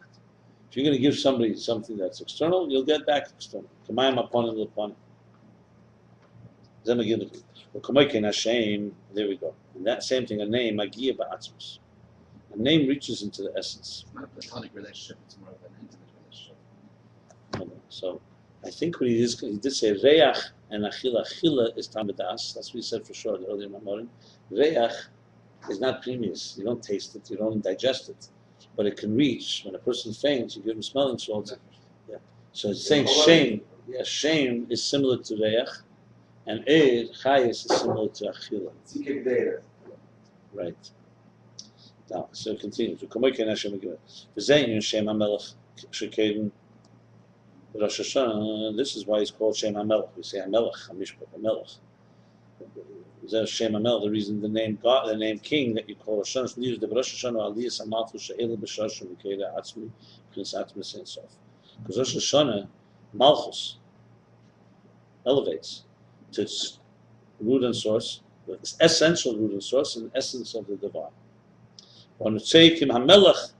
If you're going to give somebody something that's external, you'll get back external. Kamayim upon it, upon it. Shem, there we go. And that same thing, a name, agiya ba'atzmos. A name reaches into the essence. It's not a platonic relationship, it's more of an intimate relationship. So I think what he did say, reach and achila. Achila is tamadas. That's what he said for sure earlier in the morning. Reach is not previous. You don't taste it, you don't digest it. But it can reach. When a person faints, you give him smelling salts. Yeah. So it's saying shame. Yeah, shame is similar to reach, and chayis is similar to achila. Right. Now, so it continues. This is why he's called Shem HaMelech. We say HaMelech, HaMishpat, HaMelech. Shem HaMelech, the reason the name God, the name King that you call Rosh Hashanah, leaves the Rosh Hashanah Aliyas HaMalchus She'ela B'Shashim V'Keira Atzmi V'Knis Atzmi Sein Sof. Because Rosh Hashanah, Malchus, elevates to its root and source, the essential root and source, and essence of the divine. When we say Kim HaMelech,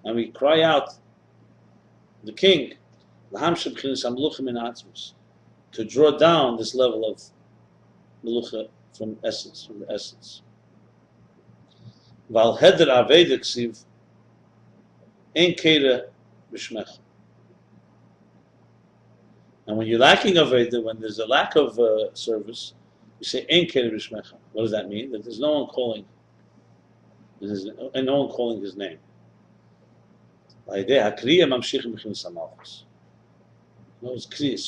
and we cry out, the King, to draw down this level of melucha from essence, from the essence. Val heder aveda ksiv ein keda b'shmecha. And when you're lacking aveda, when there's a lack of service, you say ein keda b'shmecha. What does that mean? That there's no one calling, and no one calling his name. So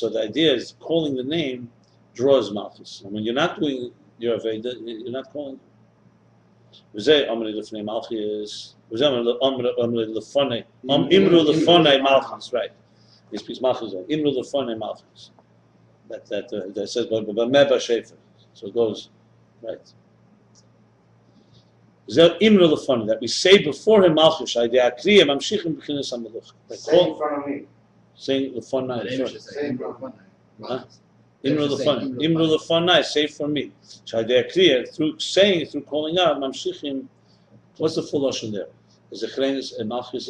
the idea is calling the name draws malchus. And when you're not doing your aveda, you're not calling. Right. He speaks malchus. Imru lefone malchus. That says b'meba shefer. So it goes right. That we say before him malchus. Say in front of me. Saying lefonai. Imru lefonai, say for me. Through saying, through calling out, mamshichim. What's the full lashon there? Is the chrein malchus?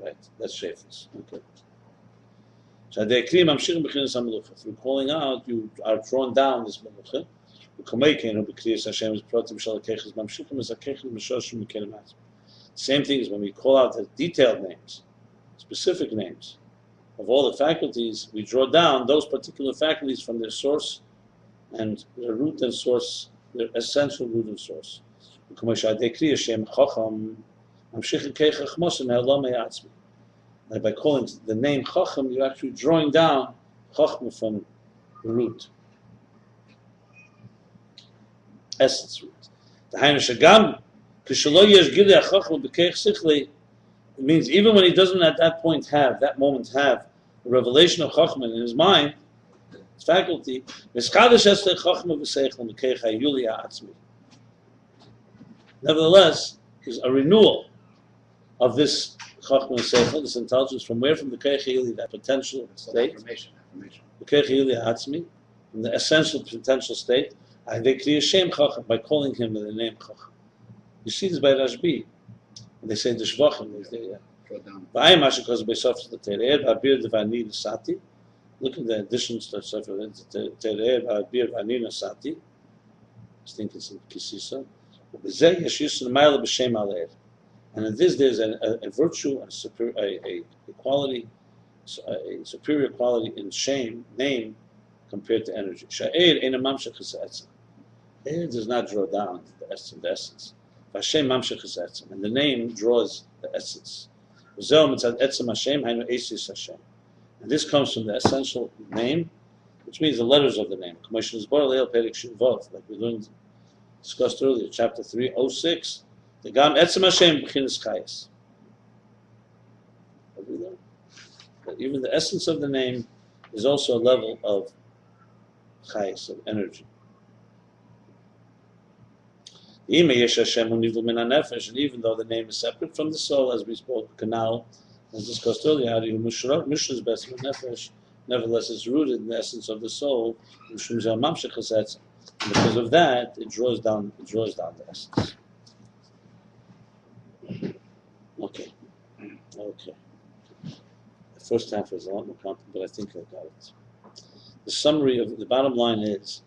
Right, that's shefus. Okay. Through calling out, you are drawn down this melucha. Same thing is when we call out the detailed names, specific names of all the faculties, we draw down those particular faculties from their source and their root and source, their essential root and source. Like by calling the name Chacham, you're actually drawing down Chachma from the root. Essence root. It means even when he doesn't at that point have, that moment have, a revelation of Chachma in his mind, its faculty. Nevertheless, is a renewal of this chachma and seichel, this intelligence, from where? From the keich ha'ili, that potential state, the keich ha'ili ha'atzmi, from the essential potential state, by calling him with the name chacham. You see this by Rashbi. They say the shvachim is there. Look at the additions to Sefer Tereir Ba'abir V'ani Nasati. I think it's in Kisisa. And in this there's a virtue, a quality, a superior quality in shame, name, compared to energy. Air does not draw down the essence. And the name draws the essence. And this comes from the essential name, which means the letters of the name. Like we learned, discussed earlier, chapter 3:06. The Gam Etzem Hashem B'chinas Chayes. That even the essence of the name is also a level of Chayes, of energy. And even though the name is separate from the soul, as we spoke, canal, as discussed earlier, nevertheless it's rooted in the essence of the soul. And because of that, it draws down the essence. Okay. The first half is a lot more complicated, but I think I got it. The summary of the bottom line is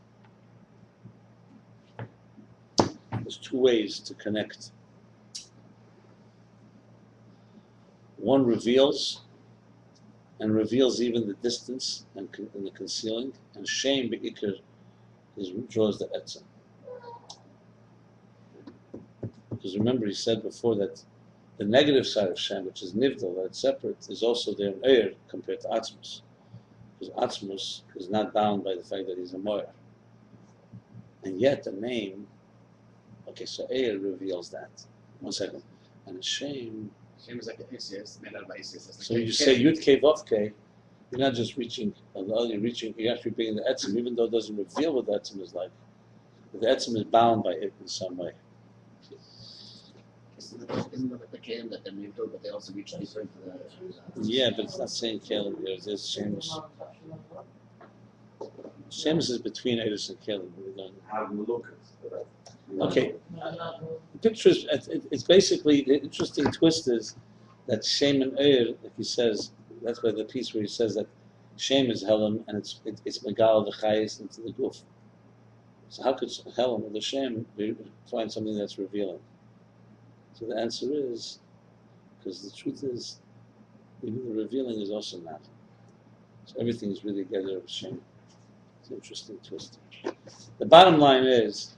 there's two ways to connect. One reveals even the distance and the concealing, and shem be'ikr draws the etzem. Because remember, he said before that the negative side of shem, which is nivdal, that it's separate, is also there in Eir compared to atzmus. Because atzmus is not bound by the fact that he's a moyer. And yet the name, okay, so Eir reveals that. 1 second. And shem is like an ISIS, made out by ISIS. So you say Yud Kei Vav Kei, you're not just reaching, you're actually bringing the etzem, even though it doesn't reveal what the etzem is like. But the etzem is bound by it in some way. Isn't it the Kalim that they're named, but they also reach deeper into the... Yeah, but it's not saying Kalim here. There's Shemus. Shemus is between Eidus and Kalim. Okay. The picture is, it's basically, the interesting twist is that Shem and Eir, like he says, that's why the piece where he says that Shem is Helam and it's Megal the Chayes into the Guf. So how could Helam or the Shem find something that's revealing? So the answer is, because the truth is, even the revealing is also not. So everything is really together with Shem. It's an interesting twist. The bottom line is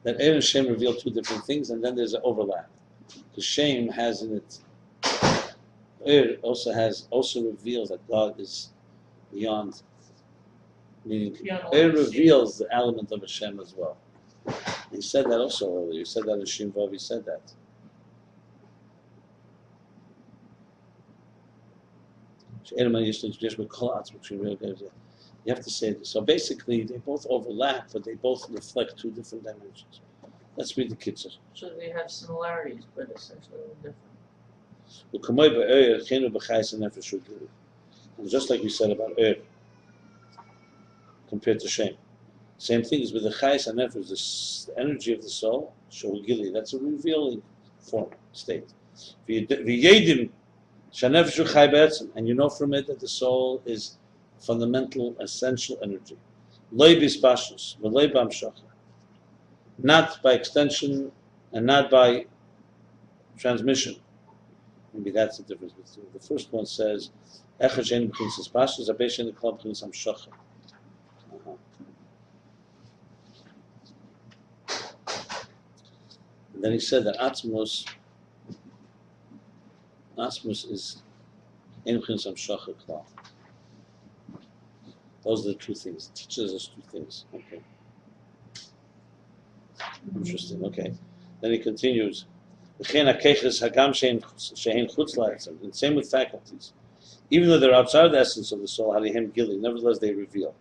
that Eir and Shem reveal two different things, and then there's an overlap. Because Shem has in it, Eir also reveals that God is beyond. Meaning, Eir reveals the element of Hashem as well. He said that also earlier. He said that in Shem Vav. He said that. You have to say this. So basically, they both overlap, but they both reflect two different dimensions. Let's read the Kitzur. So they have similarities, but essentially different. And just like we said about Eir, compared to Shem. Same thing is with the Chayes and Nefesh, the energy of the soul, Shohugili, that's a revealing form, state. V'yedim, Shanefesh Chai Be'etzem, and you know from it that the soul is fundamental, essential energy. Loi bispashus, v'loi b'amshacha. Not by extension and not by transmission. Maybe that's the difference between. The first one says, Echad she'en b'chinas bispashus, Abei she'en b'chinas amshacha. And then he said that Atzmos is Ein B'chinas Hamshacha Klal. Those are the two things. It teaches us two things. Okay. Interesting. Okay. Then he continues. And same with faculties. Even though they're outside the essence of the soul, nevertheless they reveal.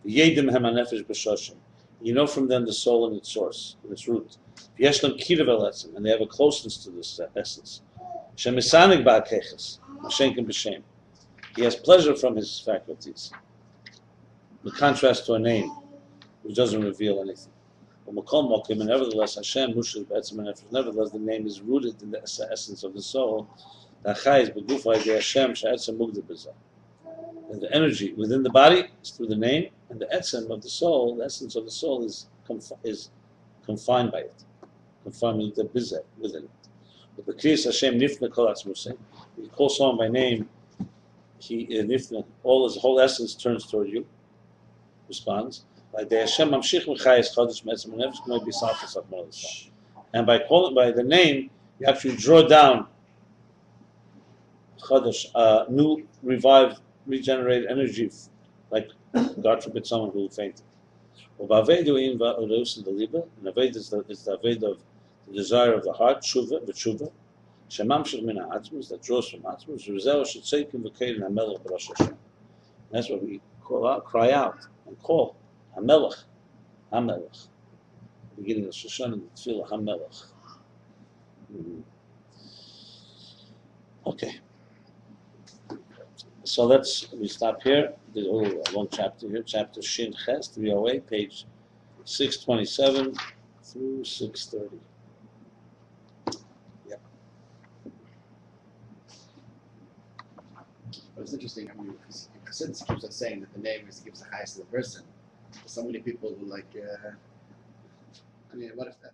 Yedim hem hanefesh b'shoshim. You know from them the soul and its source, and its root. Yesh lam kirav el etzem, and they have a closeness to this essence. Shemisanig ba'akeches, mashenkim b'shem. He has pleasure from his faculties. In contrast to a name, which doesn't reveal anything. And nevertheless, Hashem, nevertheless, the name is rooted in the essence of the soul. And the energy within the body is through the name, and the etzem of the soul, the essence of the soul, is confined by it, confined with the bizet within it. But the kriyas Hashem nifna kol atzmusay. He calls someone by name. He nifna, all his whole essence turns toward you, responds. Like the Hashem mamshich mechayes chodesh metzem nefesh k'may b'safas akmol l'sam. And by calling by the name, you actually draw down chodesh, new, revived, regenerated energy, like God forbid someone who fainted. And Aved is the Aved of the desire of the heart, teshuvah, shemamshich min ha'atzmus, that draws from atzmus. Rizeh shetzeikim v'kein hamelech b'rosh Hashem. That's what we call out, cry out, and call hamelech, hamelech. Beginning of Shoshan and the tefillah hamelech. Okay. So we stop here. There's a long chapter here, chapter Shin Ches, 308, page 627 through 630. Yeah. But it's interesting, I mean, because Chassidus keeps on saying that the name gives the highest to the person. There's so many people who I mean, what if that